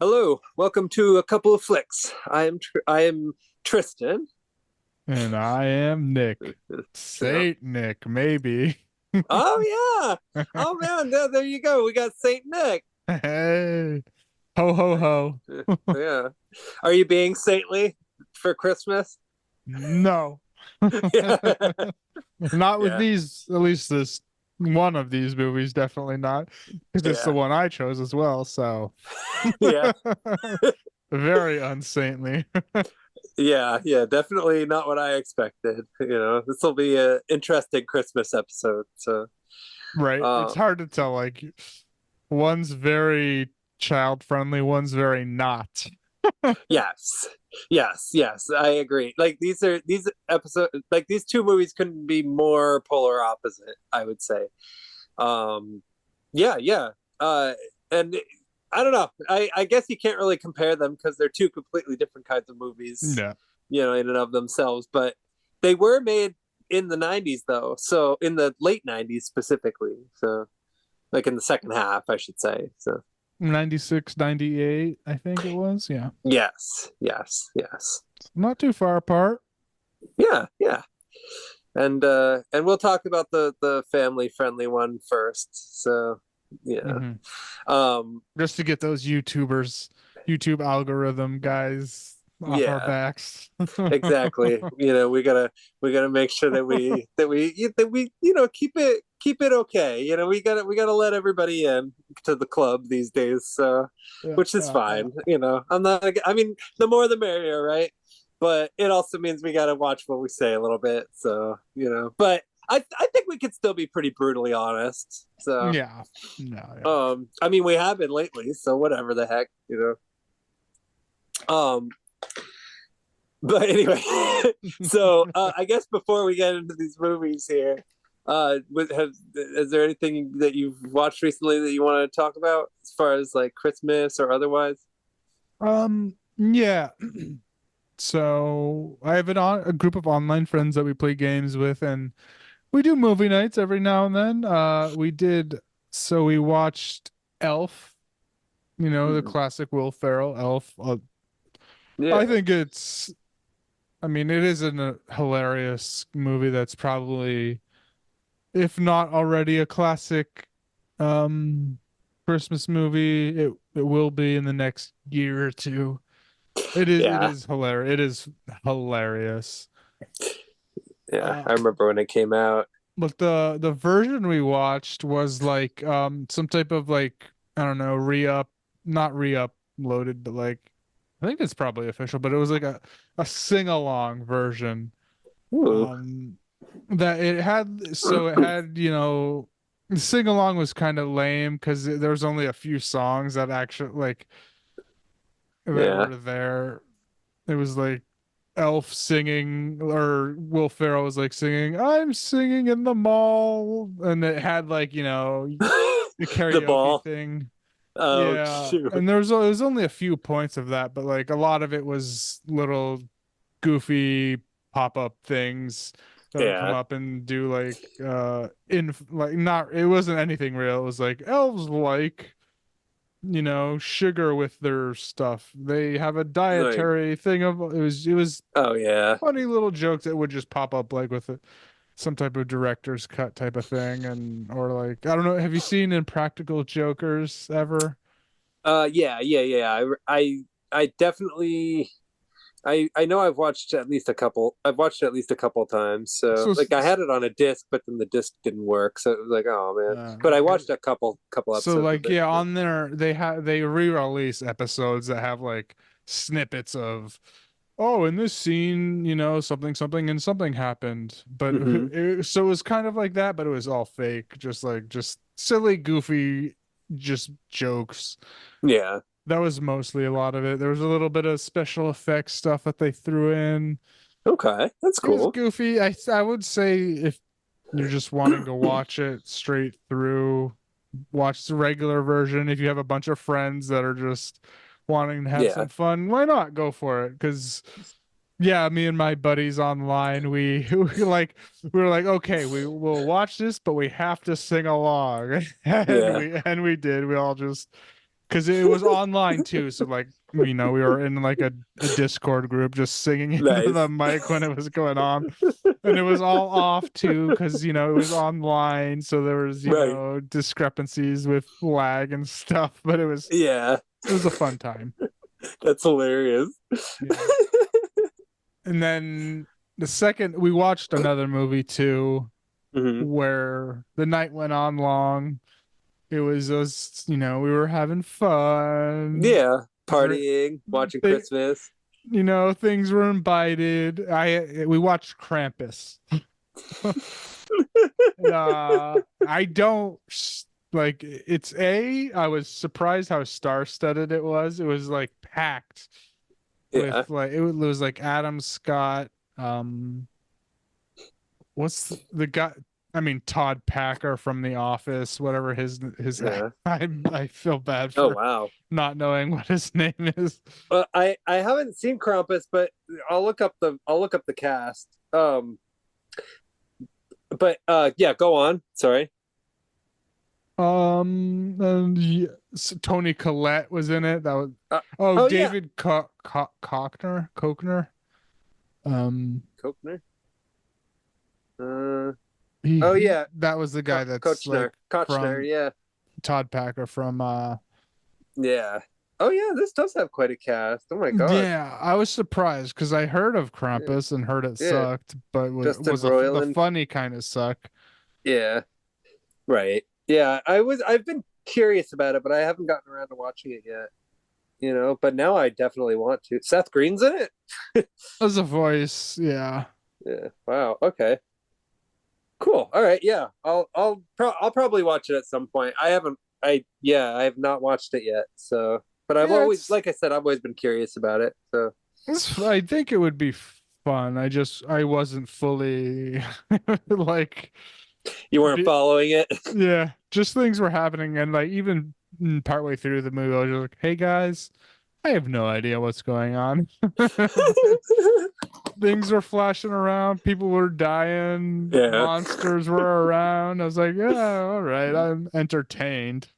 Hello, welcome to a couple of flicks. I am Tristan. And I am Nick. Yeah. Saint Nick, maybe. Oh yeah. Oh man, there you go. We got Saint Nick. Hey, ho ho ho. Yeah. Are you being saintly for Christmas? No, Yeah. not with Yeah. these. At least this one of these movies, definitely not, because it's the Yeah. one I chose as well. So Yeah. very unsaintly. Yeah. Yeah. Definitely not what I expected. This will be an interesting Christmas episode. So, Right? It's uh, hard to tell. Like one's very child friendly, one's very not. yes, yes, I agree. Like these episodes, like these two movies couldn't be more polar opposite, I would say. um yeah, yeah. And I don't know, I guess you can't really compare them because they're two completely different kinds of movies, Yeah. in and of themselves, but they were made in the 90s though, so in the late 90s specifically, so like in the second half, I should say. So 96, 98, I think it was. Yeah. yes, yes, yes. Not too far apart. Yeah, yeah. And we'll talk about the family friendly one first. So yeah. Hmm. um Just to get those YouTube algorithm guys off our yeah, backs. exactly. We gotta make sure that we keep it okay. We gotta let everybody in to the club these days, so Yeah, which is yeah, yeah. fine. I'm not, I mean, the more the merrier, right? But it also means we gotta watch what we say a little bit, so but I think we could still be pretty brutally honest. So Yeah. No, yeah. I mean, we have been lately, so whatever the heck. Um, but anyway, so I guess before we get into these movies here, is there anything that you've watched recently that you want to talk about as far as like Christmas or otherwise? Yeah. So I have a group of online friends that we play games with, and we do movie nights every now and then. We watched Elf, the Hmm. classic Will Ferrell Elf. I Yeah, think I mean, it is a hilarious movie that's probably, if not already a classic, um, Christmas movie. It will be in the next year or two. It yeah, is hilarious. It is hilarious. yeah. Uh, I remember when it came out. but the version we watched was like some type of like, I don't know, re-up, not re-up loaded, but like I think it's probably official, but it was like a sing-along version. Ooh. Um that it had, sing along was kind of lame because there was only a few songs that actually like that Yeah. were there. It was like Elf singing, or Will Ferrell was like singing, "I'm singing in the mall," and it had like, the The karaoke ball. thing. Oh Yeah, shoot. and there was only a few points of that, but like a lot of it was little goofy pop-up things that would come Yeah. up and do like in like not it wasn't anything real. It was like elves like, sugar with their stuff. They have a Like, dietary thing of it was oh yeah. funny little jokes that would just pop up like with some type of director's cut type of thing, and or like I don't know, have you seen Impractical Jokers ever? Yeah, yeah, yeah. I definitely, I know I've watched at least a couple. I've watched it at least a couple times. So So like I had it on a disc, but then the disc didn't work. So it was like, oh man. But I okay. watched a couple So episodes of like it. yeah, on there they re-release episodes that have like snippets of, oh, in this scene, something something and something happened. But Hmm. so it was kind of like that, but it was all fake, just silly, goofy, just jokes. Yeah. That was mostly a lot of it. There was a little bit of special effects stuff that they threw in. Okay, that's It was cool. goofy. I would say if you're just wanting to watch it straight through, watch the regular version. If you have a bunch of friends that are just wanting to have Yeah. some fun, why not go for it? Because yeah, me and my buddies online, we were like, okay, we will watch this, but we have to sing along, and Yeah. we did. We all just because it was online too. So like, we were in like a Discord group just singing into the Nice. mic when it was going on, and it was all off too because it was online, so there was Right. discrepancies with lag and stuff. But Yeah, it was a fun time. that's hilarious. Yeah. And then the second we watched another movie too, Hmm. where the night went on long. It was us, we were having fun. Yeah, Dr- partying, watching They, Christmas. things were invited. We watched Krampus. I don't like I was surprised how star-studded it was. It was like packed Yeah, with like it was like Adam Scott, um what's the guy, I mean Todd Packer from The Office, whatever his yeah. I feel bad Oh for wow. not knowing what his name is. Well, I haven't seen Krampus, but I'll look up the cast. But yeah, go on. Sorry. And Tony Collette was in it. That was Uh, oh oh yeah, David Koechner. Um, Kochner. Uh, he, oh he yeah, that was the guy that's like Kochner. from Yeah, Todd Packer from yeah. Oh yeah, this does have quite a cast. Oh my god. yeah, I was surprised because I heard of Yeah, Krampus and heard it yeah. sucked, but Justin the Roiland. funny kind of suck. Yeah, right. Yeah, I've been curious about it, but I haven't gotten around to watching it yet. But now I definitely want to. Seth Green's in it. As a voice, yeah. Yeah. Wow. Okay. Cool. All right. Yeah. I'll probably watch it at some point. I have not watched it yet. So, but I've Yeah, always, like I said, I've always been curious about it. So I think it would be fun. I wasn't fully like you weren't the- following it. yeah, just things were happening and like even partway through the movie I was just like, "Hey guys, I have no idea what's going on." Things were flashing around, people were dying, Yeah. monsters were around. I was like, "Yeah, all right, I'm entertained."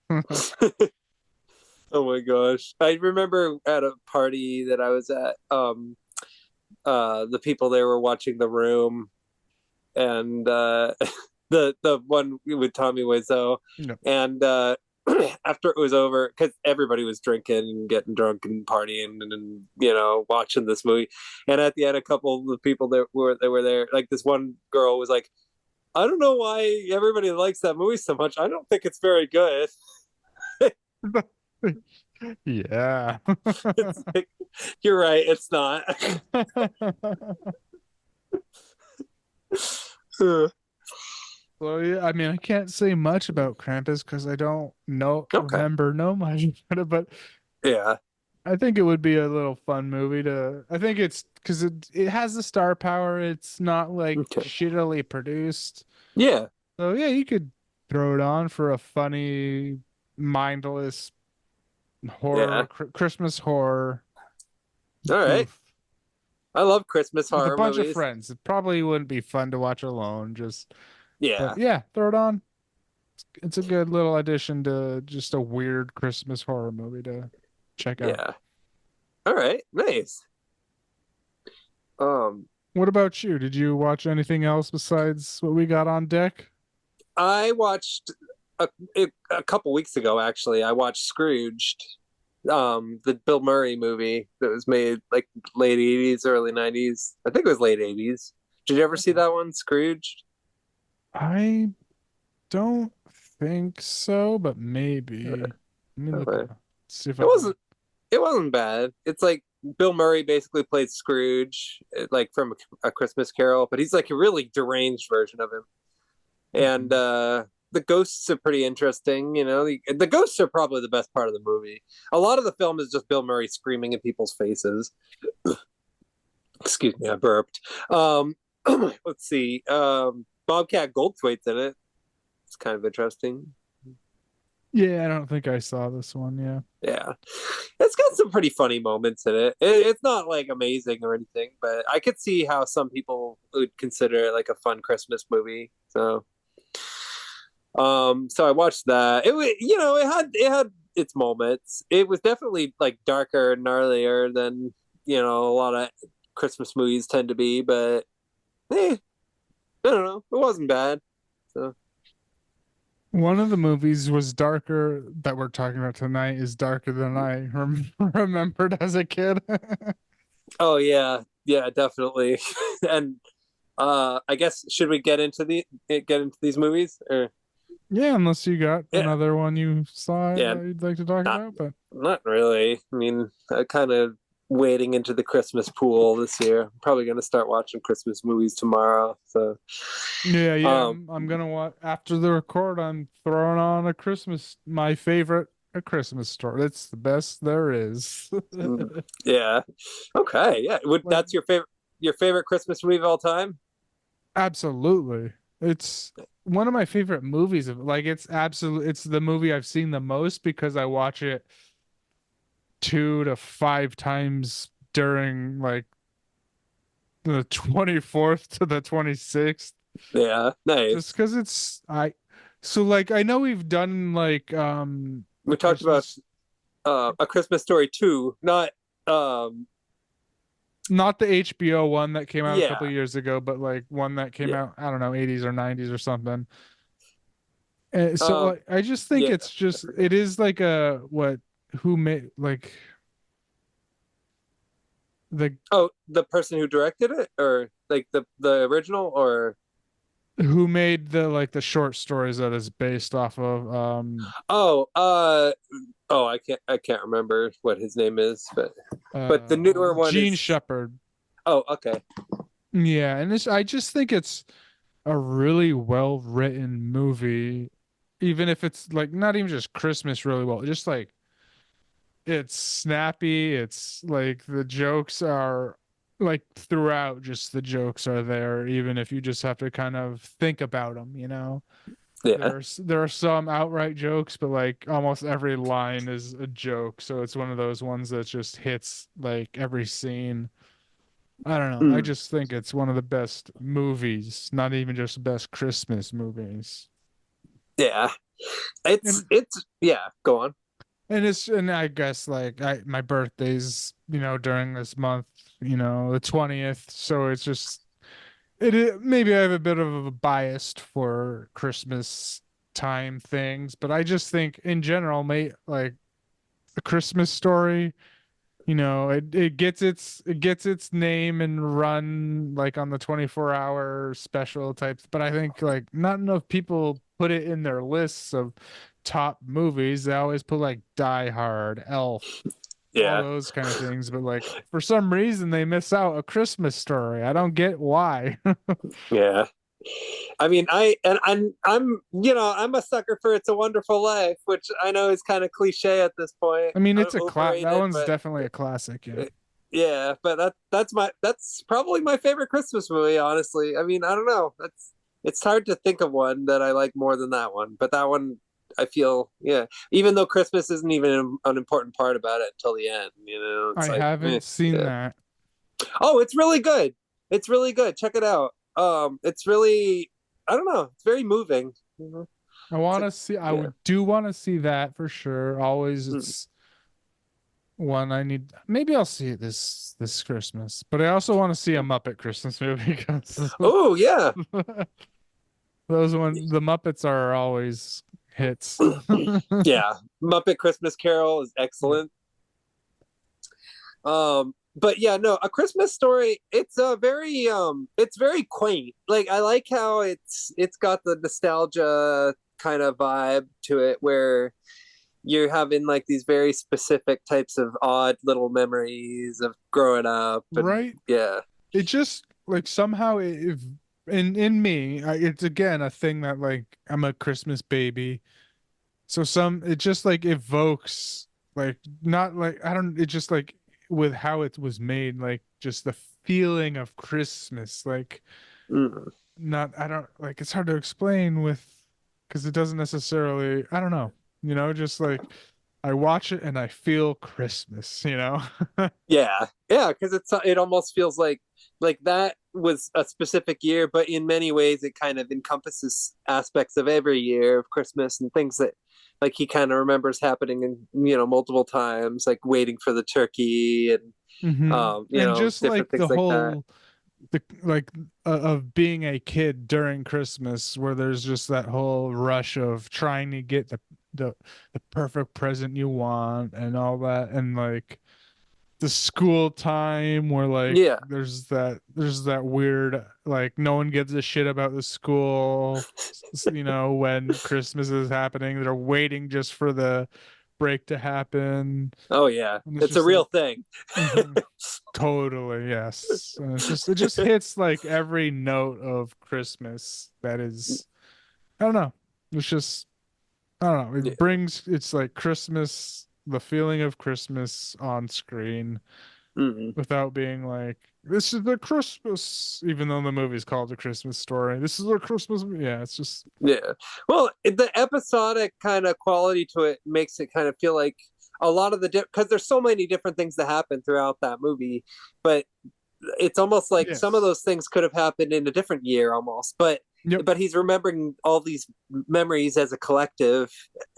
Oh my gosh. I remember at a party that I was at, the people there were watching The Room and the one with Tommy Wiseau. Yep. And after it was over, because everybody was drinking and getting drunk and partying and watching this movie. And at the end, a couple of the people that were there, like this one girl was like, I don't know why everybody likes that movie so much. I don't think it's very good. Yeah. It's like, you're right, it's not. Well, yeah, I mean, I can't say much about Krampus because I don't Okay. know much about it, but Yeah. I think it would be a little fun movie to. I think it's because it has the star power. It's not like Okay. shittily produced. Yeah. So yeah, you could throw it on for a funny, mindless Yeah. Christmas horror All right. goof I love Christmas with a horror bunch of movies. friends. It probably wouldn't be fun to watch alone. Yeah. But yeah, throw it on. It's a good little addition to just a weird Christmas horror movie to check out. Yeah. All right. Nice. Um, What about you? Did you watch anything else besides what we got on deck? I watched a, a couple weeks ago, actually. I watched Scrooged, the Bill Murray movie that was made like late 80s, early 90s. I think it was late 80s. Did you ever see that one, Scrooged? I don't think so, but maybe. Uh, Let me look okay. see if It wasn't it wasn't bad. It's like Bill Murray basically plays Scrooge, like from a Christmas Carol, but he's like a really deranged version of him. And the ghosts are pretty interesting. The ghosts are probably the best part of the movie. A lot of the film is just Bill Murray screaming in people's faces. Excuse me, I burped. Let's see. Bobcat Goldthwait's in it. It's kind of interesting. Yeah, I don't think I saw this one. Yeah. Yeah, it's got some pretty funny moments in It's not like amazing or anything, but I could see how some people would consider it like a fun Christmas movie. So I watched that. It had its moments. It was definitely like darker and gnarlier than a lot of Christmas movies tend to be, but I don't know, it wasn't bad. So One of the movies was darker that we're talking about tonight is darker than I remembered as a kid. oh yeah, yeah, definitely. And I guess should we get into these movies or Yeah, unless you got yeah, another one you saw yeah, that you'd like to talk not about, but not really. I mean, I kind of wading into the Christmas pool this year. I'm probably gonna start watching Christmas movies tomorrow. So, yeah, um, I'm gonna watch after the record. I'm throwing on my favorite, A Christmas Story. It's the best there is. yeah, okay, yeah. Would Like, that's your favorite Christmas movie of all time? absolutely. It's one of my favorite movies of like it's the movie I've seen the most because I watch it 2 to 5 times during like the 24th to the 26th. Yeah, Just nice. because so like I know we've done like We a talked about Christmas, A Christmas Story 2, not um, not the HBO one that came out a couple yeah, years ago, but like one that came yeah, out, I don't know, 80s or 90s or something. So um, like I just think yeah. it's I just forget. it is like a what who made like the Oh, the person who directed it, or like the original, or who made the like the short stories that is based off of oh, oh, I can't remember what his name is, but the newer one Gene is. Shepherd. Oh, okay. Yeah, and I just think it's a really well written movie, even if it's like not even just Christmas really well, just like it's snappy. It's like the jokes are like throughout, just the jokes are there, even if you just have to kind of think about them, you know? Yeah, There are some outright jokes, but like almost every line is a joke. So it's one of those ones that just hits like every scene. I don't know. I mm, just think it's one of the best movies, not even just best Christmas movies. yeah. It's yeah. Go on. And I guess like my birthday's, during this month, the 20th, so it's just maybe I have a bit of a bias for Christmas time things, but I just think in general, like a Christmas Story, it gets its name and run like on the 24-hour special types, but I think like not enough people put it in their lists of top movies. They always put like Die Hard, Elf, all Yeah, those kind of things, but like for some reason they miss out A Christmas Story. I don't get why. yeah. I mean, I'm a sucker for It's a Wonderful Life, which I know is kind of cliche at this point, I mean, it's that overrated, one's but definitely a classic, yeah. yeah, but that's probably my favorite Christmas movie, honestly. I mean, I don't know. It's hard to think of one that I like more than that one, but that one I feel, yeah, even though Christmas isn't even an important part about it until the end, it's I like, haven't seen yeah. that. Oh, it's really good. It's really good. Check it out. It's really, I don't know, it's very moving. It's like, I yeah. would do want to see that for sure. Always Mm. it's one I need. Maybe I'll see it this Christmas. But I also want to see a Muppet Christmas movie because Oh, yeah. the Muppets are always hits. Yeah. Muppet Christmas Carol is Yeah. excellent. But yeah, no, A Christmas Story, it's very quaint. Like I like how it's got the nostalgia kind of vibe to it where you're having like these very specific types of odd little memories of growing up and Right? yeah. It just like somehow if in me, it's again a thing that like I'm a Christmas baby. So it just like evokes like not like I don't it just like with how it was made, like just the feeling of Christmas, like Mm, not I don't like it's hard to explain with because it doesn't necessarily I don't know, just like I watch it and I feel Christmas. yeah. Yeah, because it almost feels like like that was a specific year, but in many ways it kind of encompasses aspects of every year of Christmas and things that like he kind of remembers happening in multiple times, like waiting for the turkey and And just different like the things like that. whole the like of being a kid during Christmas, where there's just that whole rush of trying to get the the perfect present you want and all that, and like the school time where like Yeah. there's that weird like no one gives a shit about the school, when Christmas is happening. They're waiting just for the break to happen. Oh yeah, And it's it's a just like, real thing. mhm, totally, yes. And it just hits like every note of Christmas that is, I don't know. It's just, I don't know. Yeah. It's like Christmas, the feeling of Christmas on screen Mhm. without being like, this is the Christmas, even though the movie's called A Christmas Story. This is a Christmas. Yeah, it's just, Yeah. Well, the episodic kind of quality to it makes it kind of feel like a lot of the because there's so many different things that happen throughout that movie, but it's almost like some of yes. those things could have happened in a different year almost, Yep. but he's remembering all these memories as a collective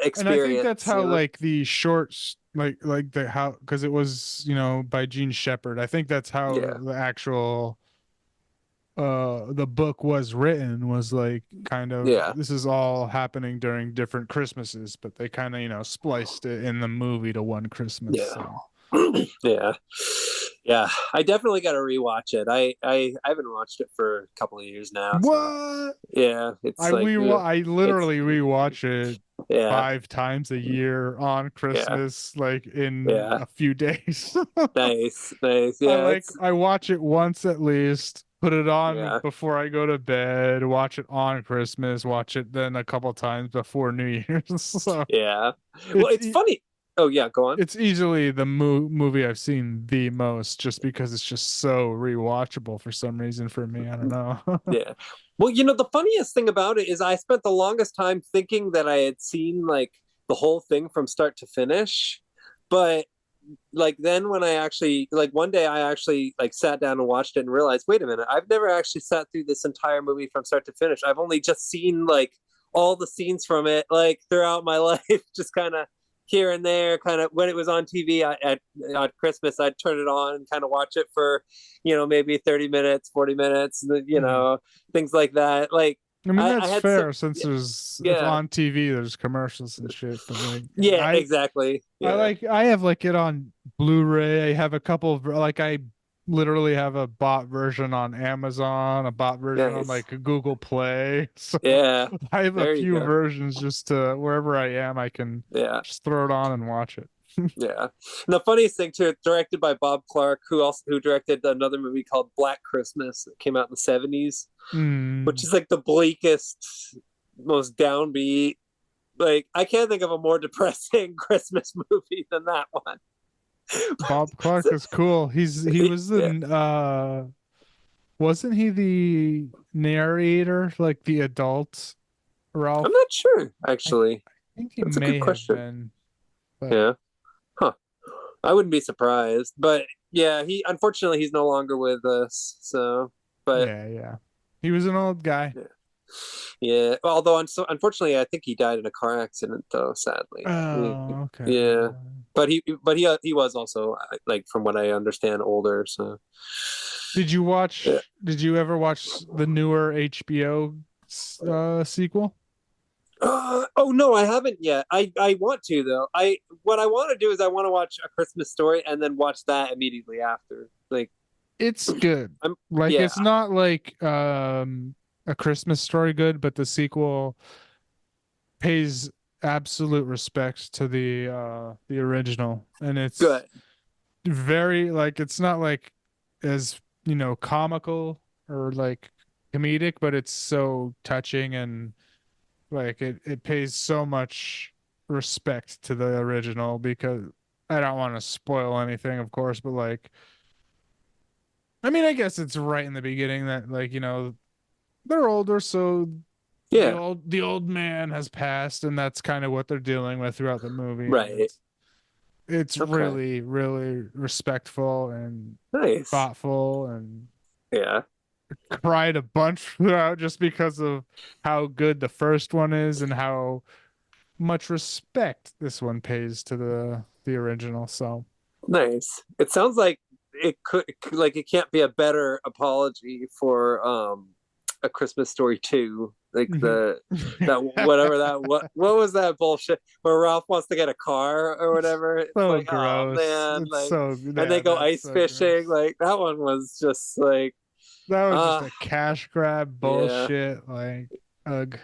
And I think that's experience, how like the shorts like the how because it was by Gene Shepherd. I think that's how Yeah. the actual the book was written, was like kind of Yeah. this is all happening during different Christmases, but they kind of spliced it in the movie to one Christmas. Yeah. So Yeah. Yeah. I definitely got to rewatch it. I haven't watched it for a couple of years now, so what yeah, it's like I it's literally rewatch it yeah. 5 times a year on Yeah. Christmas, like in Yeah. a few days. Nice. Nice. Yeah, it's I watch it once at least, put it on yeah. before I go to bed, watch it on Christmas, watch it then a couple times before New Year's. So Yeah. Well, it's it's funny. Oh yeah, go on. it's easily the movie I've seen the most, just because it's just so rewatchable for some reason for me. I don't know. Yeah. Well, the funniest thing about it is I spent the longest time thinking that I had seen like the whole thing from start to finish, but like then when I actually like one day I actually like sat down and watched it and realized, wait a minute, I've never actually sat through this entire movie from start to finish. I've only just seen like all the scenes from it like throughout my life, just kind of here and there, kind of when it was on TV at Christmas, I'd turn it on and kind of watch it for, maybe 30 minutes, 40 minutes, Mhm. things like that. Like I mean, I that's had some, fair since there's if yeah, on TV there's commercials and shit, but like yeah, exactly. Yeah. I have like it on Blu-ray. I have a couple of like I literally have a bought version on Amazon, a bought version on Nice. like Google Play. So Yeah. I have a There you few go. versions just to wherever I am, I can Yeah. just throw it on and watch it. Yeah. And the funniest thing too, it's directed by Bob Clark, who directed another movie called Black Christmas that came out in the 70s, which Mm. is like the bleakest, most downbeat. Like I can't think of a more depressing Christmas movie than that one. Bob Clark is cool. He was Yeah. the wasn't he the narrator, like the adult I'm Ralph? not sure, I actually. think he That's a good may have question. been, but Yeah. Huh. I wouldn't be surprised. But yeah, unfortunately he's no longer with us. So but yeah, yeah. He was an old guy. yeah. Yeah. Although unfortunately I think he died in a car accident though, sadly. Oh, okay. Yeah. But he was also like from what I understand older, so yeah. Did you ever watch the newer HBO sequel? Oh no, I haven't yet. I want to though. What I want to do is I want to watch A Christmas Story and then watch that immediately after. Like It's good. I'm Like yeah, it's not like A Christmas Story good, but the sequel pays absolute respect to the original. And it's good. very like it's not like as, comical or like comedic, but it's so touching, and like it pays so much respect to the original, because I don't want to spoil anything, of course, but like I mean, I guess it's right in the beginning that like, they're older, so Yeah. the old man has passed, and that's kind of what they're dealing with throughout the movie. And Right. it's Okay. really, really respectful and Nice. thoughtful, and Yeah. cried a bunch throughout just because of how good the first one is and how much respect this one pays to the original. So Nice. It sounds like it can't be a better apology for A Christmas Story 2. Like the that whatever that what was that bullshit where Ralph wants to get a car or whatever. It's so like, oh gross. man, It's like, so and they yeah, go that's ice so fishing. gross. Like that one was just like, That was just uh a cash grab yeah, bullshit. Like, ugh.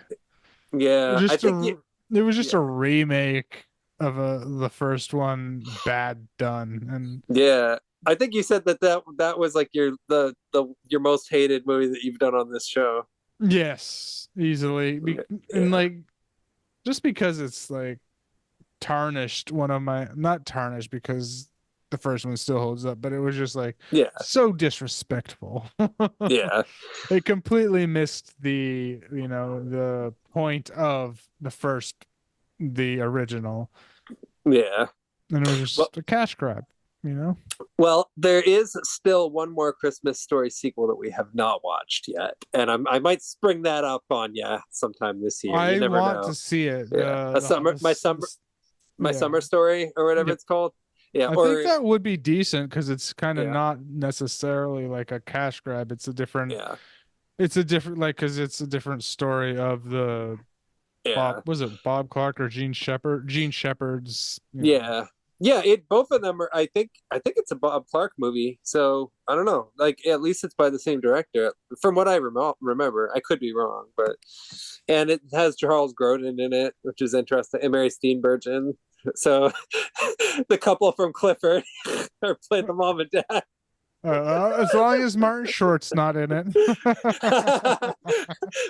yeah. I Just think you, it was just yeah, a remake of the first one, bad done. And yeah. I think you said that was like your most hated movie that you've done on this show. yes, easily. And Yeah, like just because it's like tarnished one of my, not tarnished because the first one still holds up, but it was just like yeah, so disrespectful. yeah, It completely missed the point of the original, yeah. and it was Well, just a cash grab, you know? well, there is still one more Christmas Story sequel that we have not watched yet, and I might spring that up on you sometime this year. You I never want to know. see it. Yeah, a summer, my Yeah. summer story or whatever Yep. it's called. Yeah, I think or that would be decent because it's kind of yeah, not necessarily like a cash grab. yeah, It's a different, like, because it's a different story of the yeah. Was it Bob Clark or Gene Shepard? Gene Shepard's, Yeah. Yeah, it both of them are I think it's a Bob Clark movie. So, I don't know. Like at least it's by the same director from what I remember. I could be wrong, but and it has Charles Grodin in it, which is interesting, and Mary Steenburgen. So, the couple from Clifford are playing the mom and dad. as long as Martin Short's not in it.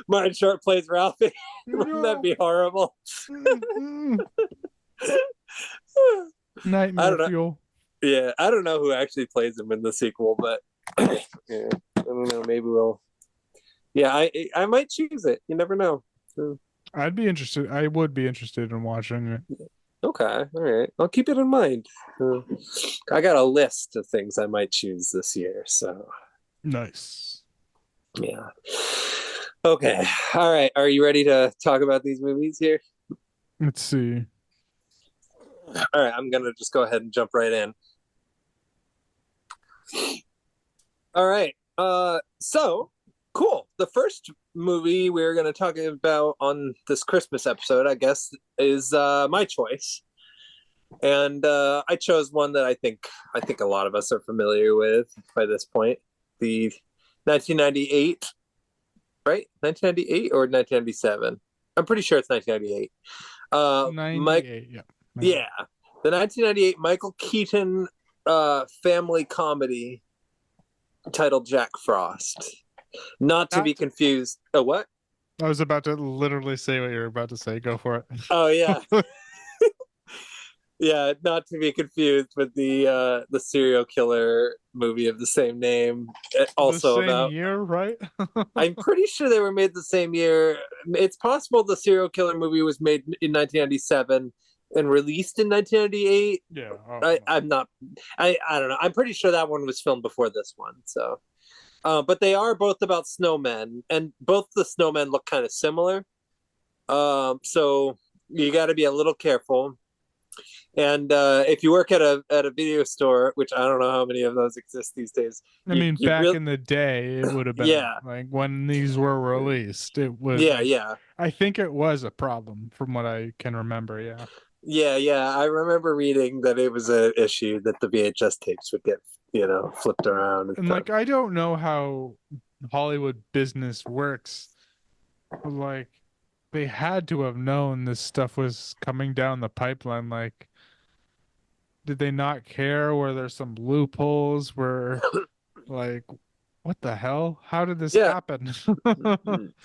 Martin Short plays Ralphie. Wouldn't that No. be horrible? Mm-mm. I Nightmare don't know. fuel. Yeah, I don't know who actually plays him in the sequel, but yeah, I don't know. Maybe we'll. Yeah, I might choose it. You never know. So, I'd be interested. I would be interested in watching it. okay, all right. I'll keep it in mind. I got a list of things I might choose this year. So Nice. yeah. Okay. All right. Are you ready to talk about these movies here? Let's see. All right. I'm gonna just go ahead and jump right in. All right. So cool. The first movie we're going to talk about on this Christmas episode, I guess, is my choice, and I chose one that I think a lot of us are familiar with by this point. The 1998, right? 1998 or 1997? I'm pretty sure it's 1998. Mike, 98. Yeah. yeah, the 1998 Michael Keaton family comedy titled Jack Frost. Not to be Not, confused. Oh, what? I was about to literally say what you're about to say. Go for Oh, yeah, it. yeah. Not to be confused with the serial killer movie of the same name. The Also same about. year, right? I'm pretty sure they were made the same year. It's possible the serial killer movie was made in 1997 and released in 1998. Yeah. Oh, I, no. I'm not. I don't know. I'm pretty sure that one was filmed before this one. So. But they are both about snowmen, and both the snowmen look kind of similar. So you got to be a little careful. And if you work at a video store, which I don't know how many of those exist these days, I mean, you back really, in the day, it would have been yeah, like when these were released, it was yeah, like, yeah, I think it was a problem from what I can remember. Yeah. yeah, yeah. I remember reading that it was an issue that the VHS tapes would get flipped around and And stuff. like, I don't know how Hollywood business works, but like, they had to have known this stuff was coming down the pipeline. Like, did they not care? Were there some loopholes where, like, what the hell? How did this Yeah, happen?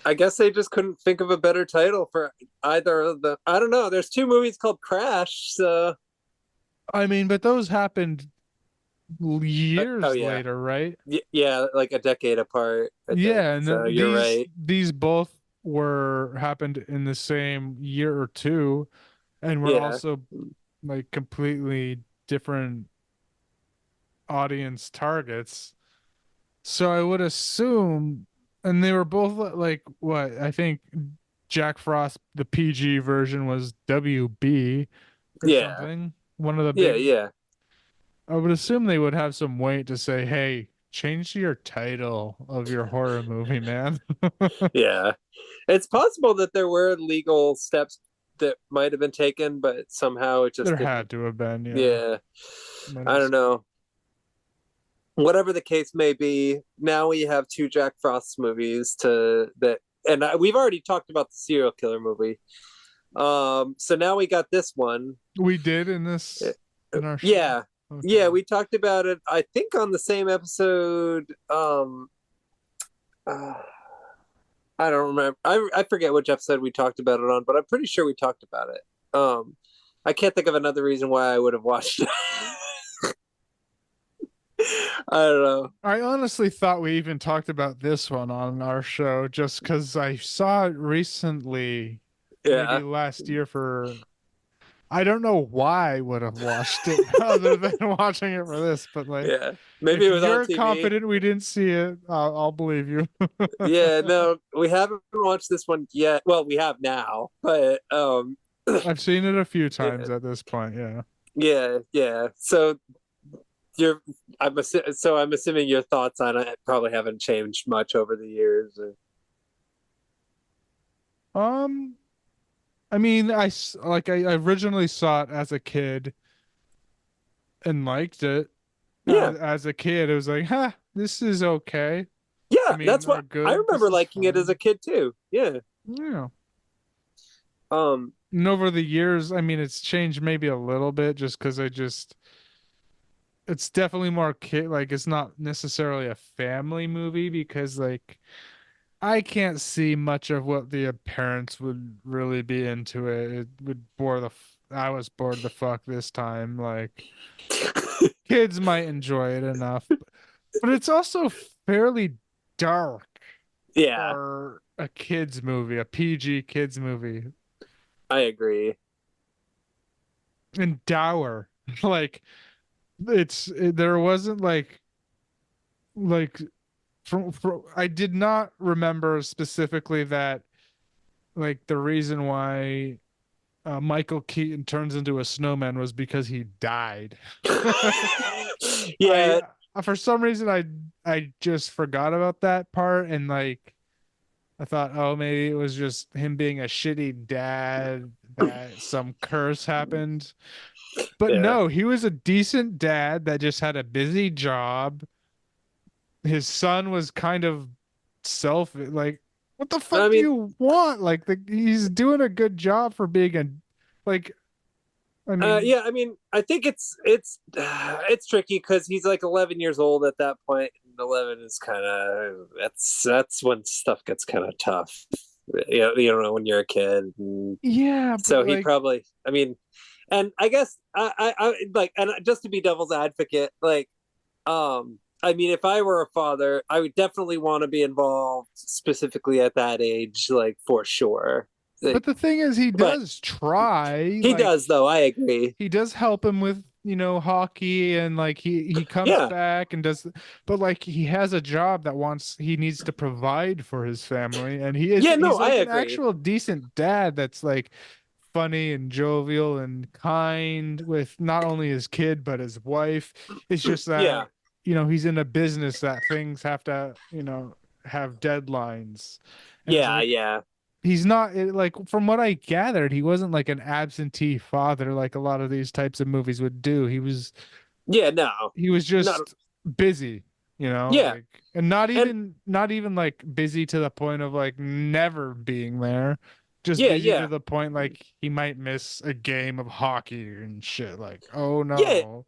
I guess they just couldn't think of a better title for either of the. I don't know. There's two movies called Crash, so I mean, but those happened oh years yeah, later, right? yeah, like a decade apart, I think. Yeah, and So you're these right. these both were happened in the same year or two, and were Yeah, also like completely different audience targets. So I would assume, and they were both like what I think Jack Frost, the PG version was WB or Yeah, something. One of the yeah, big. yeah, I would assume they would have some weight to say, "Hey, change your title of your horror movie, man." yeah. It's possible that there were legal steps that might have been taken, but somehow it just There didn't. had to have been, yeah. Yeah, Might I have don't know. Whatever the case may be, now we have two Jack Frost movies to that, and we've already talked about the serial killer movie. So now we got this one. We did in this in our show. Yeah, yeah, Okay. we talked about it. I think on the same episode. Uh, I don't remember. I forget which episode we talked about it on, but I'm pretty sure we talked about it. I can't think of another reason why I would have watched it. I don't know. I honestly thought we even talked about this one on our show just because I saw it recently, maybe Yeah, last year for I don't know why I would have watched it other than watching it for this, but like yeah. Maybe if it was on you're TV. confident we didn't see it, I'll believe you. Yeah, no, we haven't watched this one yet. Well, we have now, but I've seen it a few yeah, times at this point, yeah. yeah, yeah. So you're, so I'm assuming your thoughts on it probably haven't changed much over the years. Um, I mean, I originally saw it as a kid and liked it. Yeah, As a kid, it was like, huh, this is okay. I yeah. mean, That's or what I good. This remember is liking it as a fine. kid too. Yeah. Yeah. Um. And over the years, I mean, it's changed maybe a little bit just because it's definitely more kid, like, it's not necessarily a family movie because, like, I can't see much of what the parents would really be into it. It would I was bored the fuck this time. Like, kids might enjoy it enough, but it's also fairly dark Yeah, for a kids movie, a PG kids movie, I agree. and dour. Like there wasn't like from I did not remember specifically that like the reason why Michael Keaton turns into a snowman was because he died. I Yeah, for some reason I just forgot about that part and like I thought, oh, maybe it was just him being a shitty dad that some curse happened. But yeah, no, he was a decent dad that just had a busy job. His son was kind of like, what the I fuck do mean, you want? Like he's doing a good job for being a like I mean, yeah. I mean, I think it's tricky because he's like 11 years old at that point, and 11 is kind of that's when stuff gets kind of tough. You don't know when you're a kid, and yeah, but so he like probably. I mean, and I guess I like, and just to be devil's advocate, like, I mean, if I were a father, I would definitely want to be involved specifically at that age, like for sure. Like, but the thing is he but does try, he like does, though. I agree. he does help him with hockey and like he comes Yeah, back and does but like he has a job that he needs to provide for his family and yeah, no, he's I like an agree. actual decent dad that's like funny and jovial and kind with not only his kid but his wife. It's just Yeah, that he's in a business that things have to have deadlines and it's yeah, like yeah, he's not like from what I gathered, he wasn't like an absentee father like a lot of these types of movies would do. yeah. No, He was not. just busy, Yeah, like and not and even not even like busy to the point of like never being there. Just yeah, busy to yeah, the point like he might miss a game of hockey and shit. Like, oh yeah. no.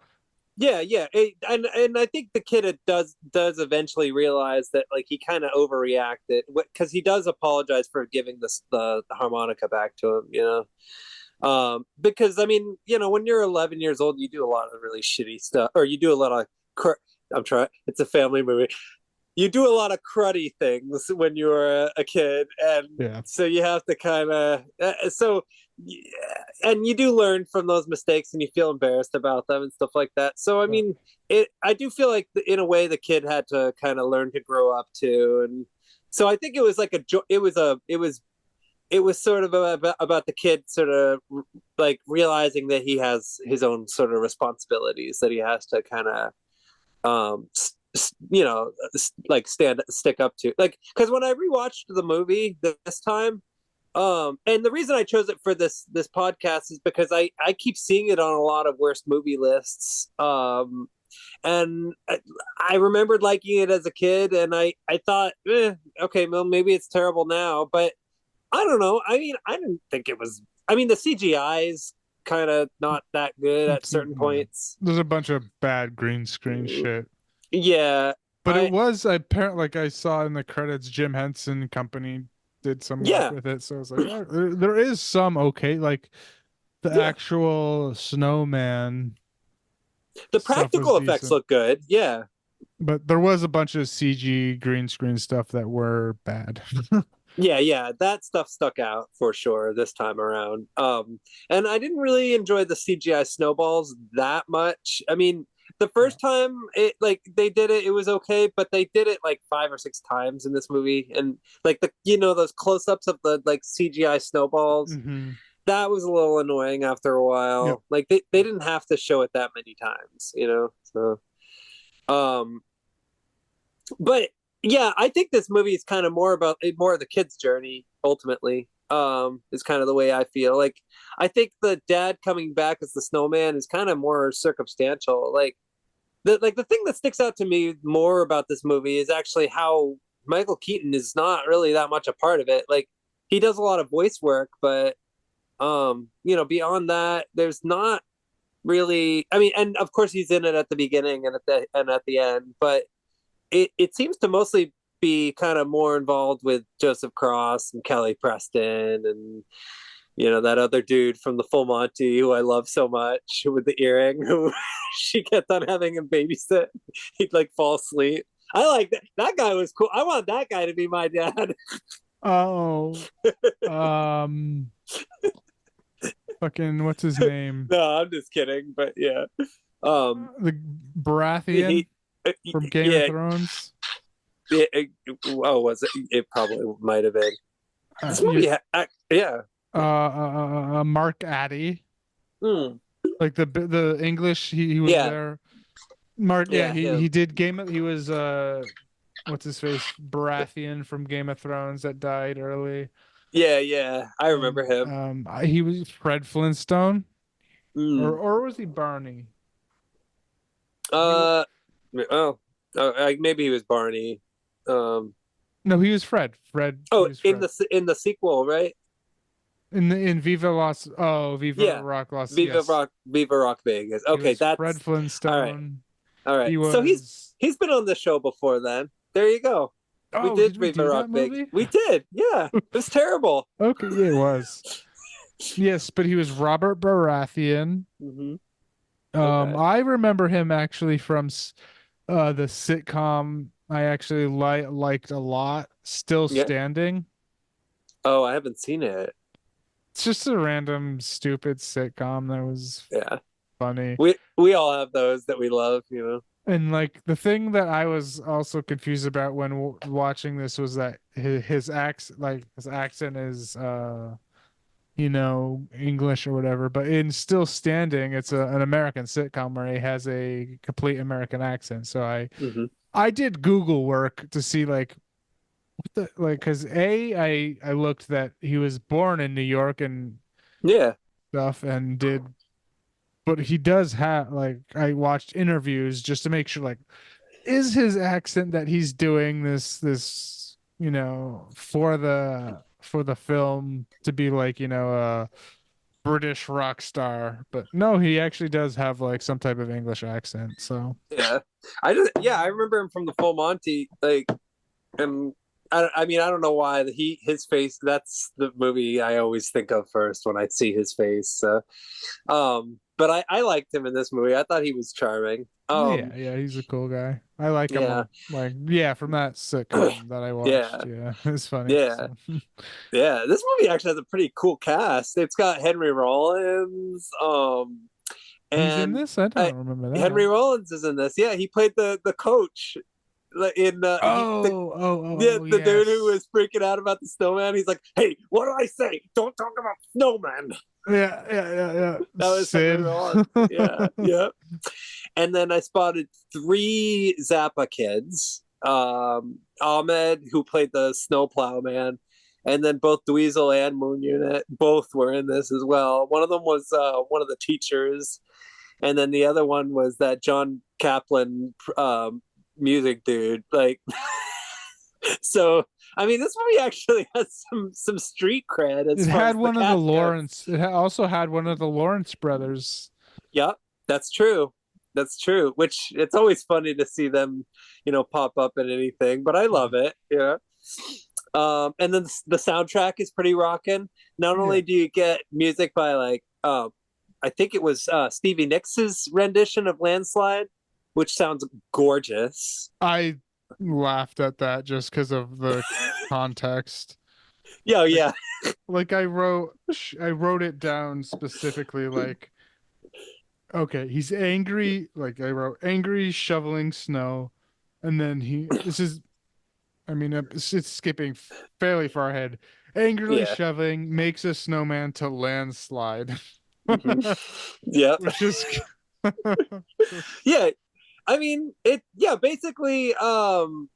Yeah. And I think the kid does eventually realize that like he kind of overreacted because he does apologize for giving the harmonica back to him. Because I mean, when you're 11 years old, you do a lot of really shitty stuff, or you do a lot of. I'm trying. It's a family movie. you do a lot of cruddy things when you were a kid, and Yeah. so you have to kind of and you do learn from those mistakes, and you feel embarrassed about them and stuff like that. So I mean, I do feel like in a way the kid had to kind of learn to grow up too, and so I think it was like it was sort of about the kid sort of like realizing that he has his own sort of responsibilities that he has to kind of um you know, like stick up to, like, because when I rewatched the movie this time, and the reason I chose it for this podcast is because I keep seeing it on a lot of worst movie lists, and I remembered liking it as a kid, and I thought, okay, well, maybe it's terrible now, but I don't know. I mean, I didn't think it was. I mean, the CGI is kind of not that good at certain points. There's a bunch of bad green screen shit. Yeah, But it was apparent, like I saw in the credits, Jim Henson Company did some work with it, so I was like, yeah, there is some okay, like the actual snowman. The practical effects look good, yeah. But there was a bunch of CG green screen stuff that were bad. Yeah, that stuff stuck out for sure this time around. And I didn't really enjoy the CGI snowballs that much. I mean, the first time it like they did it, it was okay, but they did it like 5 or 6 times in this movie, and like the those close-ups of the like CGI snowballs. Mm-hmm. That was a little annoying after a while. Yep. Like they didn't have to show it that many times, you know. So, but yeah, I think this movie is kind of more about more of the kid's journey ultimately. Is kind of the way I feel. Like I think the dad coming back as the snowman is kind of more circumstantial. Like the thing that sticks out to me more about this movie is actually how Michael Keaton is not really that much a part of it. Like he does a lot of voice work, but beyond that, there's not really. I mean, and of course he's in it at the beginning and at the end, but it seems to mostly be kind of more involved with Joseph Cross and Kelly Preston and that other dude from the Full Monty who I love so much with the earring, who she kept on having him babysit. He'd like fall asleep. I like that. That guy was cool. I want that guy to be my dad. Oh, fucking what's his name? No, I'm just kidding. But yeah, the Baratheon from Game of Thrones. Yeah, was it? It probably might have been. This movie, yeah. Mark Addy. Mm. Like the English, he was there. Mark, he did he was what's his face, Baratheon from Game of Thrones that died early. Yeah, I remember him. He was Fred Flintstone, Mm. or was he Barney? Maybe he was Barney. No, he was Fred. Oh, was Fred. in the sequel, right? In Viva Rock Las Viva Rock Vegas. Okay, that's Fred Flintstone. All right. So he's been on the show before then. There you go. Oh, we did Viva Rock Vegas. We did. Yeah. It was terrible. Okay, yeah, it was. Yes, but he was Robert Baratheon. Mm-hmm. Okay. I remember him actually from the sitcom I actually liked a lot, Still Standing. Oh, I haven't seen it. It's just a random stupid sitcom that was funny. We all have those that we love, And like the thing that I was also confused about when watching this was that his accent is English or whatever, but in Still Standing, it's an American sitcom where he has a complete American accent. So I did Google work to see like what the because I looked that he was born in New York and stuff and did, but he does have I watched interviews just to make sure is his accent that he's doing this for the film to be a British rock star, but no, he actually does have some type of English accent. So I remember him from the Full Monty, and I mean, I don't know why his face. That's the movie I always think of first when I see his face. So, but I liked him in this movie. I thought he was charming. Yeah, yeah, he's a cool guy. I like him Yeah, like yeah, from that sitcom that I watched. yeah, Yeah, it's funny. yeah, So yeah. This movie actually has a pretty cool cast. It's got Henry Rollins, he's in and this? I uh, don't remember Henry that. Rollins is in this. Yeah, he played the coach in yeah, Oh, the dude who yes. was freaking out about the snowman. He's like, "Hey, what do I say? Don't talk about snowman." Yeah. That was Henry Sid. Rollins. Yeah, yeah. And then I spotted three Zappa kids. Ahmed, who played the snowplow man, and then both Dweezil and Moon Unit both were in this as well. One of them was one of the teachers, and then the other one was that John Kaplan music dude. Like, so I mean, this movie actually has some street cred as It far had as the one of the cast goes. Lawrence. Also had one of the Lawrence brothers. Yep, that's true. That's true. Which it's always funny to see them, pop up in anything. But I love it. Yeah. And then the soundtrack is pretty rocking. Not Yeah. only do you get music by like, I think it was Stevie Nicks' rendition of "Landslide," which sounds gorgeous. I laughed at that just because of the context. Yeah, Like, yeah, like I wrote it down specifically like okay, he's angry, like I wrote angry shoveling snow and then this is I mean it's skipping fairly far ahead. Angrily yeah. shoving makes a snowman to landslide. Hmm. Yeah, Which is yeah. I mean, it. Yeah, basically. And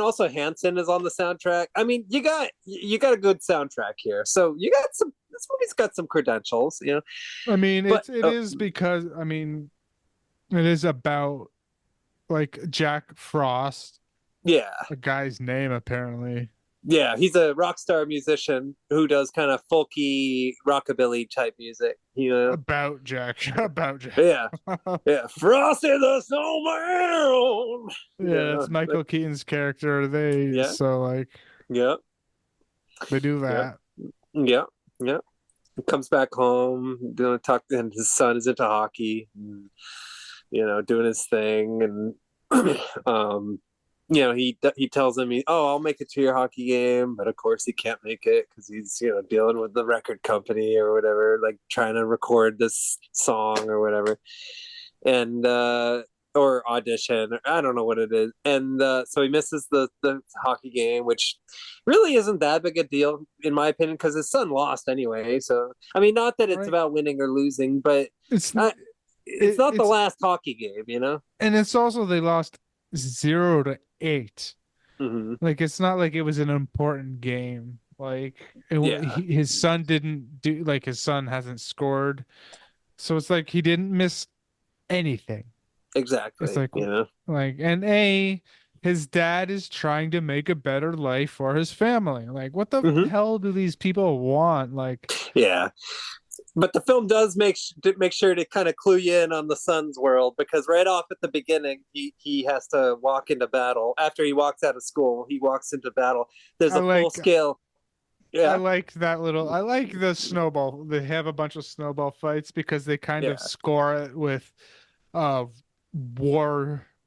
also Hanson is on the soundtrack. I mean, you got a good soundtrack here. So you got some. This movie's got some credentials. I mean But it is because I mean it is about like Jack Frost, yeah, a guy's name apparently. yeah, he's a rock star musician who does kind of folky rockabilly type music. About Jack. About Jack. Yeah, yeah. Frosty the Snowman. Yeah, Yeah, it's Michael Keaton's character. They yeah, so like yeah, they do yeah, that. yeah, yeah. He comes back home, talk, and his son is into hockey, and, doing his thing, and he tells him, I'll make it to your hockey game, but of course he can't make it because he's dealing with the record company or whatever, like trying to record this song or whatever, and or audition, or I don't know what it is, and so he misses the hockey game, which really isn't that big a deal in my opinion because his son lost anyway. So I mean, not that it's Right. about winning or losing, but It's uh, it's not the it's last hockey game. and it's also they lost 0-8. Hmm. Like it's not like it was an important game. Like Yeah, his son didn't do like his son hasn't scored. So it's like he didn't miss anything. It's exactly. like and his dad is trying to make a better life for his family. Like what the Hmm. hell do these people want? Like Yeah, but the film does make sure to kind of clue you in on the son's world because right off at the beginning he has to walk into battle after he walks out of school. He walks into battle. There's I a full like scale. I Yeah, like that little I like the snowball. They have a bunch of snowball fights because they kind of yeah, score it with uh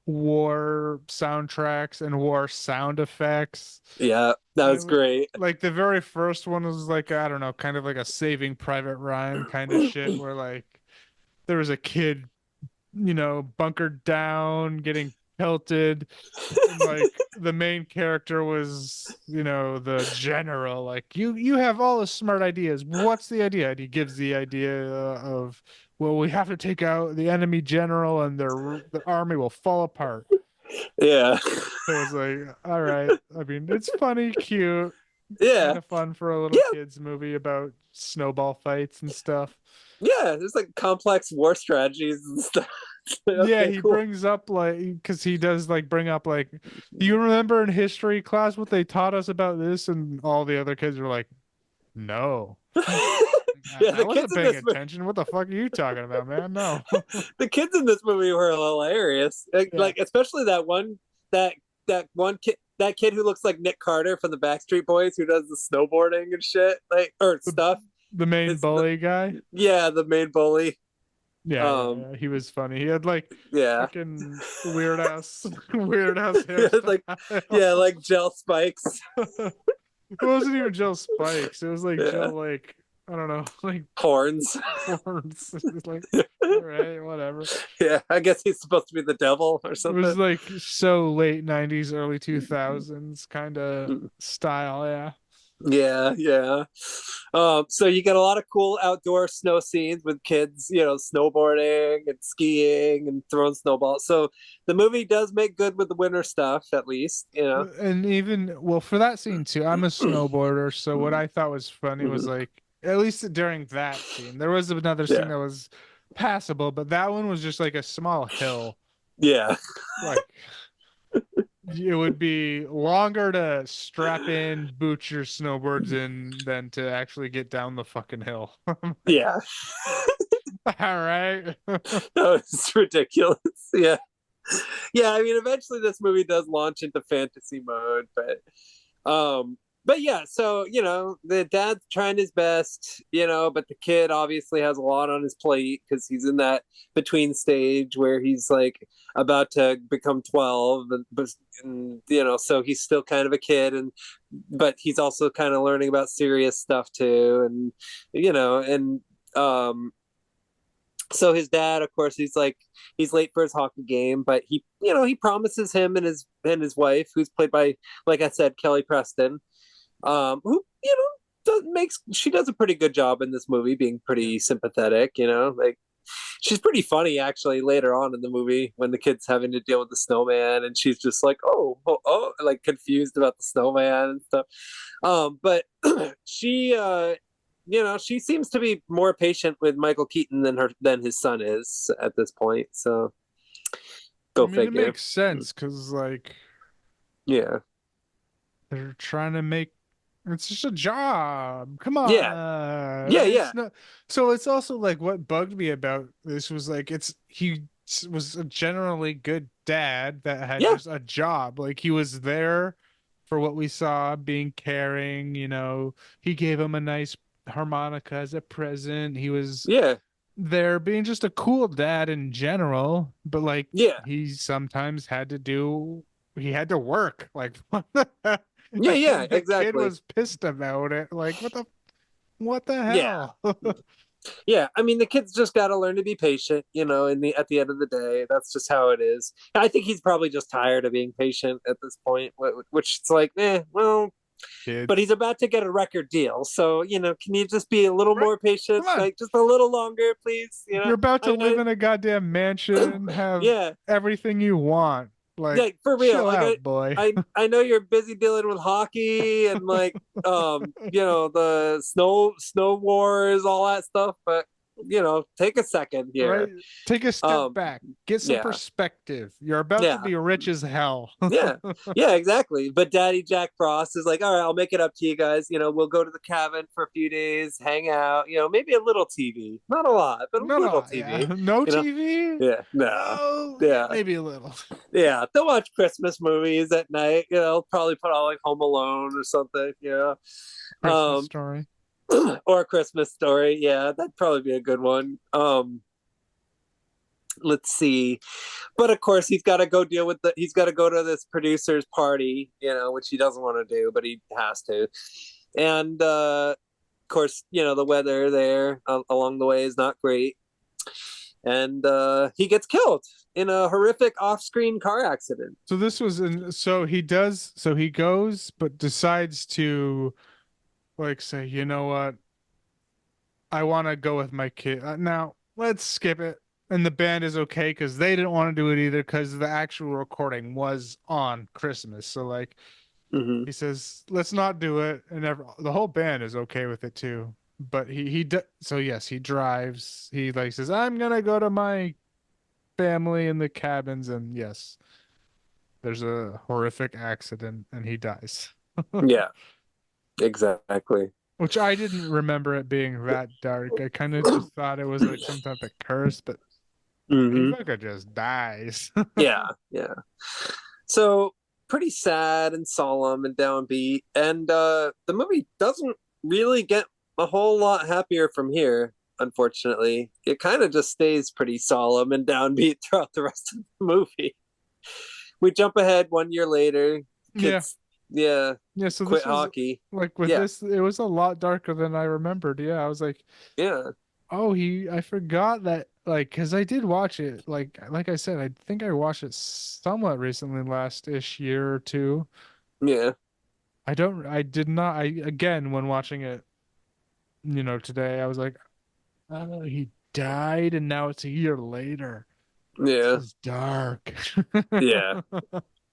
war soundtracks and war sound effects. yeah. That was And great. like the very first one was like I don't know, kind of like a Saving Private Ryan kind of shit where like there was a kid, bunkered down, getting pelted, and like the main character was, the general. Like you have all the smart ideas. What's the idea? And he gives the idea of, well, we have to take out the enemy general, and the army will fall apart. Yeah, So it's like, all right. I mean, it's funny, cute, kind yeah, of fun for a little yeah, kids movie about snowball fights and stuff. yeah. There's like complex war strategies and stuff. Yeah, Okay, he cool. brings up like because he does like bring up like, do you remember in history class what they taught us about this? And all the other kids are like, no. Yeah, I the wasn't kids in paying this attention. What the fuck are you talking about, man? No. the kids in this movie were hilarious. Like, Yeah. like especially that one kid. that kid who looks like Nick Carter from the Backstreet Boys, who does the snowboarding and shit, like or The, stuff. the main It's the bully guy. yeah, the main bully. Yeah, Um, he was funny. He had like yeah, fucking weird ass weird ass like hairstyle. yeah, like gel spikes. It wasn't even Jill Spikes. It was like Yeah, Jill like I don't know, like horns. horns. It's like all right, whatever. Yeah, I guess he's supposed to be the devil or It was something. like so late 90s, early 2000s kind of style, yeah. Yeah, yeah. So you get a lot of cool outdoor snow scenes with kids, snowboarding and skiing and throwing snowballs. So the movie does make good with the winter stuff, at least. And even well for that scene too, I'm a snowboarder, so what I thought was funny was Mhm. like at least during that scene. There was another scene Yeah, that was passable, but that one was just like a small hill. yeah, Like it would be longer to strap in, boot your snowboards in than to actually get down the fucking hill. Like, yeah. all right. No, it's ridiculous. Yeah, yeah. I mean, eventually this movie does launch into fantasy mode, but yeah. So the dad's trying his best, but the kid obviously has a lot on his plate because he's in that between stage where he's like about to become 12, and so he's still kind of a kid, but he's also kind of learning about serious stuff too, and um so his dad, of course, he's late for his hockey game, but he promises him and his wife, who's played by, like I said, Kelly Preston, who she does a pretty good job in this movie, being Yeah. pretty sympathetic. Like she's pretty funny actually later on in the movie when the kid's having to deal with the snowman, and she's just like, oh, like confused about the snowman and stuff. But she seems to be more patient with Michael Keaton than his son is at this point. So I go mean, it figure. makes sense because like Yeah, they're trying to make it's just a job. Come yeah, on. yeah, yeah, It's not so it's also like what bugged me about this was like was a generally good dad that had yeah, just a job. Like he was there for what we saw, being caring, he gave him a nice harmonica as a present. He was yeah, there being just a cool dad in general, but like yeah, he sometimes he had to work. Like what the yeah, yeah. the kid Exactly. was pissed about it. Like what the Yeah, hell? yeah. I mean, the kid's just got to learn to be patient. At the end of the day, that's just how it is. I think he's probably just tired of being patient at this point, which it's like, well. But he's Kids. about to get a record deal, so can you just be a little Right? more patient, Come on. like just a little longer, please? You're about to I live know. in a goddamn mansion, have Yeah, everything you want. Like yeah, for real. chill Like out, boy. I know you're busy dealing with hockey and like the snow wars, all that stuff, but take a second Right? here. Take a step Um, back. Get some yeah, perspective. You're about to yeah, be rich as hell. yeah, yeah, exactly. But Daddy Jack Frost is like, all right, I'll make it up to you guys. We'll go to the cabin for a few days, hang out. Maybe a little TV, not a lot, but a Not a little lot, yeah. TV. No You know, TV? yeah, no, Oh, yeah, yeah. maybe a little. Yeah, they'll watch Christmas movies at night. Probably put on like Home Alone or something. Christmas Um, story. or a Christmas Story. Yeah, that'd probably be a good one. Let's see, but of course he's got to go deal with he's got to go to this producer's party, which he doesn't want to do, but he has to. And of course, the weather there along the way is not great, and he gets killed in a horrific off-screen car accident. So this was so he goes, but decides to like say, you know what? I want to go with my kid. Now, let's skip it. And the band is okay because they didn't want to do it either because the actual recording was on Christmas. So like Mm-hmm. he says, let's not do it, and the whole band is okay with it too. But so yes, he drives. He like says, I'm gonna go to my family in the cabins, and yes, there's a horrific accident, and he dies. Yeah, exactly. Which I didn't remember it being that dark. I kind of just thought it was like some type of curse, but he Mm-hmm. fucking just dies. Yeah, yeah. So pretty sad and solemn and downbeat. And the movie doesn't really get a whole lot happier from here, unfortunately. It kind of just stays pretty solemn and downbeat throughout the rest of the movie. We jump ahead 1 year later. Yeah. Kids, yeah, Yeah, so quit this was hockey. like with Yeah, this, it was a lot darker than I remembered. Yeah, I was like, yeah, oh, I forgot that, like, because I did watch it. Like I said, I think I watched it somewhat recently, last-ish year or two. yeah, I did not, again, when watching it, today, I was like, oh, he died and now it's a year later. This yeah, is dark. yeah.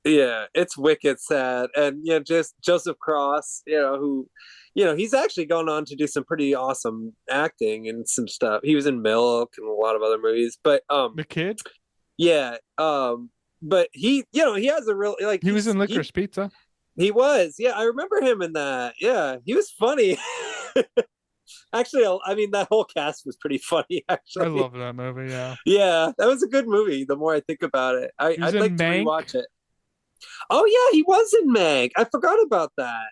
Yeah, it's wicked sad. And just Joseph Cross, who, he's actually gone on to do some pretty awesome acting and some stuff. He was in Milk and a lot of other movies. But The kid, yeah, but he has a real like he was in Licorice Pizza. he was. Yeah, I remember him in that. Yeah, he was funny. Actually, I mean that whole cast was pretty funny I actually. love that movie. Yeah, Yeah, that was a good movie. The more I think about it, he was I'd in like to Mank. rewatch it. Oh yeah, he was in Meg. I forgot about that.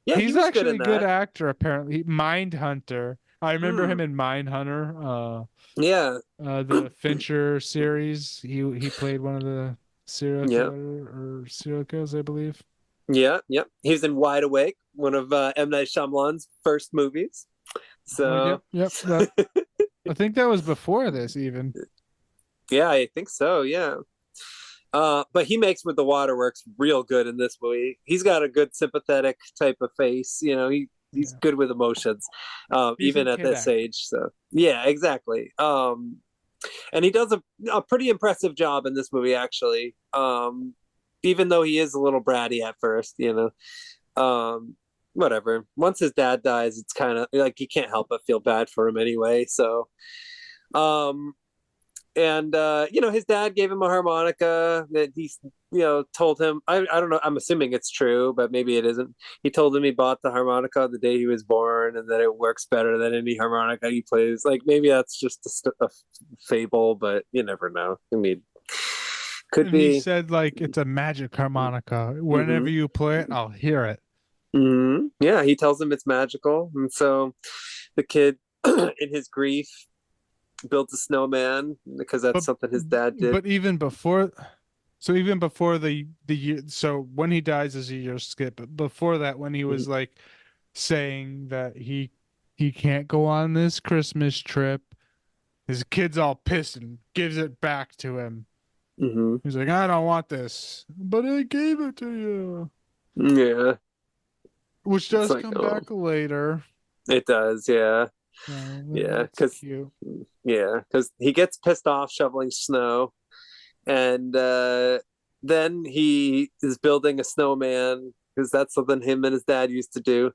Yeah, he He's was good actually in a good that. actor, apparently. Mindhunter. I remember him Mm, in Mindhunter, yeah, the Fincher series. He played one of the yeah, serial killers, I believe. yeah, yeah. He was in Wide Awake, one of M Night Shyamalan's first movies. Oh, So yep, yep. That I think that was before this even. yeah, I think so. Yeah. But he makes With the Waterworks real good in this movie. He's got a good sympathetic type of face. He's Yeah. good with emotions, even Decent at kid this actor. age. So yeah, exactly. And he does a pretty impressive job in this movie, actually. Even though he is a little bratty at first. Whatever. Once his dad dies, it's kind of like you can't help but feel bad for him anyway. So, um, and his dad gave him a harmonica that he's told him. I don't know. I'm assuming it's true, but maybe it isn't. He told him he bought the harmonica the day he was born, and that it works better than any harmonica he plays. Like maybe that's just a fable, but you never know. I mean, could And he be. said like it's a magic harmonica. Whenever Mm-hmm. you play it, I'll hear it. Mm-hmm. Yeah, he tells him it's magical, and so the kid, in his grief, builds a snowman because that's But something his dad did. but even before, so even before the year, so when he dies is a year skip. But before that, when he was like saying that he can't go on this Christmas trip, his kid's all pissed and gives it back to him. Mm-hmm. He's like, I don't want this, but I gave it to you, Yeah, which it's does like, come oh, back later. it does. Yeah, So yeah, that's because cute. he gets pissed off shoveling snow, and then he is building a snowman because that's something him and his dad used to do,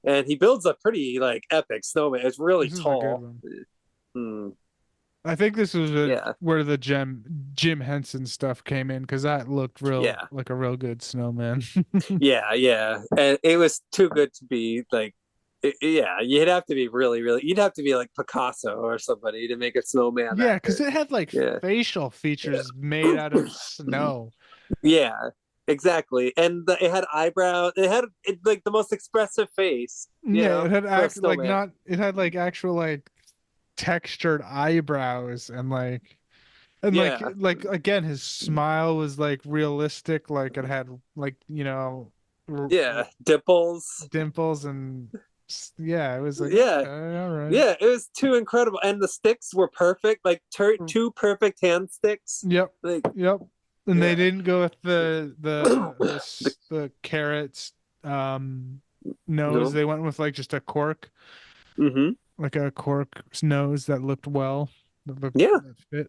and he builds a pretty like epic snowman. It's really This is a good tall. one. Mm, I think this was yeah, where the Jim Henson stuff came in because that looked real yeah, like a real good snowman. yeah, yeah, and it was too good to be like. Yeah, you'd have to be really, really. You'd have to be like Picasso or somebody to make a snowman Yeah, that because good. it had like Yeah, facial yeah. features made out of snow. Yeah, exactly. And it had eyebrows. Like the most expressive face, Yeah, it had for a act like snowman. not it had like actual like textured eyebrows and Yeah, again his smile was like realistic, like it had like like yeah. Dimples. dimples and yeah, it was like Yeah, okay, all right. yeah. It was too incredible, and the sticks were perfect. Like two perfect hand sticks. Yep. Like Yep. And they yeah. didn't go with The, the carrots nose. no. They went with like just a cork, Hmm. like a cork nose that looked well, Yeah, that fit.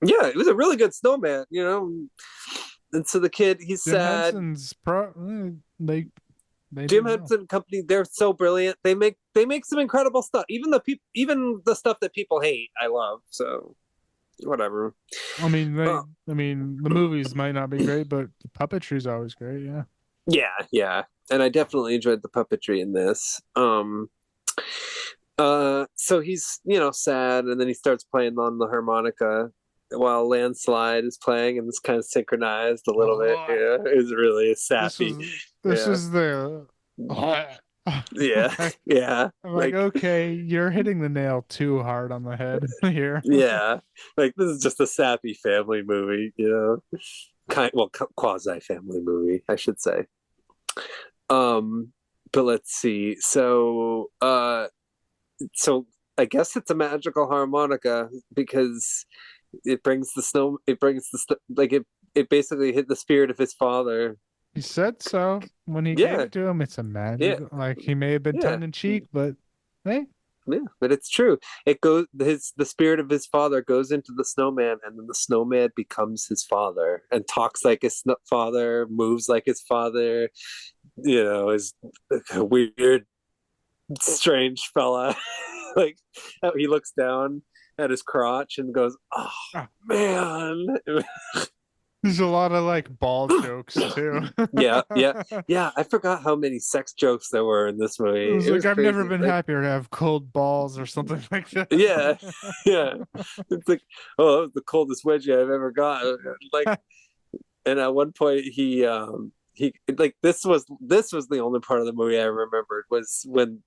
yeah. It was a really good snowman. And so the kid, he's Jim sad. Henson's they Jim did well. Henson Company, they're so brilliant. They make some incredible stuff. Even the stuff that people hate, I love. So whatever. Uh, I mean the movies might not be great, but the puppetry's always great, yeah. yeah, yeah. And I definitely enjoyed the puppetry in this. So he's, sad, and then he starts playing on the harmonica. while Landslide is playing, and it's kind of synchronized a little bit. Oh, Yeah, it's really this sappy. was this Yeah, is the yeah, like, yeah. I'm like, Like, okay, you're hitting the nail too hard on the head here. yeah, like this is just a sappy family movie, well, quasi family movie, I should say. Um, but let's see. So I guess it's a magical harmonica because it brings like it basically hit the spirit of his father. He said so when he gave Yeah, it to him. It's a yeah, magic, like he may have been yeah, tongue in cheek, but hey, yeah. But it's true. It goes the spirit of his father goes into the snowman, and then the snowman becomes his father and talks like his father, moves like his father. Is a weird, strange fella. Like how he looks down at his crotch and goes, "Oh ah, man." there's a lot of like ball jokes too. Yeah, yeah, yeah. I forgot how many sex jokes there were in this It movie. was It like was I've never crazy. been Like, happier to have cold balls or something like that. yeah, yeah. It's like, oh, that was the coldest wedgie I've ever got. Like, and at one point he like this was the only part of the movie I remembered was when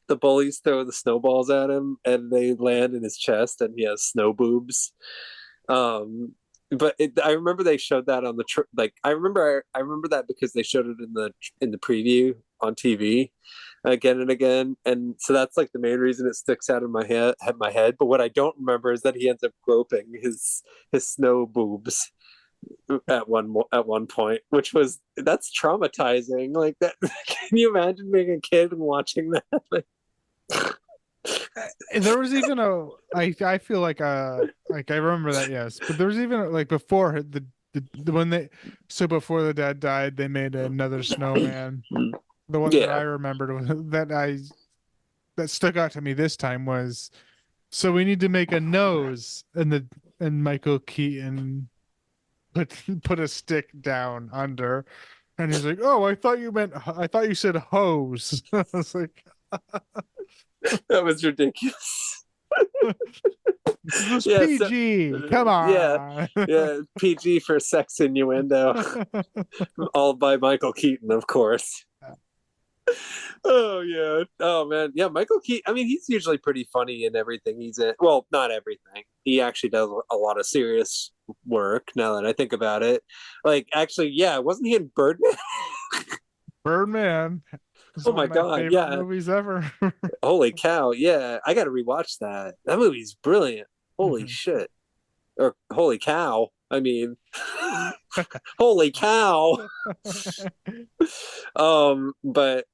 the bullies throw the snowballs at him and they land in his chest and he has snow boobs. I remember they showed that on like I remember that because they showed it in the preview on TV again and again, and so that's like the main reason it sticks out in my head. But what I don't remember is that he ends up groping his snow boobs at one point, which that's traumatizing. Like that, can you imagine being a kid and watching that? Like, There was even I feel like I remember that, yes, but there was even like before when they so before the dad died they made another snowman. The one that I yeah, remembered that stuck out to me this time was, so we need to make a nose, and Michael Keaton put put a stick down under, and he's like, "Oh, I thought you said hose." I was like, that was ridiculous. "This was Yeah, so PG. Come yeah, on." yeah, PG for sex innuendo, all by Michael Keaton, of course. Oh yeah. Oh man. Yeah, Michael Keaton. I mean, he's usually pretty funny in everything he's in. Well, not everything. He actually does a lot of serious work. Now that I think about it, like actually, yeah, wasn't he in Birdman? Birdman is Oh one my of my god. favorite Yeah. movies ever. Holy cow. Yeah, I got to rewatch that. That movie's brilliant. Holy Mhm. shit. Or holy cow. I mean, holy cow. But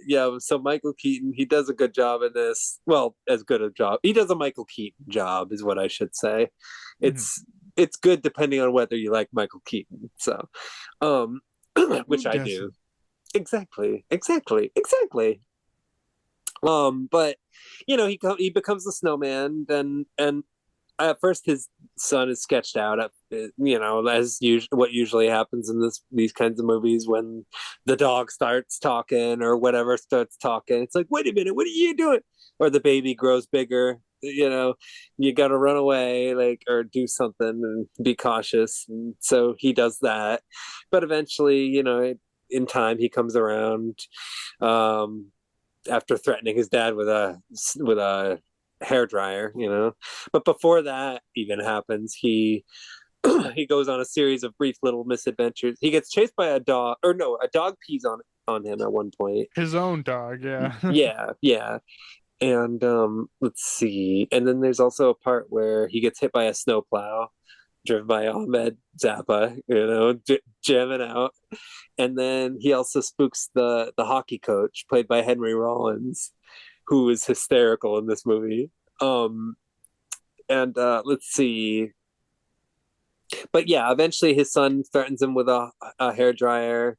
yeah, so Michael Keaton, he does a good job in this. Well, as good a job. He does a Michael Keaton job is what I should say. Mhm. It's good depending on whether you like Michael Keaton. So, um Who which I do. doesn't? Exactly. Exactly. Exactly. But he becomes the snowman, and at first his son is sketched out as what usually happens in these kinds of movies when the dog starts talking or whatever starts talking. It's like, wait a minute, what are you doing? Or the baby grows bigger. You got to run away, like, or do something and be cautious. And so he does that, but eventually, in time, he comes around. Um, After threatening his dad with a hair dryer. But before that even happens, he he goes on a series of brief little misadventures. He gets chased by a dog, or no, a dog pees on him at one point. His own dog, yeah. Yeah, yeah. And let's see. And then there's also a part where he gets hit by a snowplow driven by Ahmed Zappa, jamming out. And then he also spooks the hockey coach, played by Henry Rollins, who is hysterical in this movie. And let's see. But yeah, eventually his son threatens him with a hair dryer,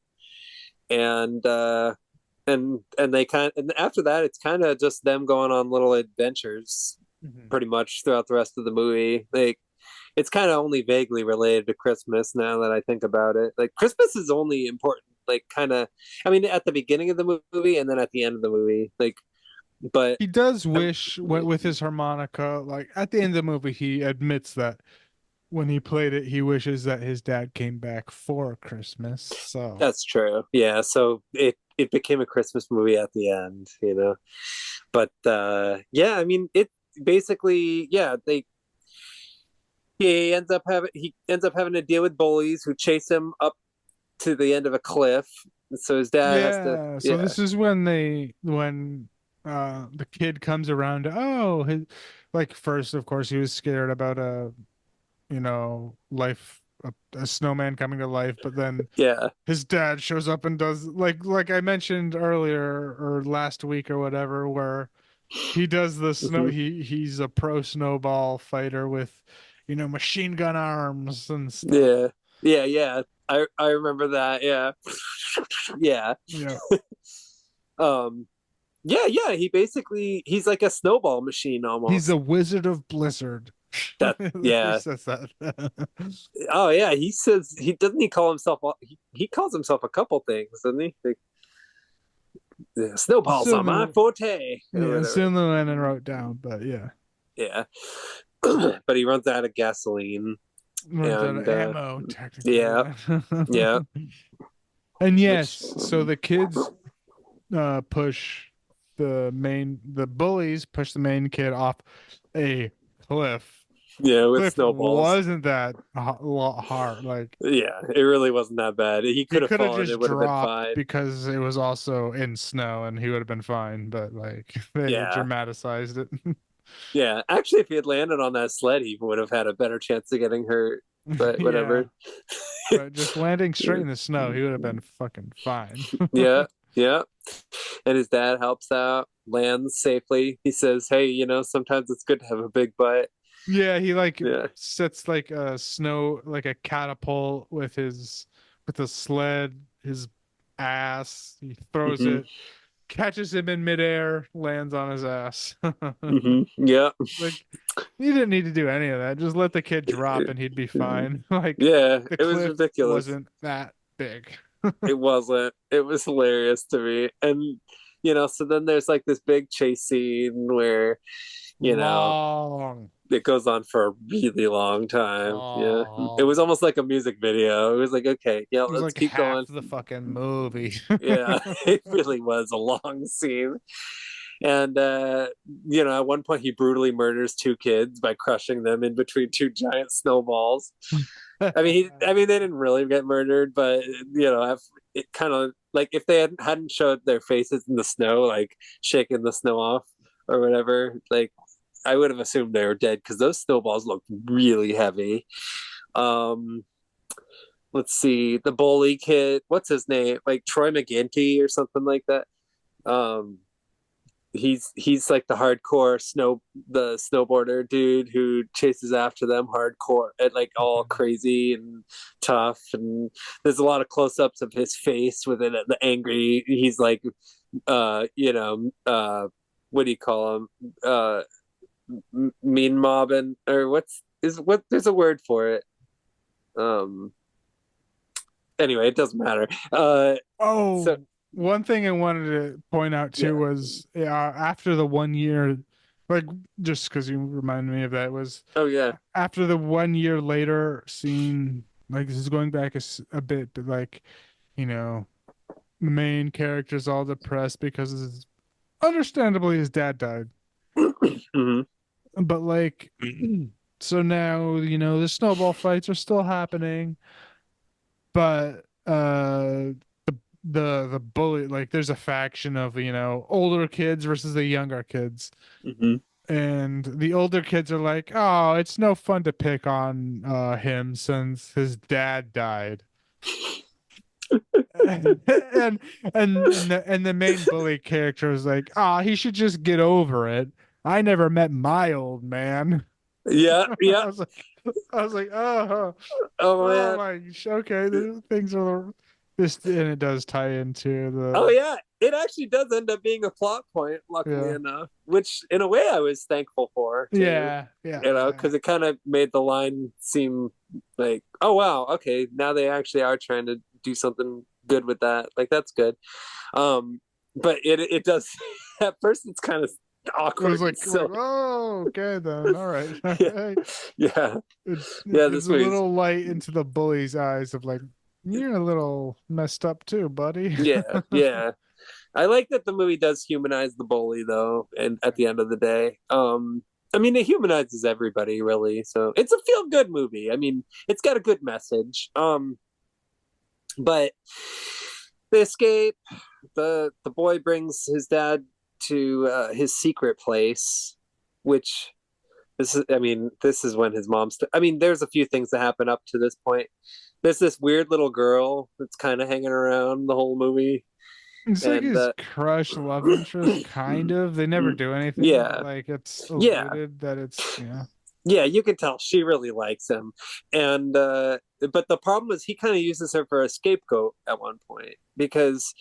and they and after that it's kind of just them going on little adventures, Mhm. pretty much throughout the rest of the movie. Like it's kind of only vaguely related to Christmas now that I think about it. Like Christmas is only important, like kind of, I mean, at the beginning of the movie and then at the end of the movie. Like But He does wish with his harmonica, like at the end of the movie, he admits that when he played it, he wishes that his dad came back for Christmas. So that's true. Yeah, so it became a Christmas movie at the end, you know. But yeah, I mean, it basically, yeah, he ends up having to deal with bullies who chase him up to the end of a cliff. So his dad has to, yeah, so yeah, this is when the kid comes around. Oh, his, like first, of course, he was scared about life, a snowman coming to life, but then yeah, his dad shows up and does like I mentioned earlier or last week or whatever, where he does the snow. hmm He's a pro snowball fighter with, machine gun arms and stuff. yeah, yeah, yeah. I remember that. Yeah, yeah. Yeah, Um, yeah, yeah. He's like a snowball machine he's almost. a wizard of Blizzard. That He yeah. says that. Oh yeah. He says he doesn't he call himself he calls himself a couple things, doesn't he? Like, yeah, snowballs are my Similar, forte or yeah, whatever. similar than I wrote down, but yeah, Yeah. But he runs out of gasoline runs out of and ammo technically. yeah, Yeah. yeah. And Which yes, so the kids push the bullies push the main kid off a cliff. yeah, with Cliff snowballs. wasn't that hard. Like Yeah, it really wasn't that bad. He he could have could have fallen, it just would have been dropped fine. because it was also in snow and he would have been fine, but like they Yeah. dramatized it. Yeah. Actually, if he had landed on that sled, he would have had a better chance of getting hurt. But Yeah, whatever. but just landing straight in the snow, he would have been fucking fine. Yeah, yeah. And his dad helps out, lands safely. He says, "Hey, sometimes it's good to have a big butt." Yeah, he like Yeah. sets like a catapult with a sled, his ass. He throws hmm it, catches him in midair, lands on his ass. Yeah. Like he didn't need to do any of that. Just let the kid drop and he'd be fine. Like Yeah, the it was cliff ridiculous. wasn't that big. It wasn't. It was hilarious to me. And so then there's like this big chase scene where, you know, Long. it goes on for a really long time. Yeah. It was Oh. almost like a music video. It was like, okay, yeah, It was let's like keep half going. the fucking movie. Yeah, it really was a long scene. And at one point he brutally murders two kids by crushing them in between two giant snowballs. I mean they didn't really get murdered, but it kind of like if they hadn't showed their faces in the snow, like shaking the snow off or whatever, like I would have assumed they were dead because those snowballs look really heavy. Um, let's see, the bully kid, what's his name? Like Troy McGinty or something like that. Um, he's like the snowboarder dude who chases after them hardcore and like all crazy and tough, and there's a lot of close-ups of his face with it, the angry, he's like what do you call him, mean mobbing, or there's a word for it. um Anyway, it doesn't matter. So Oh, one thing I wanted to point out too yeah. was after the 1 year, like just because you reminded me of that, was Oh yeah. after the 1 year later scene, like this is going back a bit, but like, you know, the main character's all depressed because understandably his dad died. hmm But like, so now, the snowball fights are still happening, but the bully, like there's a faction of older kids versus the younger kids, hmm and the older kids are like, oh, it's no fun to pick on him since his dad died. and and the main bully character is like, ah, he should just get over it. I never met my old man. Yeah, yeah. I was like, oh, Oh oh man. my, okay, things are this, and it does tie into Oh the, yeah, it actually does end up being a plot point, luckily yeah, enough, which in a way I was thankful for too. yeah, yeah, yeah. Because it kind of made the line seem like, oh wow, okay, now they actually are trying to do something good with that. Like that's good. Um, but it does. At first, it's kind of It was awkward and like, silly. oh, okay then, all right, all Yeah, right. yeah, It yeah. gives This a movie's little light into the bully's eyes of like, you're a little messed up too, buddy. yeah, yeah. I like that the movie does humanize the bully though, and at the end of the day, I mean, it humanizes everybody really. So it's a feel good movie. I mean, it's got a good message. But they escape. The boy brings his dad to his secret place, which this is. I mean, this is when his mom's. I mean, there's a few things that happen up to this point. There's this weird little girl that's kind of hanging around the whole movie, It's like and his crush love interest, kind of. They never do anything, but yeah, like it's yeah, alluded that it's yeah. yeah, you can tell she really likes him. And but the problem is he kind of uses her for a scapegoat at one point because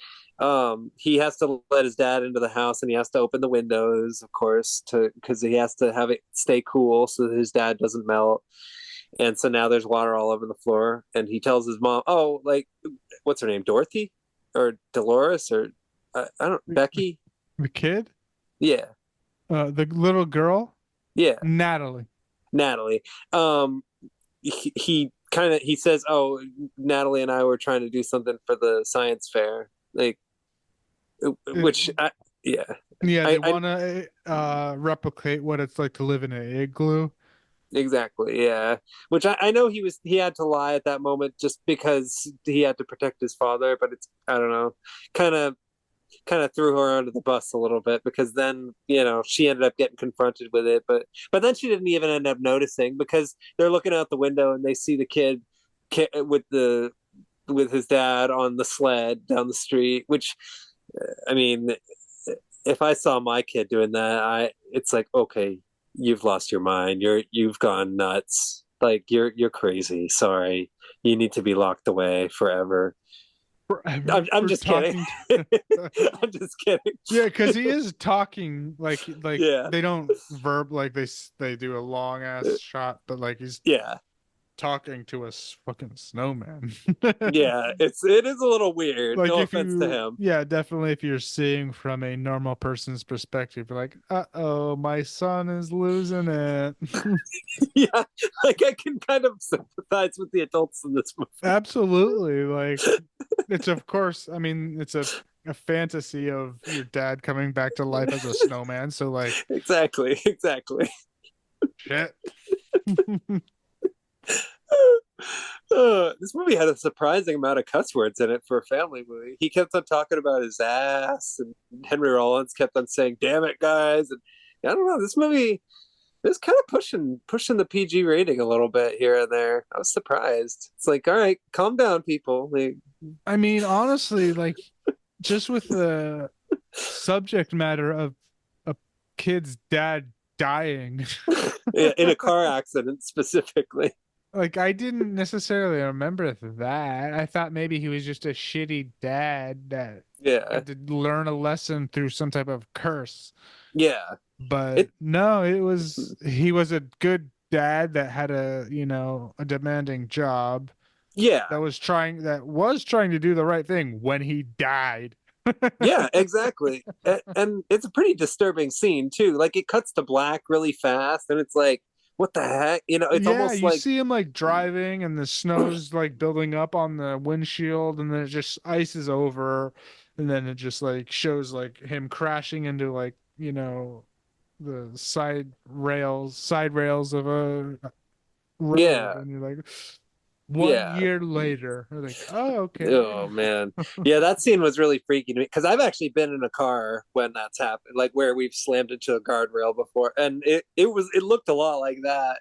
he has to let his dad into the house and he has to open the windows, of course, to because he has to have it stay cool so that his dad doesn't melt. And so now there's water all over the floor and he tells his mom, "Oh, like what's her name? Dorothy or Dolores or I don't Becky?" The kid, Yeah. the little girl, Yeah. Natalie. Natalie. He kind of he says, "Oh, Natalie and I were trying to do something for the science fair." Like which yeah. Yeah, they I want to replicate what it's like to live in an igloo. exactly, yeah. Which I know he had to lie at that moment just because he had to protect his father, but it's I don't know, kind of kind of threw her under the bus a little bit because then she ended up getting confronted with it, but then she didn't even end up noticing because they're looking out the window and they see the kid with his dad on the sled down the street, which I mean, if I saw my kid doing that, I it's like, okay, you've lost your mind, you've gone nuts, like you're crazy, sorry, you need to be locked away forever. Forever I'm for just kidding. talking. I'm just kidding. Yeah, because he is talking like Yeah, they don't verb like they do a long ass shot, but like he's yeah, talking to a fucking snowman. yeah. It is a little weird. Like No if offense to you, him. yeah, definitely if you're seeing from a normal person's perspective, you're like, uh-oh, my son is losing it. Yeah, like I can kind of sympathize with the adults in this movie. Absolutely. Like it's of course, I mean, it's a fantasy of your dad coming back to life as a snowman. So like Exactly, exactly. shit. This movie had a surprising amount of cuss words in it for a family movie. He kept on talking about his ass, and Henry Rollins kept on saying, "Damn it, guys!" And I don't know. This movie is kind of pushing the PG rating a little bit here and there. I was surprised. It's like, all right, calm down, people. Like, I mean, honestly, like just with the subject matter of a kid's dad dying. in a car accident specifically. Like I didn't necessarily remember that. I thought maybe he was just a shitty dad that Yeah, had to learn a lesson through some type of curse. yeah. But It no, he was a good dad that had a demanding job yeah. that was trying to do the right thing when he died. Yeah, exactly. And it's a pretty disturbing scene too. Like it cuts to black really fast and it's like what the heck? It's Yeah, almost you like see him like driving and the snow's like building up on the windshield and then it just ices over and then it just like shows like him crashing into like, the side rails of a road yeah. and you're like one Yeah. year later. You're like, oh, okay. Oh man. Yeah, that scene was really freaky to me because I've actually been in a car when that's happened, like where we've slammed into a guardrail before. And it looked a lot like that.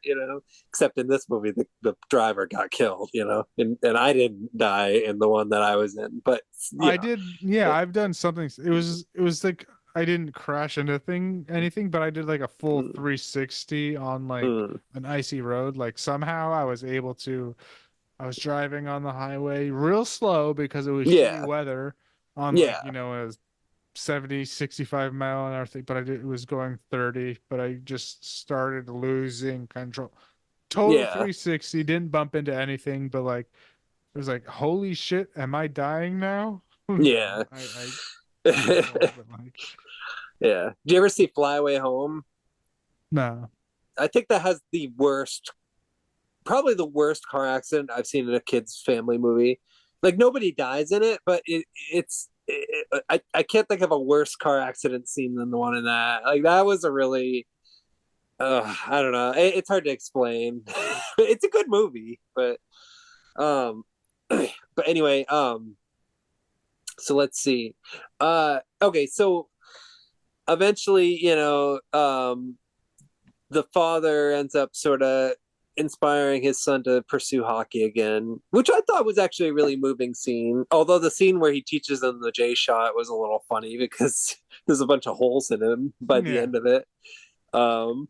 Except in this movie the driver got killed. And I didn't die in the one that I was in. But you I know. did, yeah, I've done something. It was like I didn't crash into anything, but I did like a full Mm, 360 on like mm, an icy road. Like somehow I was driving on the highway real slow because it was shitty yeah. weather on like, Yeah. a 70, 65 mile an hour thing, but it was going 30, but I just started losing control. Total Yeah. 360, didn't bump into anything, but like it was like, holy shit, am I dying now? Yeah. No, I Terrible, but like, Yeah. Do you ever see Fly Away Home? no. I think that has the worst, probably the worst car accident I've seen in a kid's family movie. Like nobody dies in it, but I can't think of a worse car accident scene than the one in that. Like that was a really I don't know. It's hard to explain. It's a good movie, but um but anyway, so let's see. Okay, so eventually, the father ends up sort of inspiring his son to pursue hockey again, which I thought was actually a really moving scene. Although the scene where he teaches them the J shot was a little funny because there's a bunch of holes in him by the Yeah. end of it. Um,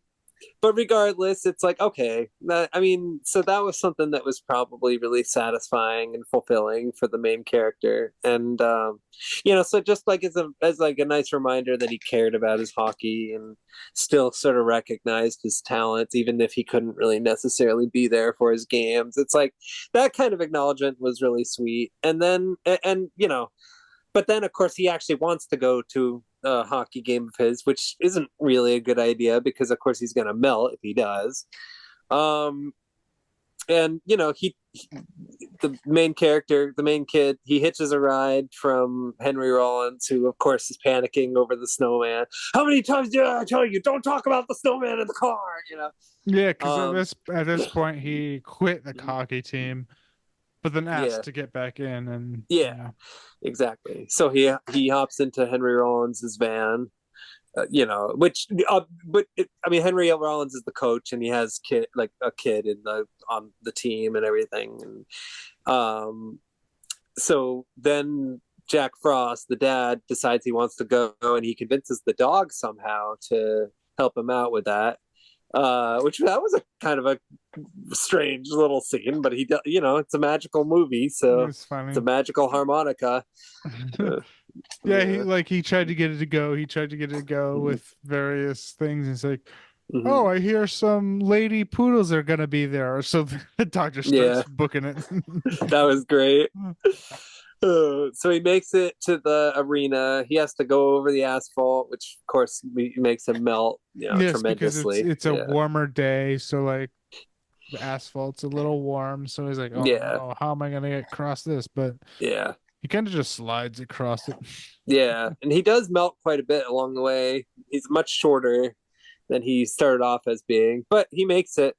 but regardless, it's like okay. I mean, so that was something that was probably really satisfying and fulfilling for the main character, and so just like as like a nice reminder that he cared about his hockey and still sort of recognized his talents, even if he couldn't really necessarily be there for his games. It's like that kind of acknowledgement was really sweet, and then and but then of course he actually wants to go to a hockey game of his, which isn't really a good idea because of course he's going to melt if he does. Um, and the main character, the main kid, he hitches a ride from Henry Rollins, who of course is panicking over the snowman. How many times did I tell you don't talk about the snowman in the car? Yeah, because Um, at this point he quit the hockey team, but then asked yeah, to get back in, and yeah, exactly. So he hops into Henry Rollins's van, which I mean Henry Rollins is the coach and he has a kid in the on the team and everything, and so then Jack Frost, the dad, decides he wants to go, and he convinces the dog somehow to help him out with that. Which that was a kind of a strange little scene, but it's a magical movie, so it's it's a funny. magical harmonica. Uh, Yeah, yeah. he tried to get it to go. He tried to get it to go Mhm. with various things. It's like, oh, Mhm. I hear some lady poodles are gonna be there. So the doctor starts Yeah, booking it. that was great. So he makes it to the arena. He has to go over the asphalt, which of course makes him melt, Yes, because tremendously. it's a Yeah, warmer day, so like the asphalt's a little warm. So he's like, oh yeah, no, how am I gonna get across this? But yeah, he kind of just slides across it. yeah. And he does melt quite a bit along the way. He's much shorter than he started off as being, but he makes it.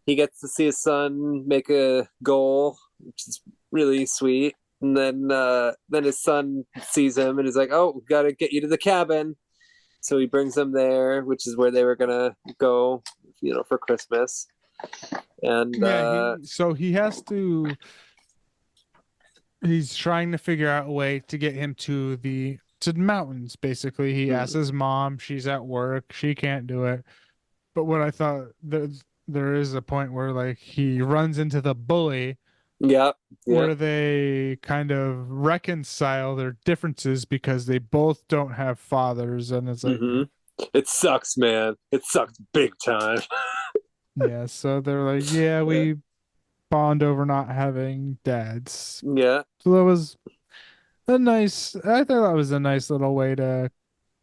He gets to see his son make a goal, which is really sweet. And then his son sees him and is like, "Oh, we got to get you to the cabin." So he brings them there, which is where they were gonna go, for Christmas. And Yeah, he has to. He's trying to figure out a way to get him to the mountains. Basically, he asks his mom. She's at work. She can't do it. But what I thought there is a point where like he runs into the bully yeah, yeah, where they kind of reconcile their differences because they both don't have fathers, and it's like, hmm it sucks, man. It sucks big time. yeah, so they're like, yeah, Yeah, we bond over not having dads. yeah, So that was I thought that was a nice little way to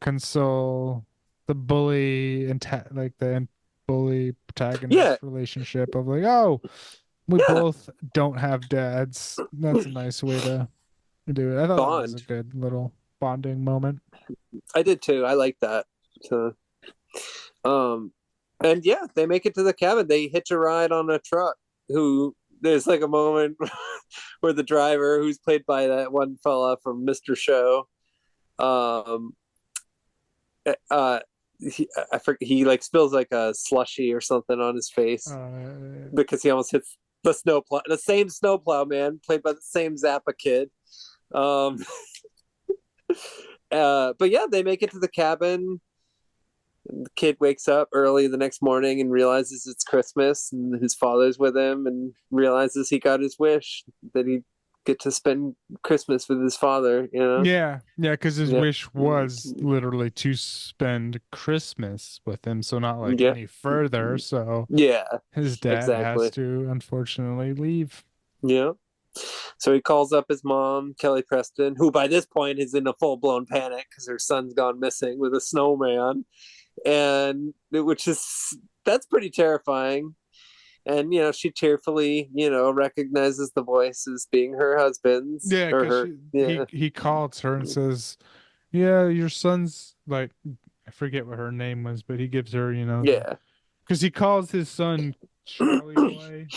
console the bully and like the bully yeah, protagonist relationship of like, oh, we yeah. both don't have dads. That's a nice way to do it. I thought that was a Bond. good little bonding moment. I did too. I like that. So, um, and yeah, they make it to the cabin. They hitch a ride on a truck. Who there's like a moment where the driver, who's played by that one fella from Mr. Show, um, uh, I forget, he like spills like a slushy or something on his face Uh, because he almost hits the same snowplow man, played by the same Zappa kid. Um, but yeah, they make it to the cabin. The kid wakes up early the next morning and realizes it's Christmas and his father's with him and realizes he got his wish that he get to spend Christmas with his father. yeah, because his Yeah. wish was literally to spend Christmas with him, so not like Yeah. any further. So Yeah, his dad has exactly. to unfortunately leave. Yeah. So he calls up his mom, Kelly Preston, who by this point is in a full blown panic because her son's gone missing with a snowman, and which is that's pretty terrifying. And she tearfully recognizes the voice as being her husband's Yeah, or because her. Yeah, he calls her and says, "Yeah, your son's like." I forget what her name was, but he gives her, yeah, because he calls his son Charlie Boy.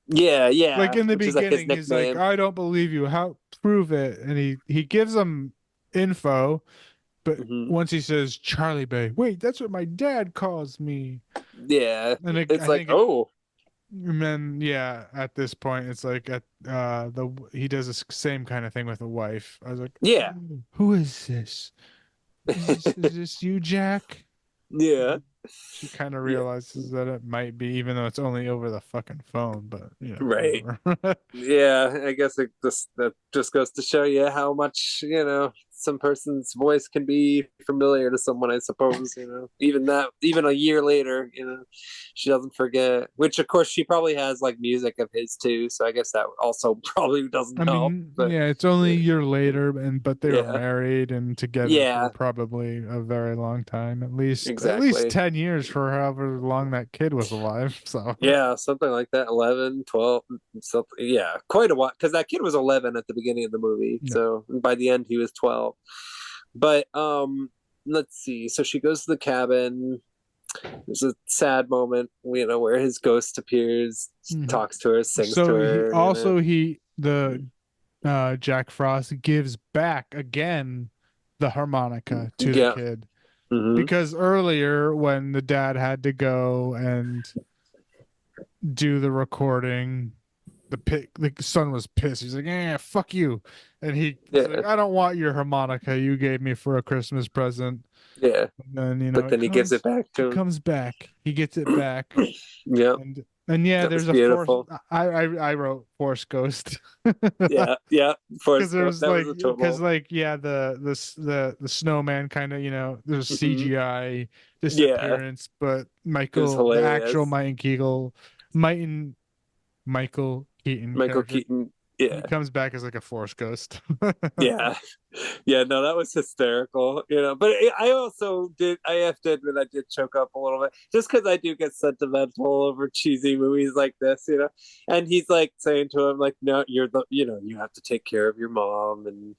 yeah, Like yeah, in the which is like his beginning, he's like, nickname. "I don't believe you. How prove it?" And he gives him info, but Hmm. once he says Charlie Bay, wait, that's what my dad calls me. Yeah, And it's I like, think it, oh, and then yeah, at this point, it's like at the he does the same kind of thing with a wife. I was like, yeah. who is this? Is this you, Jack? Yeah, She kind of yeah, realizes that it might be, even though it's only over the fucking phone, but right. whatever. Yeah, I guess that just goes to show you how much some person's voice can be familiar to someone. I suppose even a year later, she doesn't forget. Which of course she probably has like music of his too. So I guess that also probably I doesn't help. mean, But yeah, it's only a year later, but they were yeah, married and together for yeah, probably a very long time, at least exactly. 10 years for however long that kid was alive. So Yeah, something like that. 11, 12, something. Yeah, quite a while. Because that kid was 11 at the beginning of the movie. yeah. So by the end, he was 12. But let's see. So she goes to the cabin. There's a sad moment, where his ghost appears, Mhm. talks to her, sings to So he her. also the Jack Frost gives back again the harmonica to the Yeah. kid, Hmm. because earlier when the dad had to go and do the recording, the son was pissed. He's like, "Yeah, fuck you," and he's Yeah. like, "I don't want your harmonica you gave me for a Christmas present." Yeah. And then But then he gives it back to it him. comes back. He gets it back, Yeah. and yeah, That was there's a force. beautiful. I wrote Force Ghost. Yeah. Yeah. Because Forrest Gump. there's That was like, a because total. like, yeah, the snowman kind of, there's Hmm. CGI Yeah. disappearance, but It was The actual hilarious. Michael Keaton Michael character, Keaton. he Yeah. comes back as like a force ghost. Yeah. Yeah, no, that was hysterical. But I also did, I have to admit, I did choke up a little bit just because I do get sentimental over cheesy movies like this. And he's like saying to him, like, no, you have to take care of your mom, and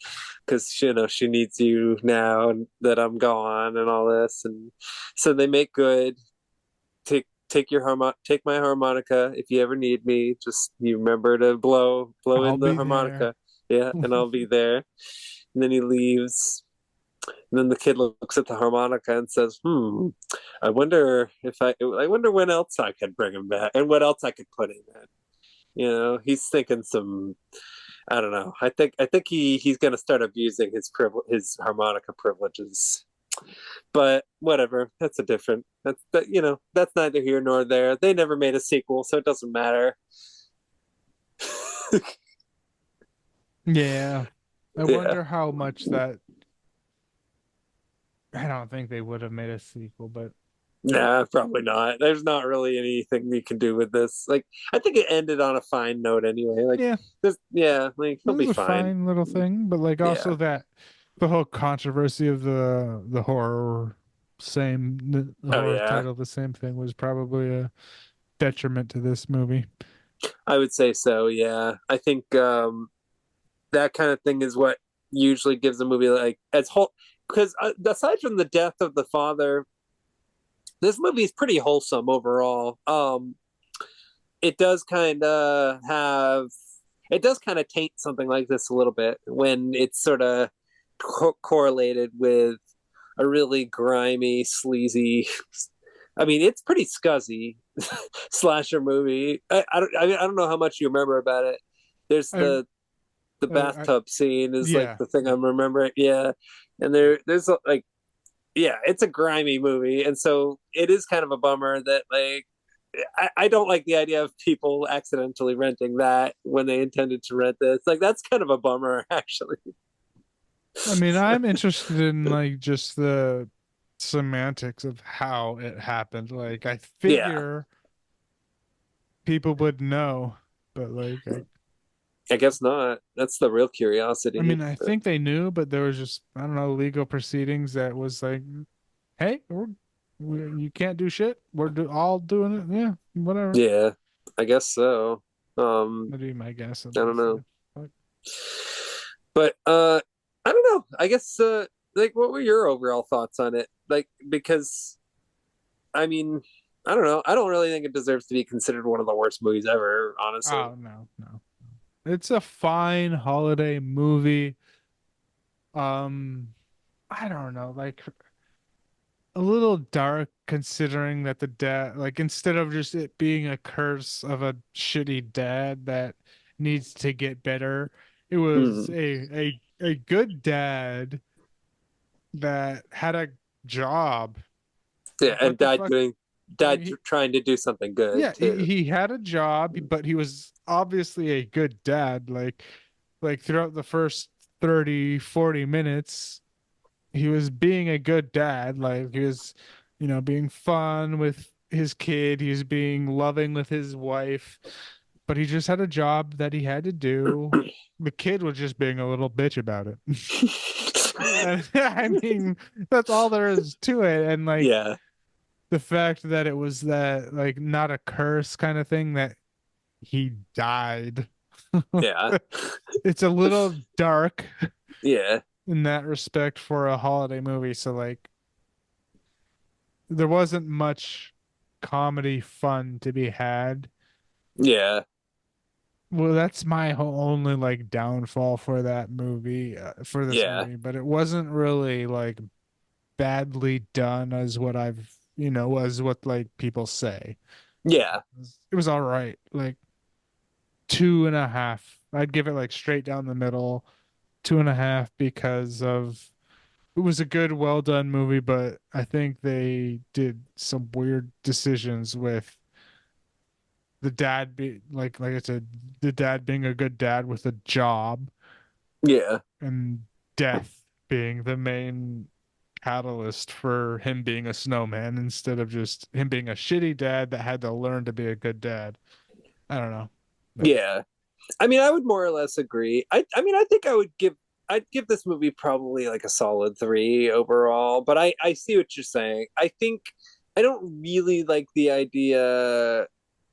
because, she needs you now and that I'm gone and all this. And so they make good. Take my harmonica if you ever need me. Just you remember to blow I'll in the be there. harmonica. Yeah, and I'll be there. And then he leaves. And then the kid looks at the harmonica and says, "Hmm, I wonder when else I could bring him back and what else I could put in it." He's thinking some. I don't know. I think he's gonna start abusing his harmonica privileges. But whatever. That's neither here nor there. They never made a sequel, so it doesn't matter. Yeah. I Yeah. wonder how much that. I don't think they would have made a sequel, but Nah, probably not. There's not really anything you can do with this. Like, I think it ended on a fine note anyway. Like, yeah, this, yeah, like it he'll was be a fine. fine little thing. But like also Yeah. that the whole controversy of the horror, the Oh horror yeah. title, the same thing, was probably a detriment to this movie. I would say so. Yeah. I think that kind of thing is what usually gives a movie like as whole. Because aside from the death of the father, this movie is pretty wholesome overall. It does kind of have it does kind of taint something like this a little bit when it's sort of correlated with a really grimy, sleazy. I mean, it's pretty scuzzy slasher movie. I don't know how much you remember about it. There's I, the I bathtub scene is like yeah. the thing I'm remembering. Yeah, and there's like yeah, it's a grimy movie, and so it is kind of a bummer that like I don't like the idea of people accidentally renting that when they intended to rent this. Like that's kind of a bummer, actually. I mean, I'm interested in like just the semantics of how it happened. Like I Yeah, figure people would know, but like I guess not. That's the real I curiosity. mean, I But think they knew, but there was just, I don't know, legal proceedings that was like, hey, you can't do shit. All doing it. Yeah, whatever. yeah, I guess so. That'd be my guess at I don't least. Yeah. know. But But I don't know. I guess like what were your overall thoughts on it? Like because I mean, I don't know. I don't really think it deserves to be considered one of the worst movies ever, honestly. oh no. It's a fine holiday movie. Um, I don't know, like a little dark considering that the dad, like instead of just it being a curse of a shitty dad that needs to get better, it was Mm. a good dad that had a job. Yeah, Like and what the fuck? dad He, trying to do something good yeah, too. he had a job, but he was obviously a good dad. Like throughout the first 30, 40 minutes, he was being a good dad. Like he was, being fun with his kid. He was being loving with his wife, but he just had a job that he had to do. The kid was just being a little bitch about it. And I mean, that's all there is to it. And like Yeah, the fact that it was that like not a curse kind of thing that he died. yeah, It's a little dark yeah, in that respect for a holiday movie. So like there wasn't much comedy fun to be had. yeah, Well, that's my only like downfall for that movie, for this yeah, movie, but it wasn't really like badly done as what as what like people say. yeah, It was all right. Like 2.5. I'd give it like straight down the middle, 2.5 because of it was a good, well done movie, but I think they did some weird decisions with the dad be like I said, the dad being a good dad with a job yeah, and death being the main catalyst for him being a snowman instead of just him being a shitty dad that had to learn to be a good dad. I don't know. But yeah. I mean, I would more or less agree. I mean, I think I'd give this movie probably like a solid 3 overall, but I see what you're saying. I think I don't really like the idea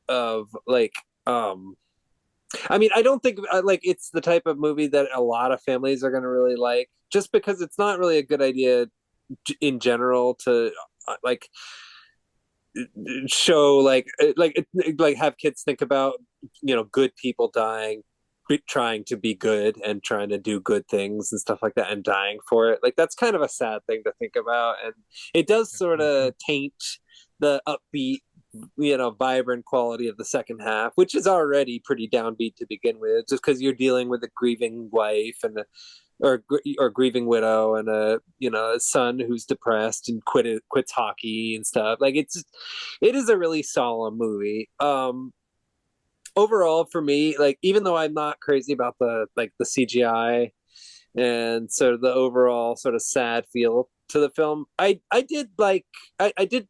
of like I mean, I don't think like it's the type of movie that a lot of families are going to really like just because it's not really a good idea in general to like show like have kids think about good people dying, trying to be good and trying to do good things and stuff like that and dying for it. Like that's kind of a sad thing to think about, and it does sort of taint the upbeat, vibrant quality of the second half, which is already pretty downbeat to begin with, just because you're dealing with a grieving wife and or grieving widow and a son who's depressed and quits hockey and stuff. Like it is a really solemn movie. Overall for me, like even though I'm not crazy about the CGI and sort of the overall sort of sad feel to the film, I did like I did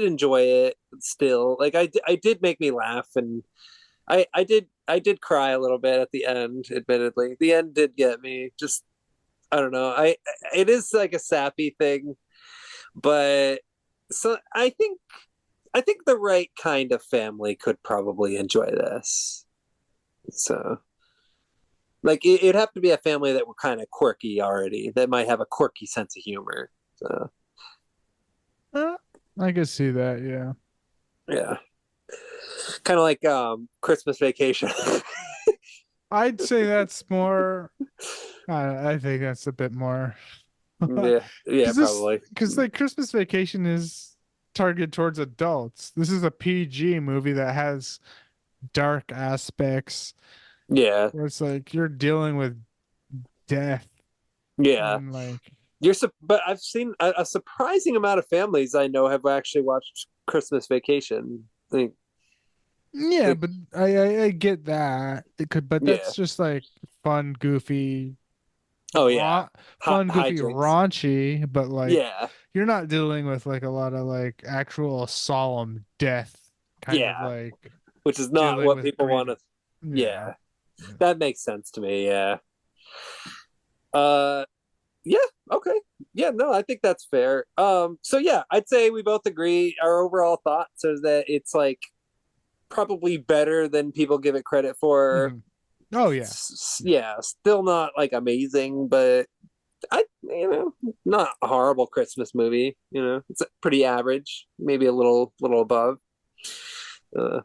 enjoy it still. Like I did make me laugh, and I did cry a little bit at the end. Admittedly, the end did get me. Just I don't know. I It is like a sappy thing, but so I think the right kind of family could probably enjoy this. So like it'd have to be a family that were kind of quirky already, that might have a quirky sense of humor. So uh, I could see that, yeah. yeah, kind of like Christmas Vacation. I'd say that's more. I think that's a bit more. Yeah, yeah, probably. Because like Christmas Vacation is targeted towards adults. This is a PG movie that has dark aspects Yeah, where it's like you're dealing with death yeah. and like But I've seen a surprising amount of families I know have actually watched Christmas Vacation. yeah, Like, but I get that it could, but yeah. that's just like fun, goofy, Oh yeah. goofy, Hijinks. raunchy. But like Yeah. you're not dealing with like a lot of like actual solemn death, kind of Yeah. like Which is not dealing what with people want to. grieving. Yeah. Yeah. That makes sense to me. Yeah. Uh, yeah. Okay. Yeah. No, I think that's fair. So yeah, I'd say we both agree. Our overall thoughts are that it's like probably better than people give it credit for. Mhm. Oh yeah. Yeah, still not like amazing, but not a horrible Christmas movie. It's pretty average, maybe a little above. Uh,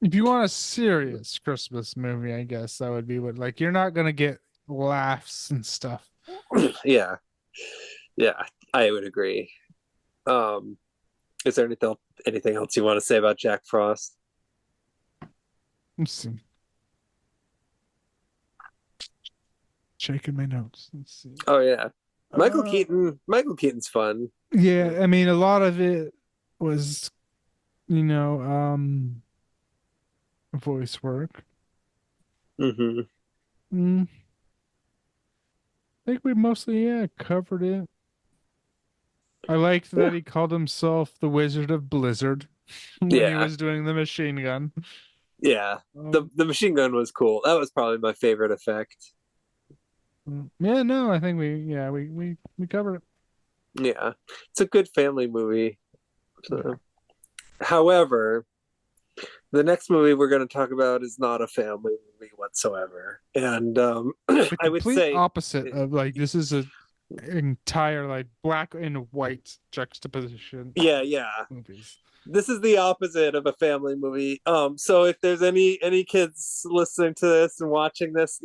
If you want a serious Christmas movie, I guess that would be what, like, you're not gonna get laughs and stuff. yeah, yeah, I would agree. Um, is there anything else you want to say about Jack Frost? Let's see. Checking my notes. Let's see. Oh yeah, Michael Uh, Keaton. Michael Keaton's fun. yeah, I mean, a lot of it was, you know, voice work. Hmm. Mm, I think we mostly, yeah, covered it. I liked Yeah, that he called himself the Wizard of Blizzard when he yeah, was doing the machine gun. yeah. The Um, the machine gun was cool. That was probably my favorite effect. yeah, no, I think we covered it. Yeah, it's a good family movie. Yeah. So. However, the next movie we're going to talk about is not a family movie whatsoever, and The I would complete say, opposite of, like, this is a entire, like, black and white juxtaposition yeah, yeah, movies. this is the opposite of a family movie. So if there's any kids listening to this and watching this,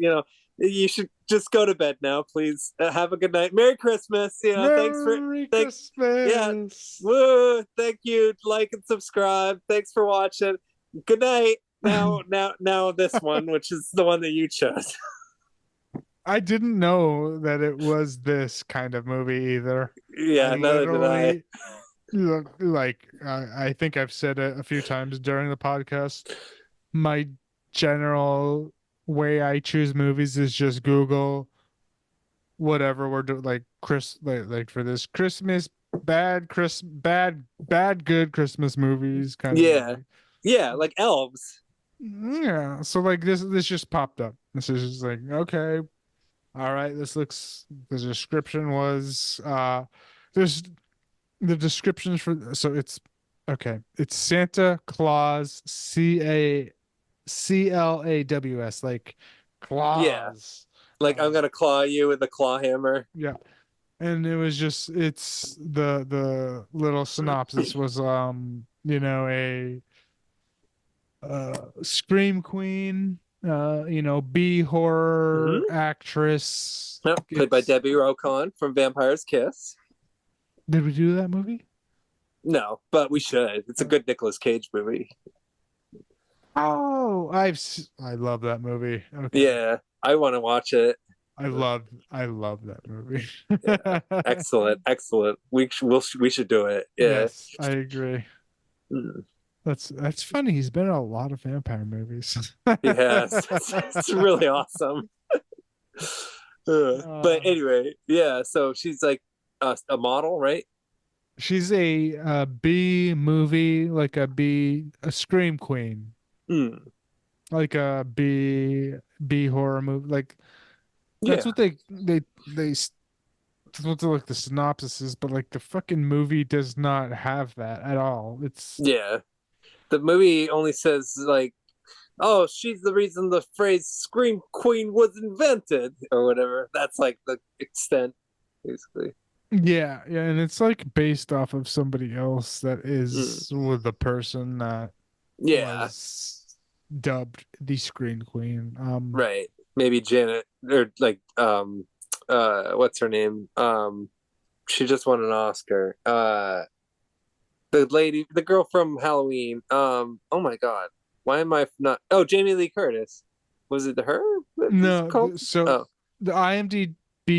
you should just go to bed now, please. Have a good night, Merry Christmas. Merry Thank, yeah, Christmas. woo, thank you, like and subscribe. Thanks for watching. Good night. Now this one, which is the one that you chose. I didn't know that it was this kind of movie either. I Yeah, neither did I. literally, like, I think I've said it a few times during the podcast. My general way I choose movies is just Google whatever we're doing, like like for this Christmas, bad good Christmas movies kind of Yeah, movie. yeah, like elves. Yeah, so like this just popped up. This is just like, okay, all right, this looks, the description was there's the descriptions for, so it's okay. It's Santa Claus, Claws, like Yeah, claws. like I'm gonna claw you with a claw hammer. Yeah. And it was just, it's the little synopsis was, a scream queen, B horror Hmm. actress Yep, played by gets. Debbie Rocon from Vampire's Kiss. Did we do that movie? No, but we should. It's a good Nicolas Cage movie. Oh, I love that movie. Okay. Yeah, I want to watch it. I love that movie. Yeah, excellent, excellent. We should do it. Yeah. Yes, I agree. Mm. That's funny. He's been in a lot of vampire movies. Yes, it's really awesome. But Uh, anyway, yeah. So she's like a model, right? she's a B movie, like a scream queen, Mm. like a B horror movie. Like, that's Yeah, what that's what like the synopsis is, but like the fucking movie does not have that at all. It's yeah. The movie only says like, "Oh, she's the reason the phrase "scream queen" was invented," or whatever. That's like the extent, basically. yeah, yeah, and it's like based off of somebody else that Mm. is with the person that Yeah, was dubbed the Screen Queen. right. Maybe Janet or like what's her name? She just won an Oscar. The girl from Halloween. Oh my God, why am I not? Oh, Jamie Lee Curtis. Was it her that was No, called? so Oh, the IMDb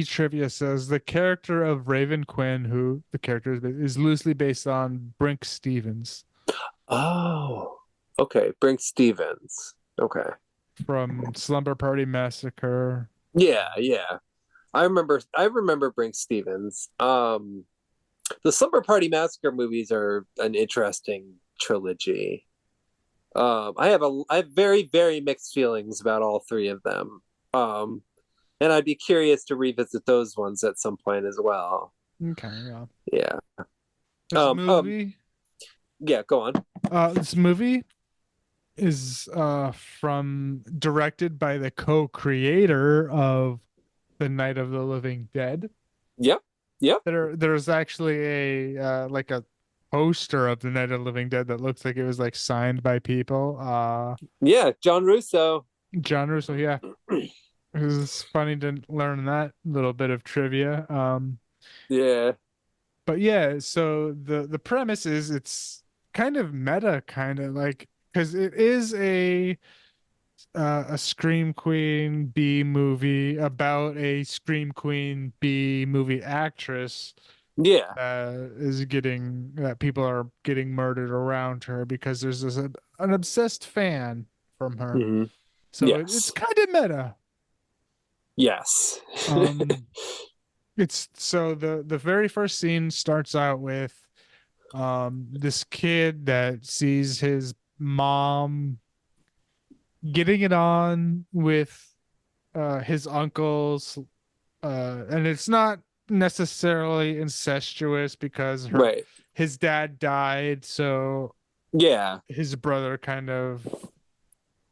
trivia says the character of Raven Quinn, who the character is loosely based on Brink Stevens oh, okay. Brink Stevens. Okay. from Slumber Party Massacre. Yeah, yeah. I remember Brink Stevens. The Slumber Party Massacre movies are an interesting trilogy. I have very, very mixed feelings about all three of them. Um, and I'd be curious to revisit those ones at some point as well. Okay, yeah. Yeah. This Um, um, movie, yeah, go on. this movie is from directed by the co-creator of The Night of the Living Dead. Yep. Yep. There's actually a like a poster of The Night of the Living Dead that looks like it was like signed by people. Yeah, John Russo. John Russo, yeah. It was funny to learn that little bit of trivia. Yeah. But yeah, so the premise is it's kind of meta, kind of like because it is a Scream Queen B movie about a Scream Queen B movie actress Yeah. is getting that people are getting murdered around her because there's an obsessed fan from her. Hmm. So it's Yes. kind of meta. Yes. Um, it's so the very first scene starts out with this kid that sees his mom getting it on with his uncles, and it's not necessarily incestuous because Right. his dad died, so Yeah. his brother kind of,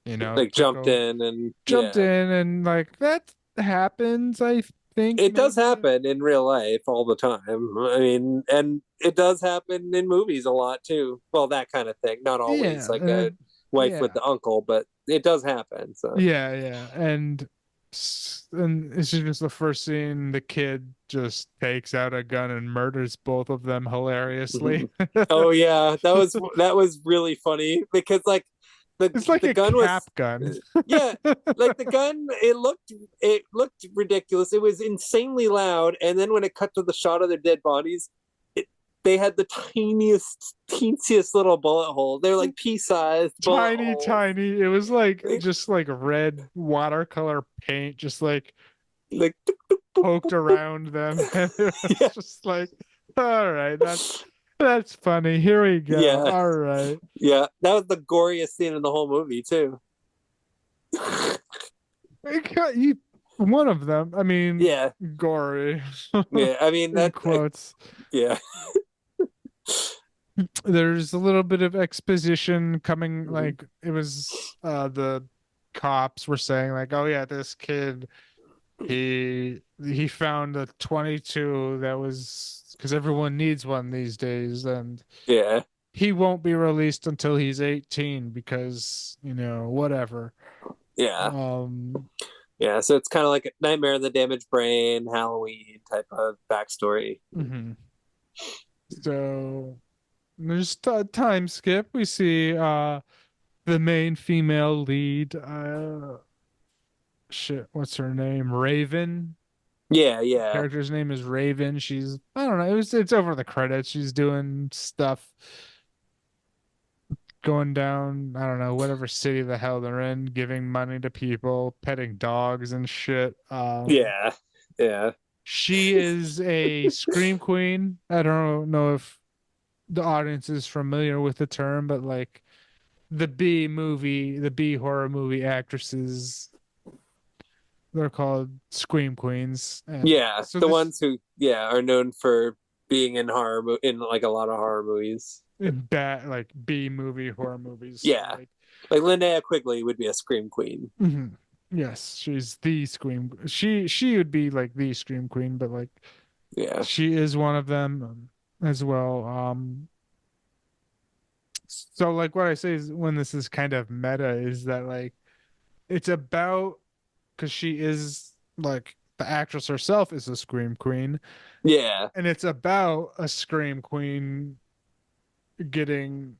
Like took jumped over, in and jumped yeah. in, and like that happens, I think It does maybe. happen in real life all the time. I mean, and it does happen in movies a lot too. Well, that kind of thing. Not always Yeah, like and a wife with yeah, the uncle, but it does happen. So, yeah, and it's just the first scene. The kid just takes out a gun and murders both of them hilariously. mhm. Oh yeah, that was really funny because like the It's like the a gun was cap gun. yeah, like the gun it looked ridiculous. It was insanely loud, and then when it cut to the shot of their dead bodies, it they had the tiniest, teeniest little bullet hole. They're like pea-sized bullet Tiny, holes. tiny. It was like Like, just like red watercolor paint, just like like poked around them. And it was yeah, just like, all right, that's funny. Here we go. yeah, All right. yeah. That was the goriest scene in the whole movie too. One of them, I mean, Yeah, gory yeah. I mean in that. quotes. Yeah. There's a little bit of exposition coming, Mhm. like it was the cops were saying like, oh yeah, this kid he found a 22 that was because everyone needs one these days, and Yeah, he won't be released until he's 18 because, whatever. yeah. Um, Yeah, so it's kind of like a Nightmare on the Damaged Brain, Halloween type of backstory. mhm. So there's a time skip. We see the main female lead, shit, what's her name? Raven. Yeah, yeah, Character's name is Raven. She's, I don't know, it's over the credits. She's doing stuff, going down, I don't know, whatever city the hell they're in, giving money to people, petting dogs and shit. yeah, yeah, She is a scream queen. I don't know if the audience is familiar with the term, but like the B horror movie actresses, they're called scream queens. And yeah. so The this ones who, yeah, are known for being in in like a lot of horror movies. in bad like B movie horror movies. So Yeah, like, like Linnea Quigley would be a scream queen. mhm. Yes, she's the scream. She would be like the scream queen, but like Yeah, she is one of them, as well. So like what I say is when this is kind of meta is that like it's about because she is like the actress herself is a scream queen, yeah. and it's about a scream queen getting,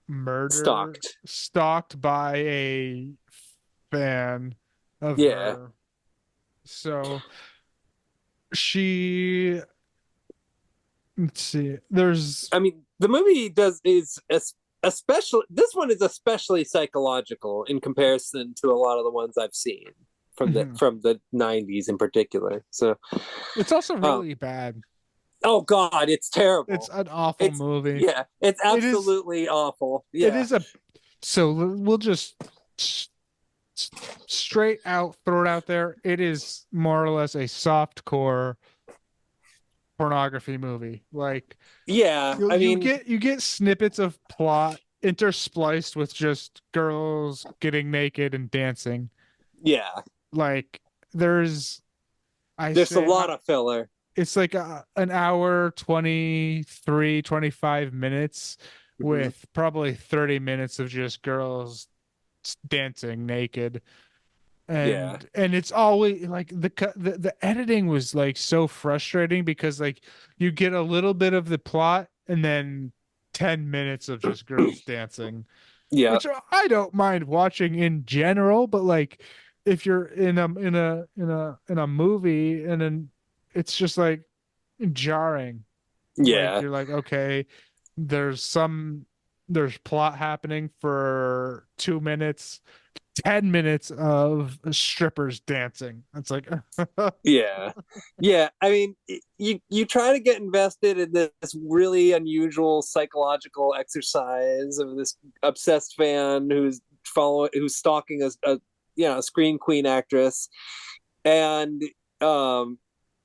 murder Stalked. stalked by a fan of Yeah, her. So she, let's see, there's I mean the movie does is especially this one is especially psychological in comparison to a lot of the ones I've seen from the mhm. from the 90s in particular. So, It's also um, really bad. oh God, it's It's terrible. an awful It's movie. yeah, it's It is absolutely awful. it Yeah, is a so we'll just s- straight out throw it out there. It is more or less a soft core pornography movie. Like Yeah, I mean, you get snippets of plot interspliced with just girls getting naked and dancing. yeah, Like there's I there's a say lot of filler. it's like an hour 25 minutes Mhm. with probably 30 minutes of just girls dancing naked, Yeah, and it's always like the editing was like so frustrating because like you get a little bit of the plot and then 10 minutes of just girls dancing, yeah, which I don't mind watching in general, but like if you're in a movie and then it's just like jarring. Like yeah, you're like, okay, there's some there's plot happening for 2 minutes, 10 minutes of strippers dancing. It's like yeah, yeah. I mean, you try to get invested in this really unusual psychological exercise of this obsessed fan who's stalking a a screen queen actress, and um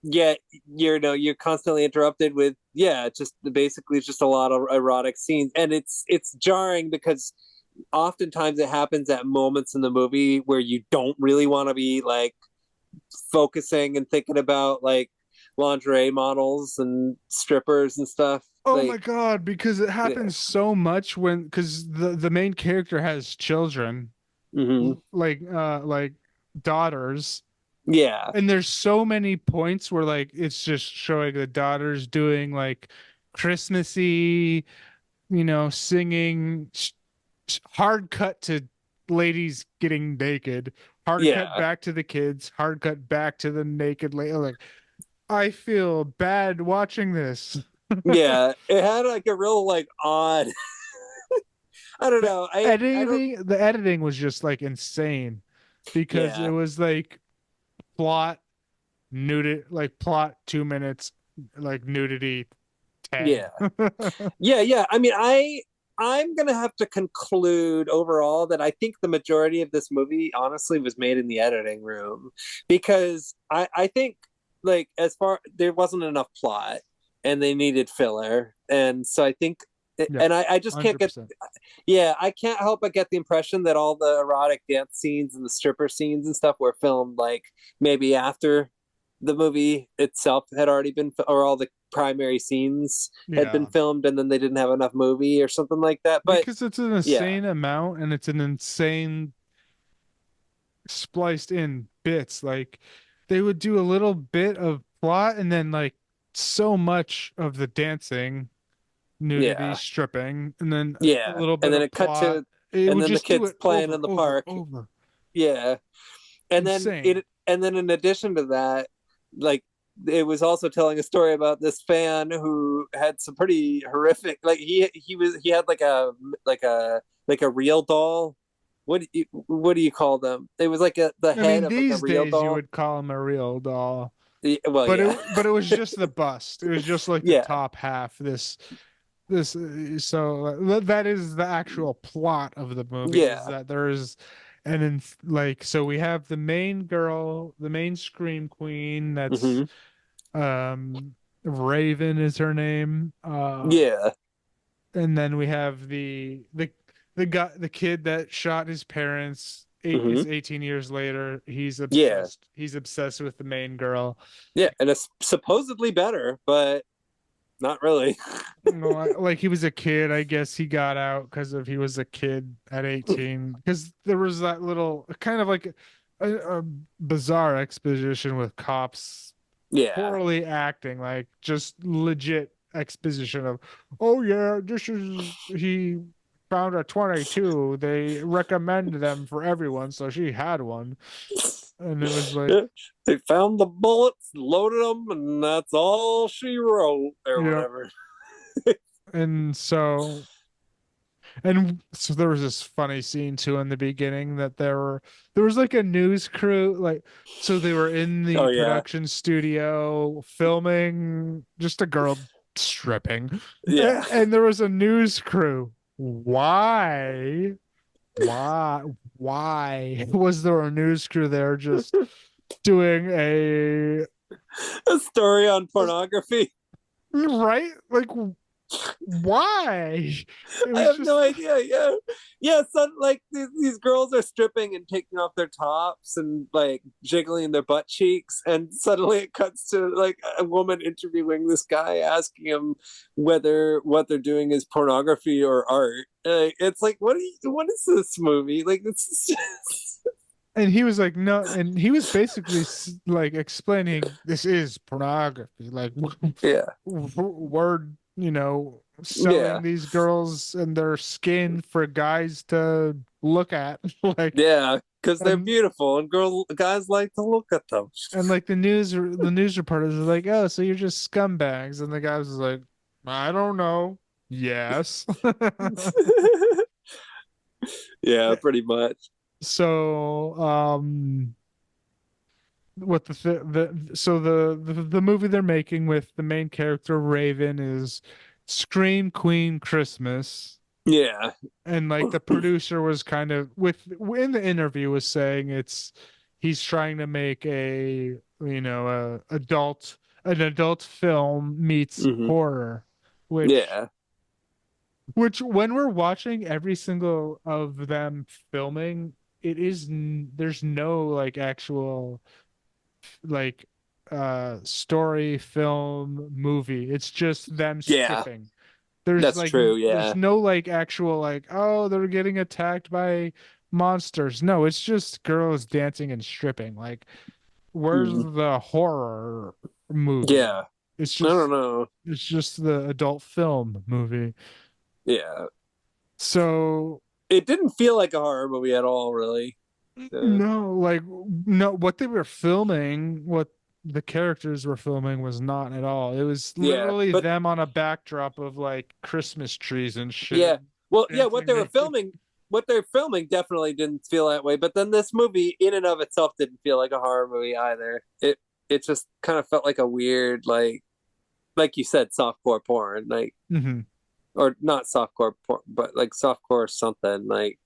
yet you're constantly interrupted with just basically it's just a lot of erotic scenes, and it's jarring because oftentimes it happens at moments in the movie where you don't really want to be like focusing and thinking about like lingerie models and strippers and stuff oh my like God, because it yeah. happens so much when because the main character has children, Hmm. like daughters. Yeah, And there's so many points where like it's just showing the daughters doing like Christmassy, singing, hard cut to ladies getting naked, hard cut yeah, back to the kids, hard cut back to the naked lady. Like I feel bad watching this. yeah, it had like a real like odd I don't The know, I don't the editing was just like insane because it yeah, was like plot nudity, like plot 2 minutes, like nudity 10. yeah. Yeah. I mean, I'm gonna have to conclude overall that I think the majority of this movie honestly was made in the editing room because I think like as far there wasn't enough plot and they needed filler, and so I think Yeah, and I just can't get 100%. I can't help but get the impression that all the erotic dance scenes and the stripper scenes and stuff were filmed like maybe after the movie itself had already been, or all the primary scenes had been Yeah, filmed, and then they didn't have enough movie or something like that. But because it's an yeah, insane amount and it's an insane spliced in bits. Like they would do a little bit of plot and then like so much of the dancing, nudity, yeah, stripping, and then a yeah, little and bit then of it cut plot. to, It and would then the just do kids it playing over, in the over, park. over. Yeah, Insane. and then in addition to that, like it was also telling a story about this fan who had some pretty horrific, like he had like a like a real doll. What do you call them? It was like the I head mean, of like a these real days you doll. would call him a real doll, Well, yeah, but it was just the bust. It was just like the yeah, top half. This so that is the actual plot of the movie is yeah. that there's and then like so we have the main girl, the main scream queen, that's Hmm. um Raven is her name, Yeah. and then we have the guy, the kid that shot his parents, Hmm. is 18 years later. Yeah. He's obsessed with the main girl. Yeah. And it's supposedly better, but not really. No, like he was a kid. I guess he got out because of he was a kid at 18. Because there was that little kind of like a bizarre exposition with cops Yeah. poorly acting, like just legit exposition of, oh yeah, this is he found a 22. They recommend them for everyone, so she had one, and it was like, They found the bullets, loaded them, and that's all she wrote, or yeah, whatever. and so there was this funny scene too in the beginning that there was like a news crew, like so they were in the Oh, yeah. production studio filming just a girl stripping, Yeah. and there was a news crew. Why? why why was there a news crew there just doing A story on pornography. right? Like why? It I was have no just idea. Yeah, yeah. So like these girls are stripping and taking off their tops and like jiggling their butt cheeks, and suddenly it cuts to like a woman interviewing this guy, asking him whether what they're doing is pornography or art. It's like, what is this movie? Like, it's just, and he was like no, and he was basically like explaining this is pornography, like yeah, we're yeah, selling these girls and their skin for guys to look at like yeah. Because they're and beautiful and guys like to look at them. like the news reporters are like, oh, so you're just scumbags, and the guy was like, I don't know. Yes. Yeah, pretty much. So what the movie they're making with the main character Raven is Scream Queen Christmas. Yeah, And like the producer was kind of with in the interview was saying he's trying to make an adult film meets hmm, horror, which yeah, when we're watching every single of them filming, there's no like actual like story film movie. It's just them yeah. stripping. There's That's like true. there's Yeah. no like actual like, oh, they're getting attacked by monsters. No, it's just girls dancing and stripping. Like where's Hmm. the horror movie? Yeah. It's I don't just know. it's just the adult film movie. Yeah. So It didn't feel like a horror movie at all, really. no, like no, what they were filming, what the characters were filming was not at all. It was Yeah. literally But them on a backdrop of like Christmas trees and shit, yeah. Well, yeah, dancing naked. what they're filming definitely didn't feel that way. But then this movie in and of itself didn't feel like a horror movie either. It just kind of felt like a weird, like you said, softcore porn, like, Hmm. or not softcore porn, but like softcore something, like,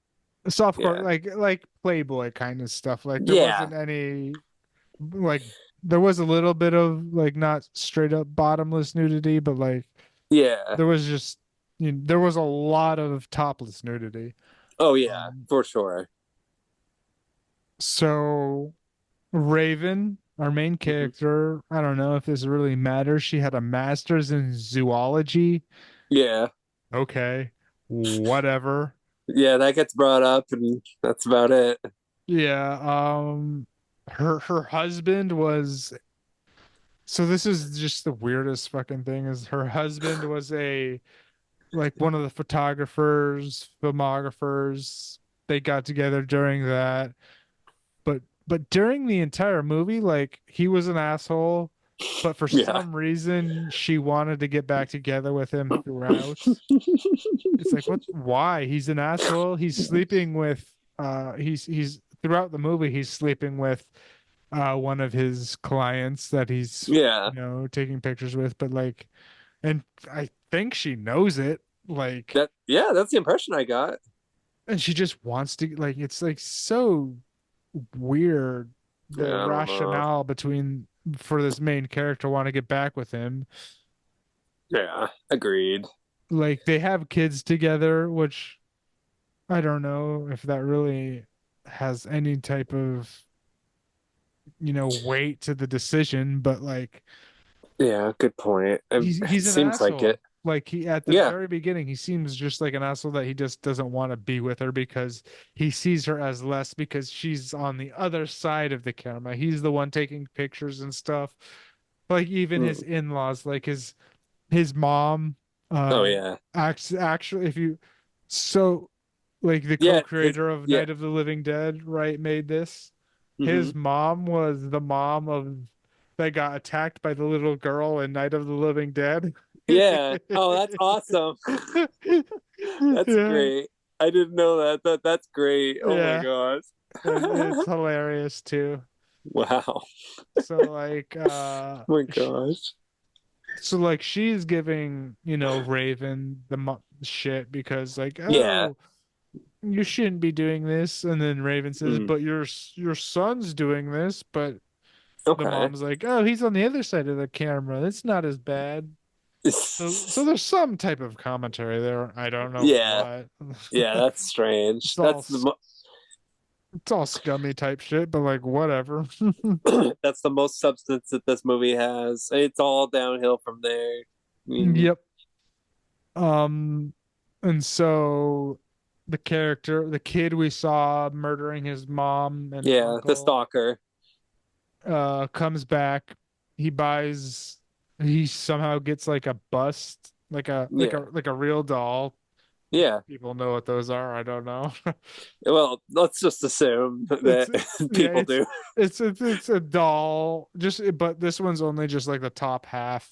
Softcore, yeah. like Playboy kind of stuff. Like there Yeah. wasn't any like there was a little bit of like not straight up bottomless nudity, but like Yeah. there was just there was a lot of topless nudity. Oh yeah, Um, for sure. so Raven, our main Mhm. character, I don't know if this really matters. She had a master's in zoology. Yeah. Okay, whatever. Yeah, that gets brought up, and that's about it. Yeah, her husband was so this is just the weirdest fucking thing is her husband was a like one of the photographers, filmographers. They got together during that. But during the entire movie, like he was an asshole, but for Yeah. some reason she wanted to get back together with him throughout. It's like why? He's an asshole. He's sleeping with he's throughout the movie he's sleeping with one of his clients that he's Yeah. taking pictures with, but like and I think she knows it, like Yeah, that's the impression I got. and she just wants to like it's like so weird Yeah, the I don't know. rationale between for this main character want to get back with him. Yeah, agreed. Like they have kids together, which I don't know if that really has any type of weight to the decision, but like Yeah, good point. It he's an seems like asshole. it. Like he at the Yeah. very beginning, he seems just like an asshole that he just doesn't want to be with her because he sees her as less because she's on the other side of the camera. He's the one taking pictures and stuff. Like even his Mm. in-laws, like his mom, Oh uh yeah. acts actually if you so like the Yeah, his co-creator of yeah. Night of the Living Dead, right, made this. Hmm. His mom was the mom of that got attacked by the little girl in Night of the Living Dead. Yeah. Oh, that's awesome. That's Yeah, great. I didn't know that. That's great. Oh my yeah. gosh. It's hilarious too. Wow. So like Oh my gosh. she's giving, Raven the shit because like, Yeah. oh, you shouldn't be doing this. And then Raven says, Mm, but your son's doing this. But the okay. mom's like, oh, he's on the other side of the camera. That's not as bad. So there's some type of commentary there. I don't know Yeah, what. yeah, that's strange. It's all That's the it's all scummy type shit, but like whatever. that's the most substance that this movie has. It's all downhill from there. I mean, Yep. Um, and so the kid we saw murdering his mom and yeah, the uncle, stalker. comes back. He buys, he somehow gets like a bust, Yeah, like a real doll. yeah. People know what those are. I don't know. Well, let's just assume It's that yeah, people do. it's a doll. Just but this one's only just like the top half,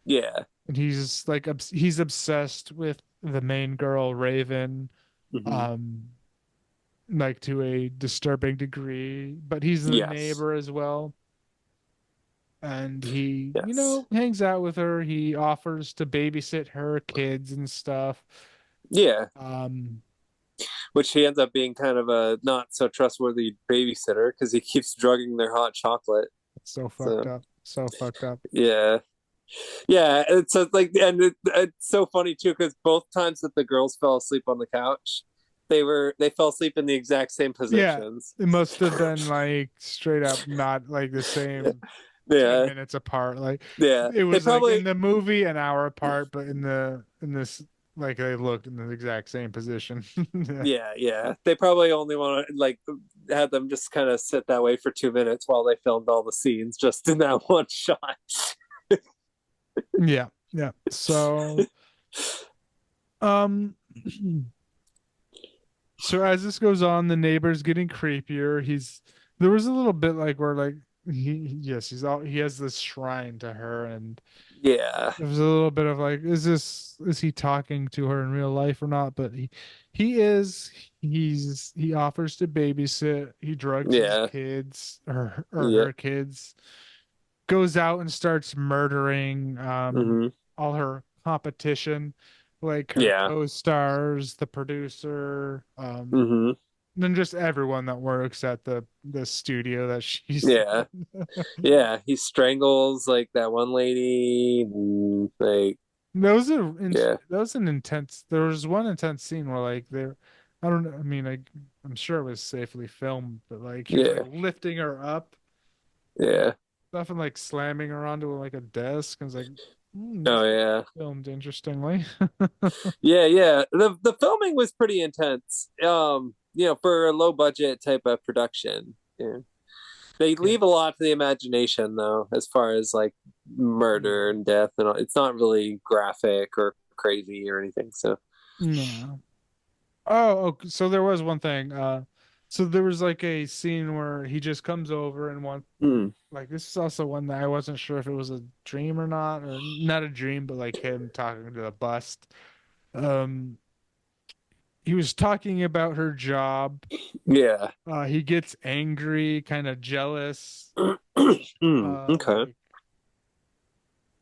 Yeah. and he's like he's obsessed with the main girl Raven, Hmm. um, like to a disturbing degree. But he's the Yes. neighbor as well, and he Yes. hangs out with her. He offers to babysit her kids and stuff. Yeah. Um, Which he ends up being kind of a not so trustworthy babysitter because he keeps drugging their hot chocolate. it's so fucked So up. So fucked up. yeah. Yeah, it's like, and it's so funny too because both times that the girls fell asleep on the couch, they fell asleep in the exact same Yeah, positions. it must have been like straight up not like the same 10 Yeah, minutes apart. Like yeah. it They was like probably, in the movie an hour apart, but in this like they looked in the exact same position. Yeah. yeah, yeah. They probably only want to like had them just kind of sit that way for 2 minutes while they filmed all the scenes just in that one shot. Yeah. Yeah. So um so as this goes on, the neighbor's getting creepier. There was a little bit like where like he has this shrine to her, and Yeah, there was a little bit of like, is he talking to her in real life or not? But he is. He offers to babysit. He drugs his yeah, kids or yeah. her kids. Goes out and starts murdering Hmm. all her competition, like her Yeah. co-stars, the producer, Hmm. then just everyone that works at the studio that she's Yeah. in. Yeah. He strangles like that one lady. Like, yeah, That was an intense. There was one intense scene where like I don't know. I mean, I'm sure it was safely filmed, but like he was like yeah, lifting her up and yeah. stuff and like slamming her onto like a desk. And it's like, this Oh was yeah. filmed interestingly. Yeah, yeah. The filming was pretty intense. For a low budget type of production. Yeah. They Yeah. leave a lot to the imagination though, as far as like murder and death and all. It's not really graphic or crazy or anything. So No. So there was one thing. So there was like a scene where he just comes over and mm, like this is also one that I wasn't sure if it was a dream or not, or not a dream, but like him talking to the bust. Um, he was talking about her job. yeah. He gets angry, kind of jealous. Okay. Like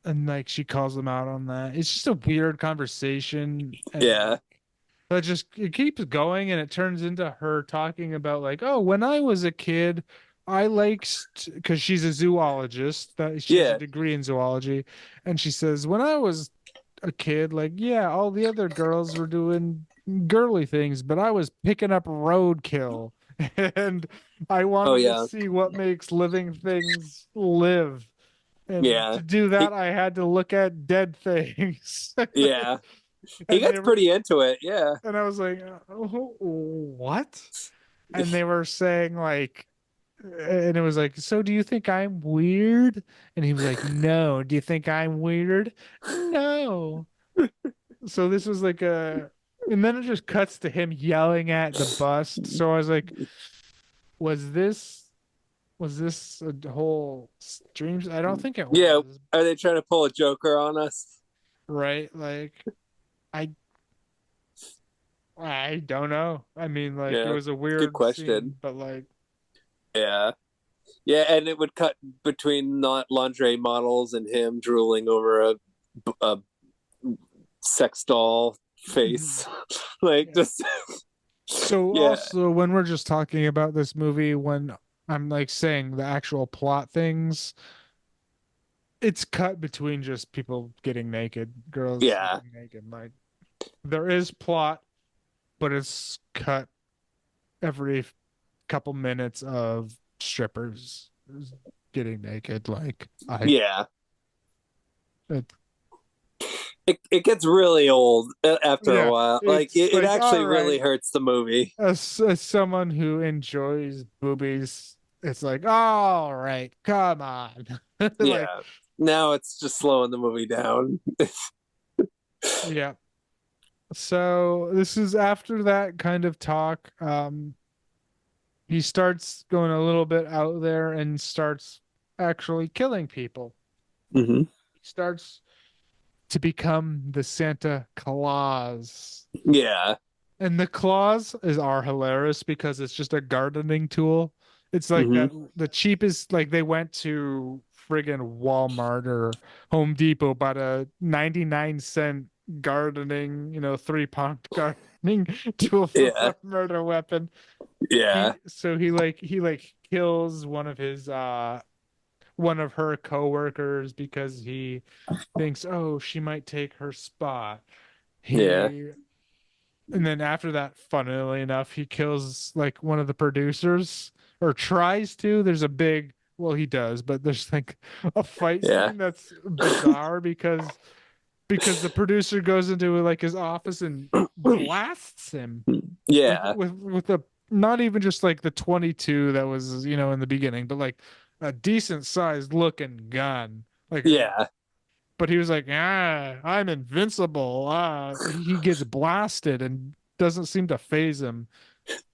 and like she calls him out on that. It's just a weird conversation, and Yeah. like that just it keeps going, and it turns into her talking about like, oh, when I was a kid, I liked because she's a zoologist that she has a Yeah. degree in zoology, and she says when I was a kid, like yeah, all the other girls were doing girly things, but I was picking up roadkill, and I Oh wanted to yeah. see what makes living things live. And Yeah. to do that, He I had to look at dead things. yeah. He And gets they were, pretty into it. Yeah. and I was like, what? And they were saying like, and it was like, so do you think I'm weird? And he was like, no. Do you think I'm weird? No. So this was like and then it just cuts to him yelling at the bust. So I was like, was this was this a whole dreams? I don't think it Yeah. was, Are they trying to pull a Joker on us? right? Like I I don't know. I mean, like it Yeah. was a Good weird question. scene, but like Yeah. Yeah, and it would cut between not lingerie models and him drooling over a sex doll face. Like yeah. just So Yeah, also when we're just talking about this movie, when I'm like saying the actual plot things, it's cut between just people getting naked, girls yeah, getting naked. Like there is plot, but it's cut every couple minutes of strippers getting naked. Like I, yeah. it, It gets really old after a yeah, while. Like it's it like actually all really right. hurts the movie. As someone who enjoys boobies, it's like all right, come on, like Yeah. Now it's just slowing the movie down. yeah. So this is after that kind of talk. He starts going a little bit out there and starts actually killing people. Hmm. He starts to become the Santa Claus. Yeah. And the claws are hilarious because it's just a gardening tool. It's like Hmm. that the cheapest, like they went to friggin' Walmart or Home Depot, bought a 99-cent gardening, 3-pound gardening tool for Yeah. a murder weapon. Yeah. He kills one of her coworkers because he thinks, oh, she might take her spot. Yeah. He And then after that, funnily enough, he kills like one of the producers or tries to. There's a big, well, he does, but there's like a fight Yeah. scene that's bizarre because the producer goes into like his office and blasts him like Yeah. with a not even just like the 22 that was in the beginning, but like a decent sized looking gun. Like Yeah. but he was like, "Ah, I'm invincible." He gets blasted and doesn't seem to phase him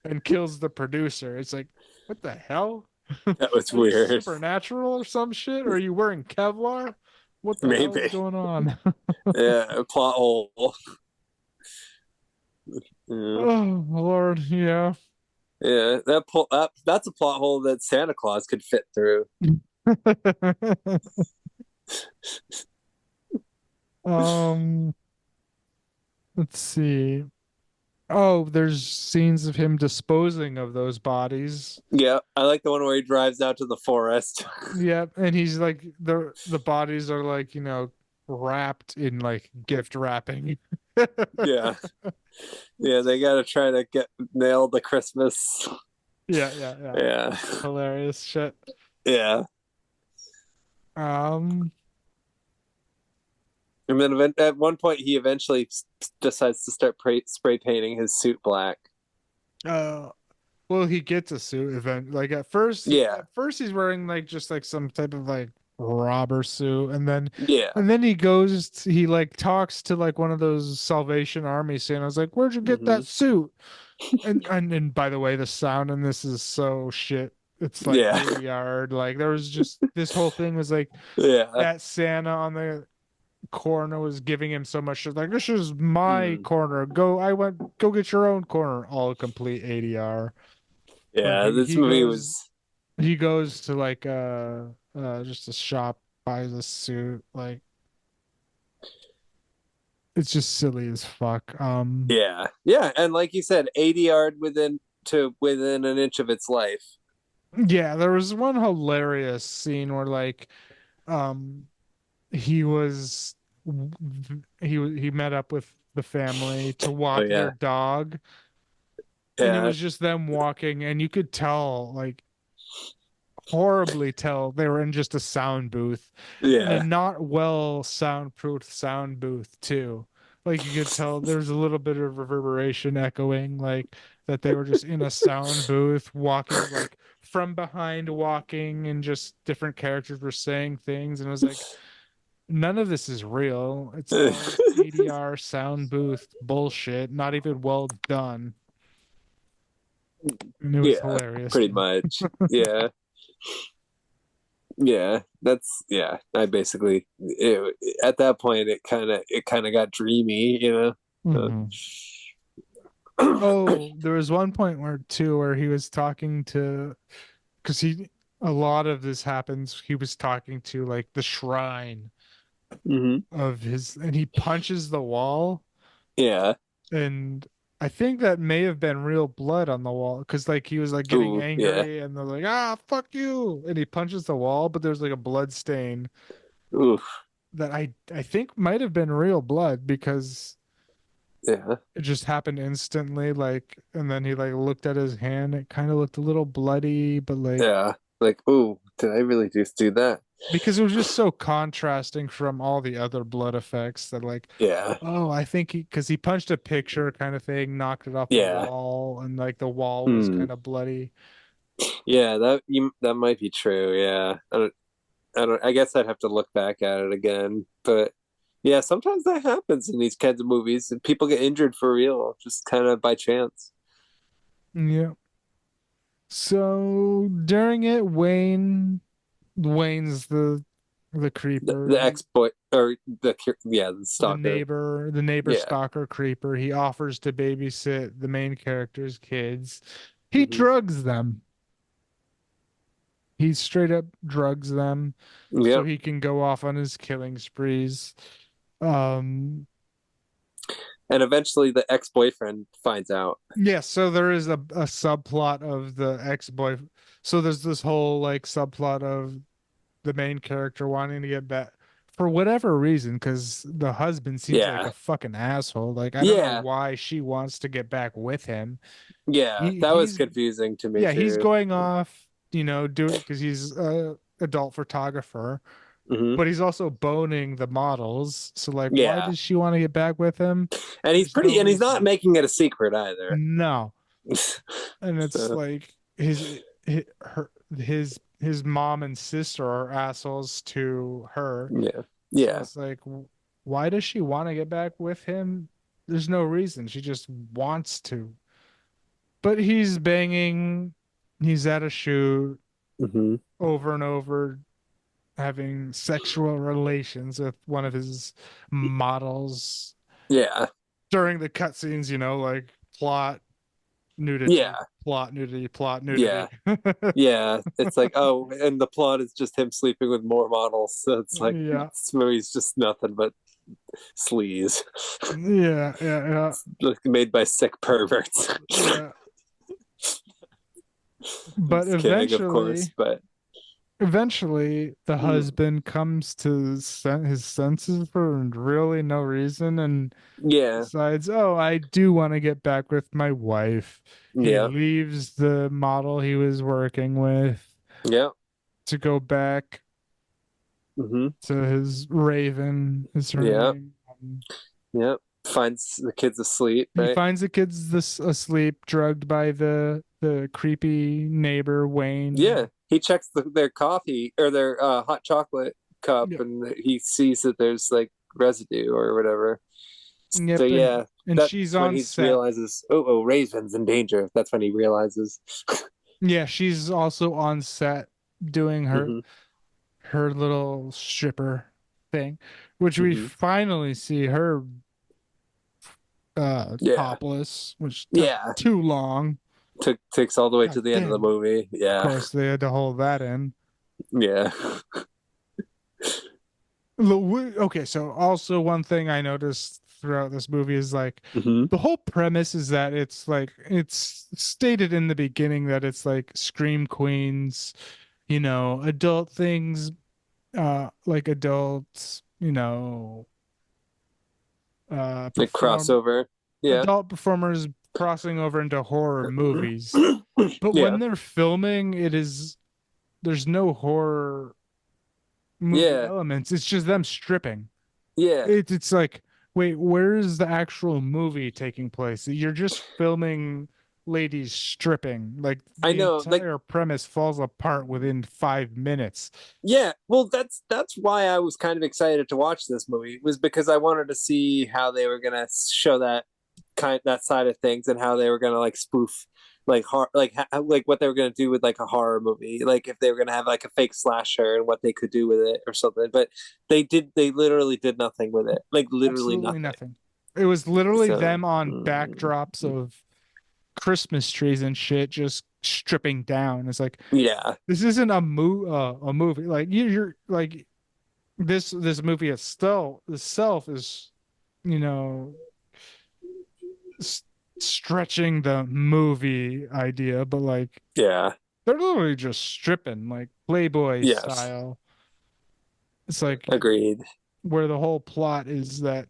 and kills the producer. It's like, what the hell? That was Are you weird. supernatural or some shit? Or are you wearing Kevlar? What the hell is Maybe. going on? Yeah. Plot hole. Yeah. Oh, Lord, yeah. Yeah. That's a plot hole that Santa Claus could fit through. um, let's see. Oh, there's scenes of him disposing of those bodies. Yeah. I like the one where he drives out to the forest. Yep, and he's like the bodies are like, wrapped in like gift wrapping. Yeah. Yeah. They got to try to nail the Christmas. Yeah, yeah, yeah. Yeah. Hilarious shit. Yeah. Um, And then at one point, he eventually decides to start spray painting his suit black. uh, well, he gets a suit event. Like Yeah. at first he's wearing like just like some type of like robber suit, and then Yeah. he like talks to like one of those Salvation Army Santas, like, "Where'd you get Hmm. that suit?" And by the way, the sound in this is so shit. It's like Yeah. 80 yard. Like there was just this whole thing was like Yeah. that Santa on the corner was giving him so much shit. Like this is my Mm. corner. Go get your own corner. All complete ADR. But Yeah. This movie was. he goes to like just a shop, buys a suit. Like it's just silly as fuck. Yeah. Yeah. And like you said, 80 yard within an inch of its life. Yeah, there was one hilarious scene where like um he was he met up with the family to Oh walk their yeah. dog, and it Yeah. was just them walking, and you could tell like horribly tell they were in just a sound booth, in a Yeah. not well soundproof sound booth too. Like you could tell there's a little bit of reverberation echoing, like that they were just in a sound booth walking like from behind walking, and just different characters were saying things, and it was like none of this is real. It's all ADR sound booth bullshit, not even well done. And it was Yeah. hilarious. Pretty much. Yeah. Yeah. Yeah. I basically at that point it kind of got dreamy. Mhm. Oh, there was one point where he was talking to, because a lot of this happens. He was talking to like the shrine Hmm. and he punches the wall, Yeah. and I think that may have been real blood on the wall because like he was like getting Ooh, yeah. angry and they're like, ah, fuck you. And he punches the wall, but there's like a blood stain Ooh, that I think might have been real blood because yeah. it just happened instantly. Like, and then he like looked at his hand. It kind of looked a little bloody, but like Yeah. Like, ooh, did I really just do that? because it was just so contrasting from all the other blood effects that like, Yeah. oh, I think because he punched a picture kind of thing, knocked it off the Yeah. wall, and like the wall was Hmm. kind of bloody. Yeah, that might be true. Yeah. I guess I'd have to look back at it again. But yeah, sometimes that happens in these kinds of movies and people get injured for real, just kind of by chance. Yeah. So during it, Wayne's the creeper, The ex-boy or the stalker. the neighbor Yeah. stalker creeper. He offers to babysit the main character's kids. He Hmm. drugs them. He straight up drugs them so Yep. he can go off on his killing sprees. Um, And eventually the ex-boyfriend finds out. yeah, so there is a subplot of the ex-boy. So there's this whole like subplot of the main character wanting to get back for whatever reason, because the husband seems like Yeah. a fucking asshole. Like I don't know Yeah. why she wants to get back with him. Yeah. That was He's confusing to me yeah, he's too. going off, doing because he's a adult photographer, Hmm. but he's also boning the models. So like, why Yeah. does she want to get back with him? And There's no he's not reason. making it a secret either. No, and it's So, like his mom and sister are assholes to her. yeah. So Yeah. it's like, why does she want to get back with him? There's no reason. She just wants to. But he's banging, he's at a shoot Hmm. over and over, having sexual relations with one of his models Yeah. during the cutscenes, like plot nudity, Yeah. plot nudity, plot nudity. Yeah. Yeah. It's like, oh, and the plot is just him sleeping with more models. So it's like Yeah. this movie's just nothing but sleaze. Yeah, yeah, yeah, It's like made by sick perverts. yeah. I'm But just kidding, of course, eventually, but eventually, the mm, husband comes to his senses for really no reason and yeah. decides, oh, I do want to get back with my wife. He Yeah. leaves the model he was working with Yeah. to go back Hmm. to his Raven, is her Yeah. name. Yeah. Finds the kids asleep, He right? finds the kids this asleep, drugged by the creepy neighbor Yeah. Wayne. He checks their coffee or their hot chocolate cup Yep. and he sees that there's like residue or whatever. So Yep, yeah, and that's she's when on he set. realizes, oh, Raven's in danger. That's when he realizes. Yeah, she's also on set doing her Hmm. her little stripper thing, which we Hmm. finally see her Yeah. topless, which took Yeah. too long. Takes all the way God to the end of the damn. movie. Of Yeah. course, they had to hold that in. Yeah. Okay, so also one thing I noticed throughout this movie is like Hmm. the whole premise is that it's stated in the beginning that it's like Scream Queens, adult things, like adults, Like perform crossover. Yeah. adult performers crossing over into horror movies. But when Yeah. they're filming, there's no horror movie Yeah. elements. It's just them stripping. Yeah. It's like, wait, where is the actual movie taking place? You're just filming ladies stripping. Like I the know. Like, entire premise falls apart within 5 minutes. yeah. Well, that's why I was kind of excited to watch this movie was because I wanted to see how they were gonna show that side of things and how they were gonna like spoof like like what they were gonna do with like a horror movie, like if they were gonna have like a fake slasher and what they could do with it or something. But they literally did nothing with it, like literally Absolutely nothing. nothing. It was literally So them on backdrops of Christmas trees and shit, just stripping down. It's like yeah, this isn't a movie. Like you're like this movie itself is, you know, stretching the movie idea, but like Yeah. they're literally just stripping like Playboy Yes. style. It's like Agreed. where the whole plot is that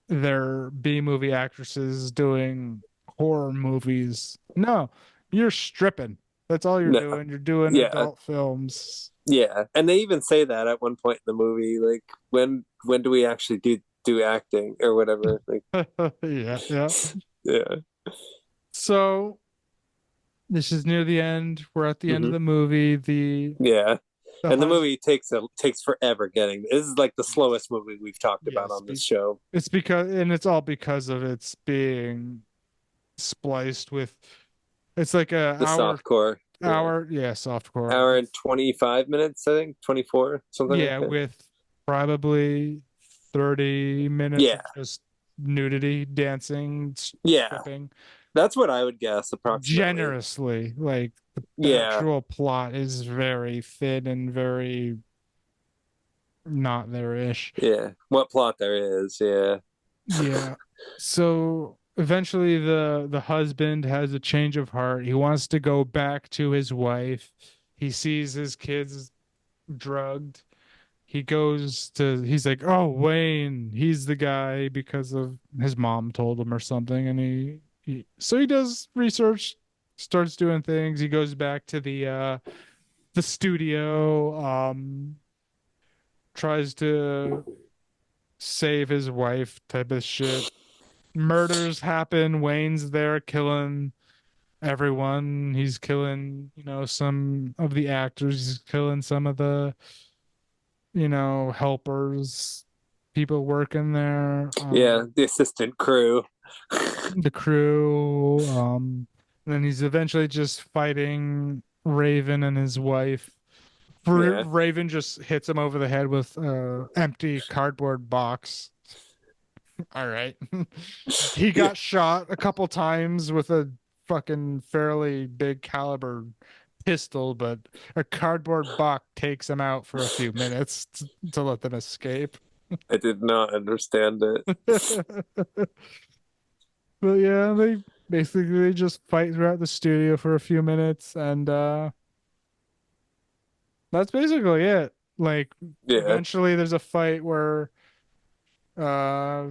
they're B movie actresses doing horror movies. No, you're stripping. That's all you're No. doing. You're doing Yeah. adult films. Yeah. And they even say that at one point in the movie, like when do we actually do acting or whatever? Like Yeah, yeah. yeah. So this is near the end. We're at the end of Hmm. the movie. The And the hus movie takes forever getting. This is like the slowest movie we've talked about yes, on this show. it's because and it's all because of its being spliced with it's like a The softcore. Yeah. hour yeah softcore Hour with and 25 minutes, I think. 24, something like yeah that. with probably 30 minutes of Yeah. just nudity dancing Yeah. stripping That's what I would guess approximately. generously like the Yeah. actual plot is very thin and very not there-ish. Yeah. What plot there is. Yeah. Yeah. So eventually the husband has a change of heart. He wants to go back to his wife. He sees his kids drugged. He's like, "Oh, Wayne, he's the guy because of his mom told him or something." And so he does research, starts doing things. He goes back to the studio, tries to save his wife type of shit. Murders happen. Wayne's there killing everyone. He's killing, some of the actors. He's killing some of the, helpers, people working there, Yeah. The assistant crew. the crew. And then he's eventually just fighting Raven and his wife. Yeah. Raven just hits him over the head with a empty cardboard box. All right. He got shot a couple times with a fucking fairly big caliber pistol, but a cardboard box takes him out for a few minutes to let them escape. I did not understand it. But yeah, they just fight throughout the studio for a few minutes and that's basically it. Like Yeah. eventually there's a fight where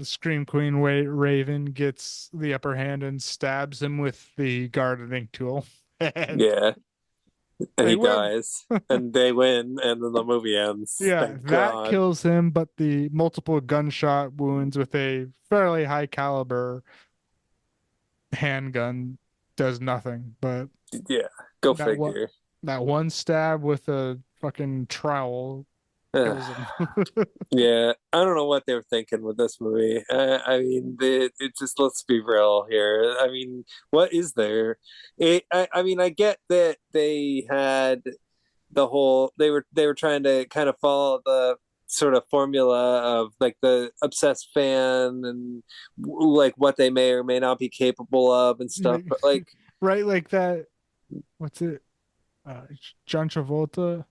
Scream Queen Raven gets the upper hand and stabs him with the gardening tool. And Yeah. And they he win. dies. And they win. And then the movie ends. Yeah, Thank that God. kills him, but the multiple gunshot wounds with a fairly high caliber handgun does nothing. But Yeah. Go that one figure. that one stab with a fucking trowel kills him. Yeah, I don't know what they were thinking with this movie. I mean, it just let's be real here. I mean, what is there? I mean, I get that they had the whole they were trying to kind of follow the sort of formula of like the obsessed fan and like what they may or may not be capable of and stuff. But like, Right, like that. What's it? Uh, John Travolta.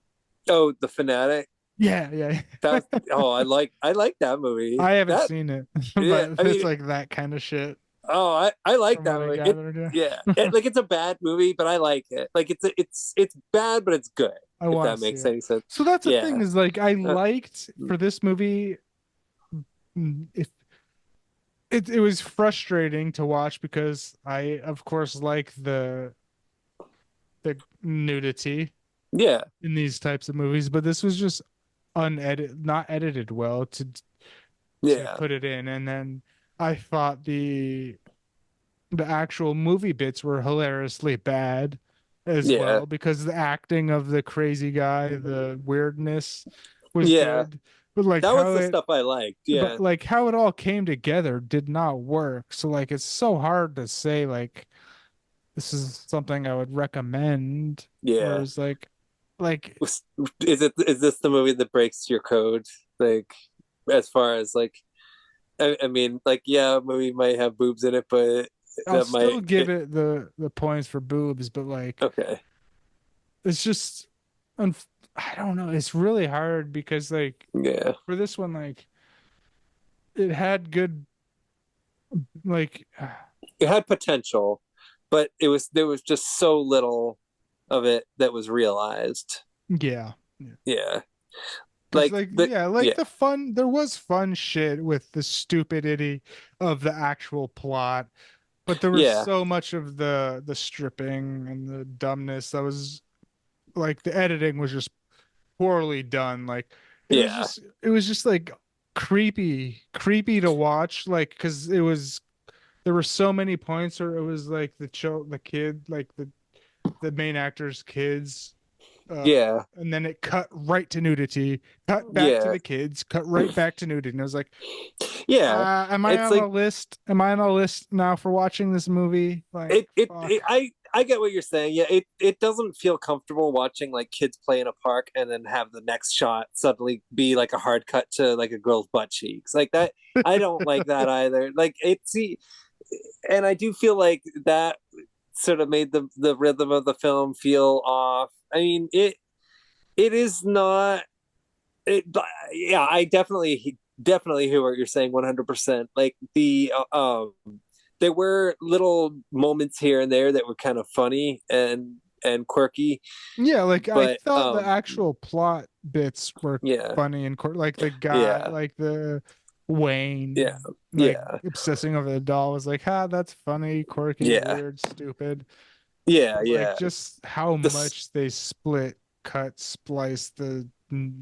oh, the fanatic. Yeah, yeah. That was I like that movie. I haven't That seen it, yeah, but I it's mean like that kind of shit oh, I like from that what I movie. gathered. Yeah. Yeah, like it's a bad movie, but I like it. Like it's bad, but it's good. I If want that to see makes it. any sense. So that's the thing Yeah, is like I uh, liked for this movie if it was frustrating to watch because I of course like the nudity yeah, in these types of movies, but this was just not edited well to yeah, put it in. And then I thought the actual movie bits were hilariously bad as yeah, well because the acting of the crazy guy, the weirdness was yeah. good. But like That was how the it stuff I liked. but Yeah, like how it all came together did not work. So like it's so hard to say like this is something I would recommend. yeah. Whereas like Is this the movie that breaks your code? Like, as far as like, I mean, like, yeah, a movie might have boobs in it, but I'll that still might give it the points for boobs, but like okay. it's just unf I don't know. It's really hard because like Yeah, for this one, like it had good like it had potential, but there was just so little of it that was realized. Yeah. Yeah. Because Like like the yeah, like yeah. the fun there was fun shit with the stupidity of the actual plot, but there was Yeah. so much of the stripping and the dumbness that was like the editing was just poorly done. Like Yeah. it was just like creepy to watch. Like because it was there were so many points where it was like the kid like the main actor's kids Yeah. and then it cut right to nudity, cut back to Yeah. the kids, cut right back to nudity. And I was like, Yeah. am I It's on a like list? Am I on a list now for watching this movie? Like, fuck. I get what you're saying. Yeah, it doesn't feel comfortable watching like kids play in a park and then have the next shot suddenly be like a hard cut to like a girl's butt cheeks. Like that I don't like that either. Like it's and I do feel like that sort of made the rhythm of the film feel off. I mean, it is not it yeah, I definitely hear what you're saying 100%. Like there were little moments here and there that were kind of funny and quirky, Yeah, like I but thought the actual plot bits were yeah, funny and like the guy, yeah, like the yeah, Wayne, like yeah, obsessing over the doll was like, that's funny, quirky, yeah, weird, stupid. yeah, But like yeah. just how This much they split, cut, splice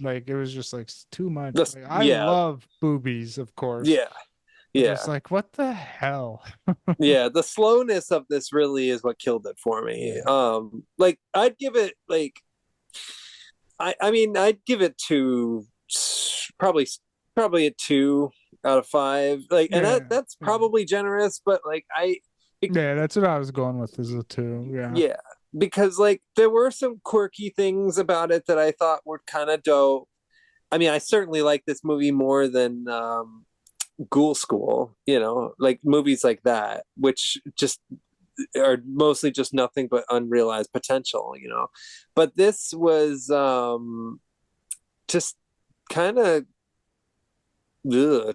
like it was just like too much. this Like I yeah, love boobies, of course, yeah, but it's yeah, like what the hell? yeah. The slowness of this really is what killed it for me. Yeah. Like I'd give it like I mean I'd give it to probably probably a 2 out of 5. Like, and Yeah. that's Yeah. probably generous, but like Yeah, that's what I was going with is a two. Yeah. yeah, because like there were some quirky things about it that I thought were kind of dope. I mean, I certainly like this movie more than Ghoul School, like movies like that, which just are mostly just nothing but unrealized potential. But this was just kind of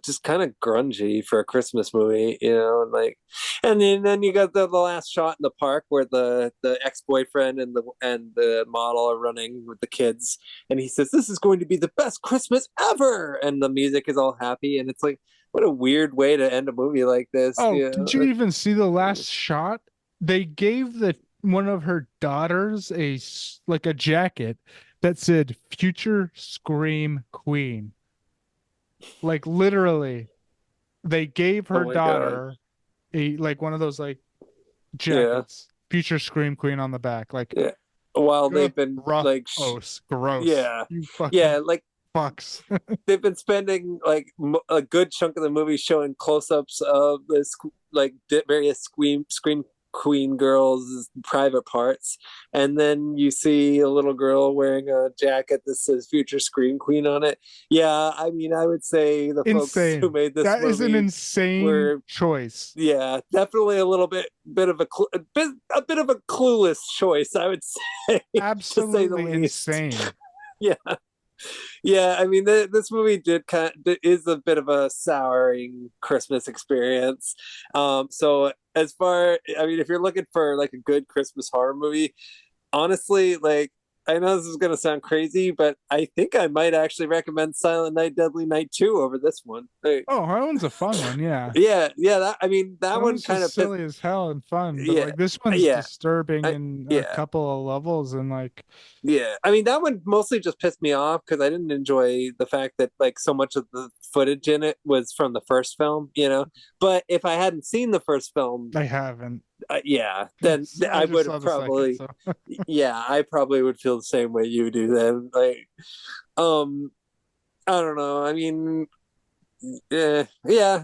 just kind of grungy for a Christmas movie, and like, and then you got the last shot in the park where the ex boyfriend and the model are running with the kids, and he says, "This is going to be the best Christmas ever," and the music is all happy, and it's like, what a weird way to end a movie like this. Oh, did you even see the last shot? They gave the one of her daughters like a jacket that said "Future Scream Queen." Like literally, they gave Oh her my god, daughter a like one of those like yeah, jackets, "Future Scream Queen" on the back. Like, yeah. While they've been like, gross. yeah, You yeah, fucking like fucks. they've been spending like a good chunk of the movie showing close-ups of this like various scream queen girls' private parts, and then you see a little girl wearing a jacket that says "Future Scream Queen" on it. Yeah, I mean, I would say the folks who Insane. made this That is an movie insane were, choice. yeah, definitely a little bit of a bit of a clueless choice, I would say, to say the Absolutely least. insane. Yeah. Yeah, I mean, this movie is a bit of a souring Christmas experience. So as far, I mean, if you're looking for like a good Christmas horror movie, honestly, like I know this is gonna sound crazy, but I think I might actually recommend Silent Night, Deadly Night 2 over this one. Like, Oh, that one's a fun one. Yeah. yeah, yeah. I mean, that That one one's kind just of pissed. silly as hell and fun, but Yeah, like this one's yeah, disturbing I, in a yeah. couple of levels and like Yeah, I mean that one mostly just pissed me off because I didn't enjoy the fact that like so much of the footage in it was from the first film. But if I hadn't seen the first film, I haven't. yeah, then I I just would saw have the second, probably, so yeah, I probably would feel the same way you do then. Like, um, I don't know. I mean, yeah,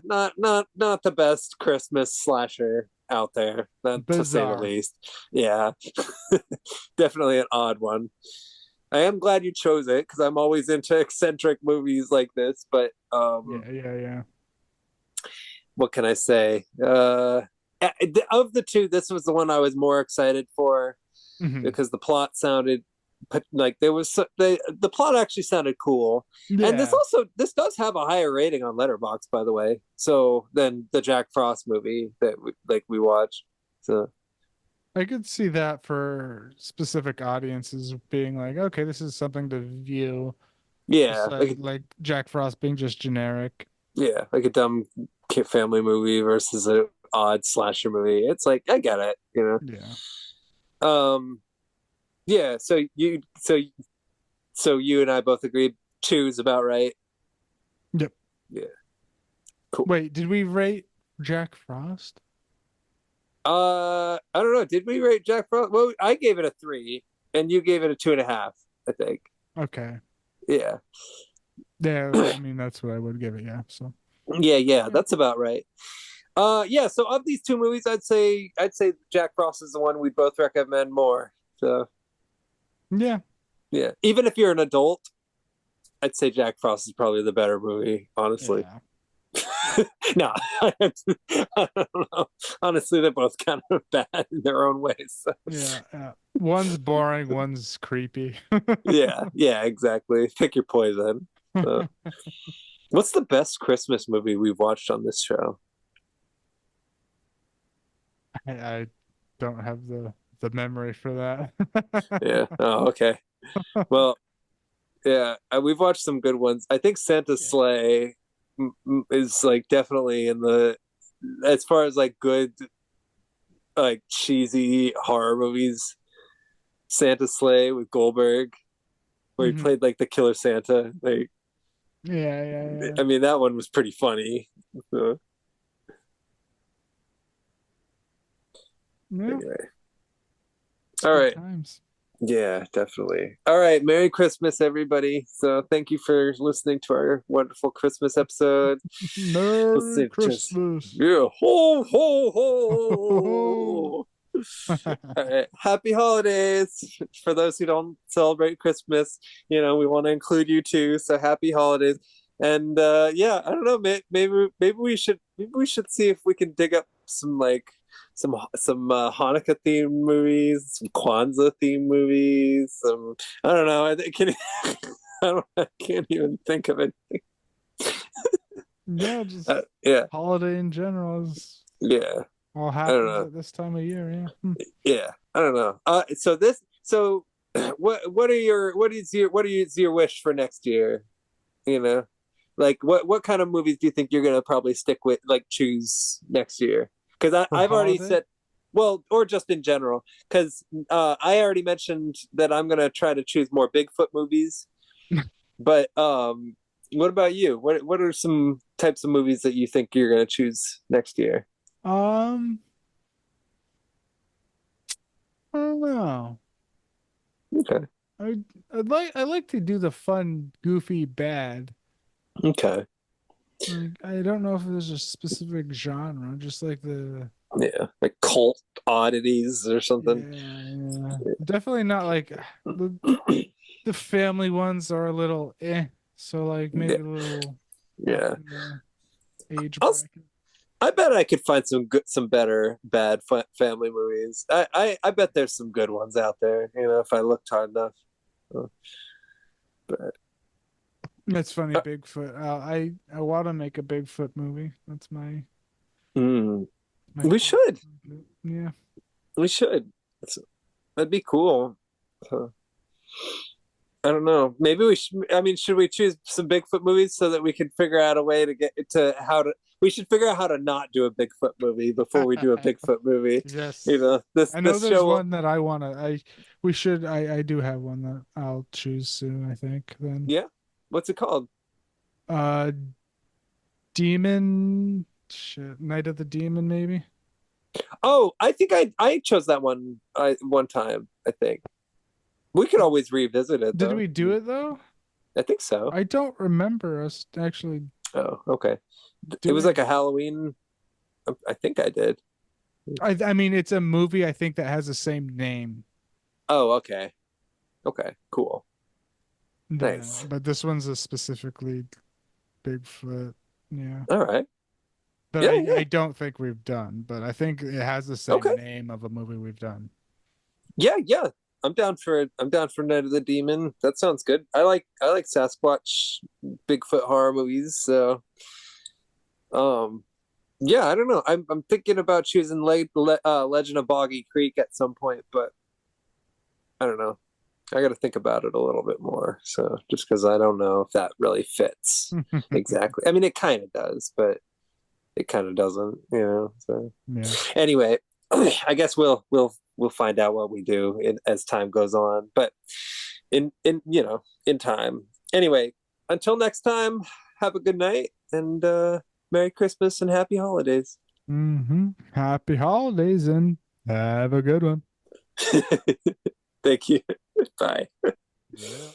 not the best Christmas slasher out there, to say the bizarre. least. Yeah, definitely an odd one. I am glad you chose it because I'm always into eccentric movies like this. But Yeah. what can I say? Of the two, this was the one I was more excited for Hmm. because the plot sounded but like there was the plot actually sounded cool, and Yeah. this does have a higher rating on Letterboxd, by the way, so than the Jack Frost movie that we watched. So I could see that for specific audiences being like, okay, this is something to view. Just yeah, like Jack Frost being just generic. like a dumb kid family movie versus a odd slasher movie. It's like I get it, Yeah. Um, yeah. So you and I both agreed two is about right. Yep. Yeah, cool. Wait, did we rate Jack Frost? I don't know. Did we rate Jack Frost? Well, I gave it a 3, and you gave it a 2.5. I think. Okay. Yeah, Yeah, I mean that's what I would give it, yeah. So yeah. That's about right. Yeah. So of these two movies, I'd say Jack Frost is the one we both recommend more. So yeah. yeah, even if you're an adult, I'd say Jack Frost is probably the better movie. Honestly. Yeah. No, I don't know. Honestly, they're both kind of bad in their own ways. So. Yeah. Yeah. One's boring, one's creepy. Yeah, exactly. Pick your poison. So, what's the best Christmas movie we've watched on this show? I don't have the memory for that. Yeah. Oh, okay. Well, yeah, we've watched some good ones. I think Santa Yeah. Sleigh is like definitely in the as far as like good like cheesy horror movies. Santa Sleigh with Goldberg, where he Mhm. played like the killer Santa. Like, Yeah. I mean, that one was pretty funny. So, Yeah. anyway, It's all good right. times. Yeah, definitely. All right. Merry Christmas, everybody. So, thank you for listening to our wonderful Christmas episode. Let's Merry see, just Christmas. yeah, ho ho ho. All right. Happy holidays for those who don't celebrate Christmas. We want to include you too. So happy holidays. And yeah, I don't know. Maybe we should see if we can dig up some like some Hanukkah themed movies, some Kwanzaa themed movies. Some I don't know. I can't even think of it. Yeah, just Yeah, holiday in general is yeah. all I don't happens know. at this time of year, yeah. Yeah, I don't know. So what is your wish for next year? You know, like what kind of movies do you think you're gonna probably stick with, like choose next year? Because For I've already holiday? said, well, or just in general, because I already mentioned that I'm gonna try to choose more Bigfoot movies. But what about you? What are some types of movies that you think you're gonna choose next year? Um, I don't know. Okay, I I like to do the fun, goofy, bad. okay, Like I don't know if there's a specific genre, just like the yeah, like cult oddities or something. yeah. Definitely not like the family ones are a little so like Yeah, maybe a little off yeah. the age I'll, bracket. I bet I could find some better bad family movies. I bet there's some good ones out there. If I looked hard enough. Uh, But It's funny, Bigfoot. I want to make a Bigfoot movie. That's mm, my we top should. project. Yeah. We should. That'd be cool. Uh, I don't know. Maybe we should. I mean, should we choose some Bigfoot movies so that we can figure out a way to get to how to? We should figure out how to not do a Bigfoot movie before we do a Bigfoot movie. Yes. This I know this there's show will. one that I wanna I do have one that I'll choose soon, I think. Then Yeah. What's it called? uh Demon shit. Night of the Demon maybe? Oh, I think I chose that one. One time. I think we could always revisit it Did though. we do it though? I think so. I don't remember us actually Oh, okay. It was like doing a it. Halloween. I think I did. I mean it's a movie I think that has the same name. Oh, okay. Okay, cool. Yeah, Nice. but this one's a specifically Bigfoot. Yeah. All right. That Yeah, I yeah. don't think we've done, but I think it has the same Okay. name of a movie we've done. Yeah, yeah. I'm down for Night of the Demon. That sounds good. I like Sasquatch Bigfoot horror movies, so um yeah, I don't know. I'm thinking about choosing Legend of Boggy Creek at some point, but I don't know. I got to think about it a little bit more. So just because I don't know if that really fits exactly. I mean, it kind of does, but it kind of doesn't. So Yeah. anyway, I guess we'll find out what we do as time goes on. But in time. Anyway, until next time, have a good night and Merry Christmas and Happy Holidays. Happy holidays and have a good one. Thank you. Bye. Yeah.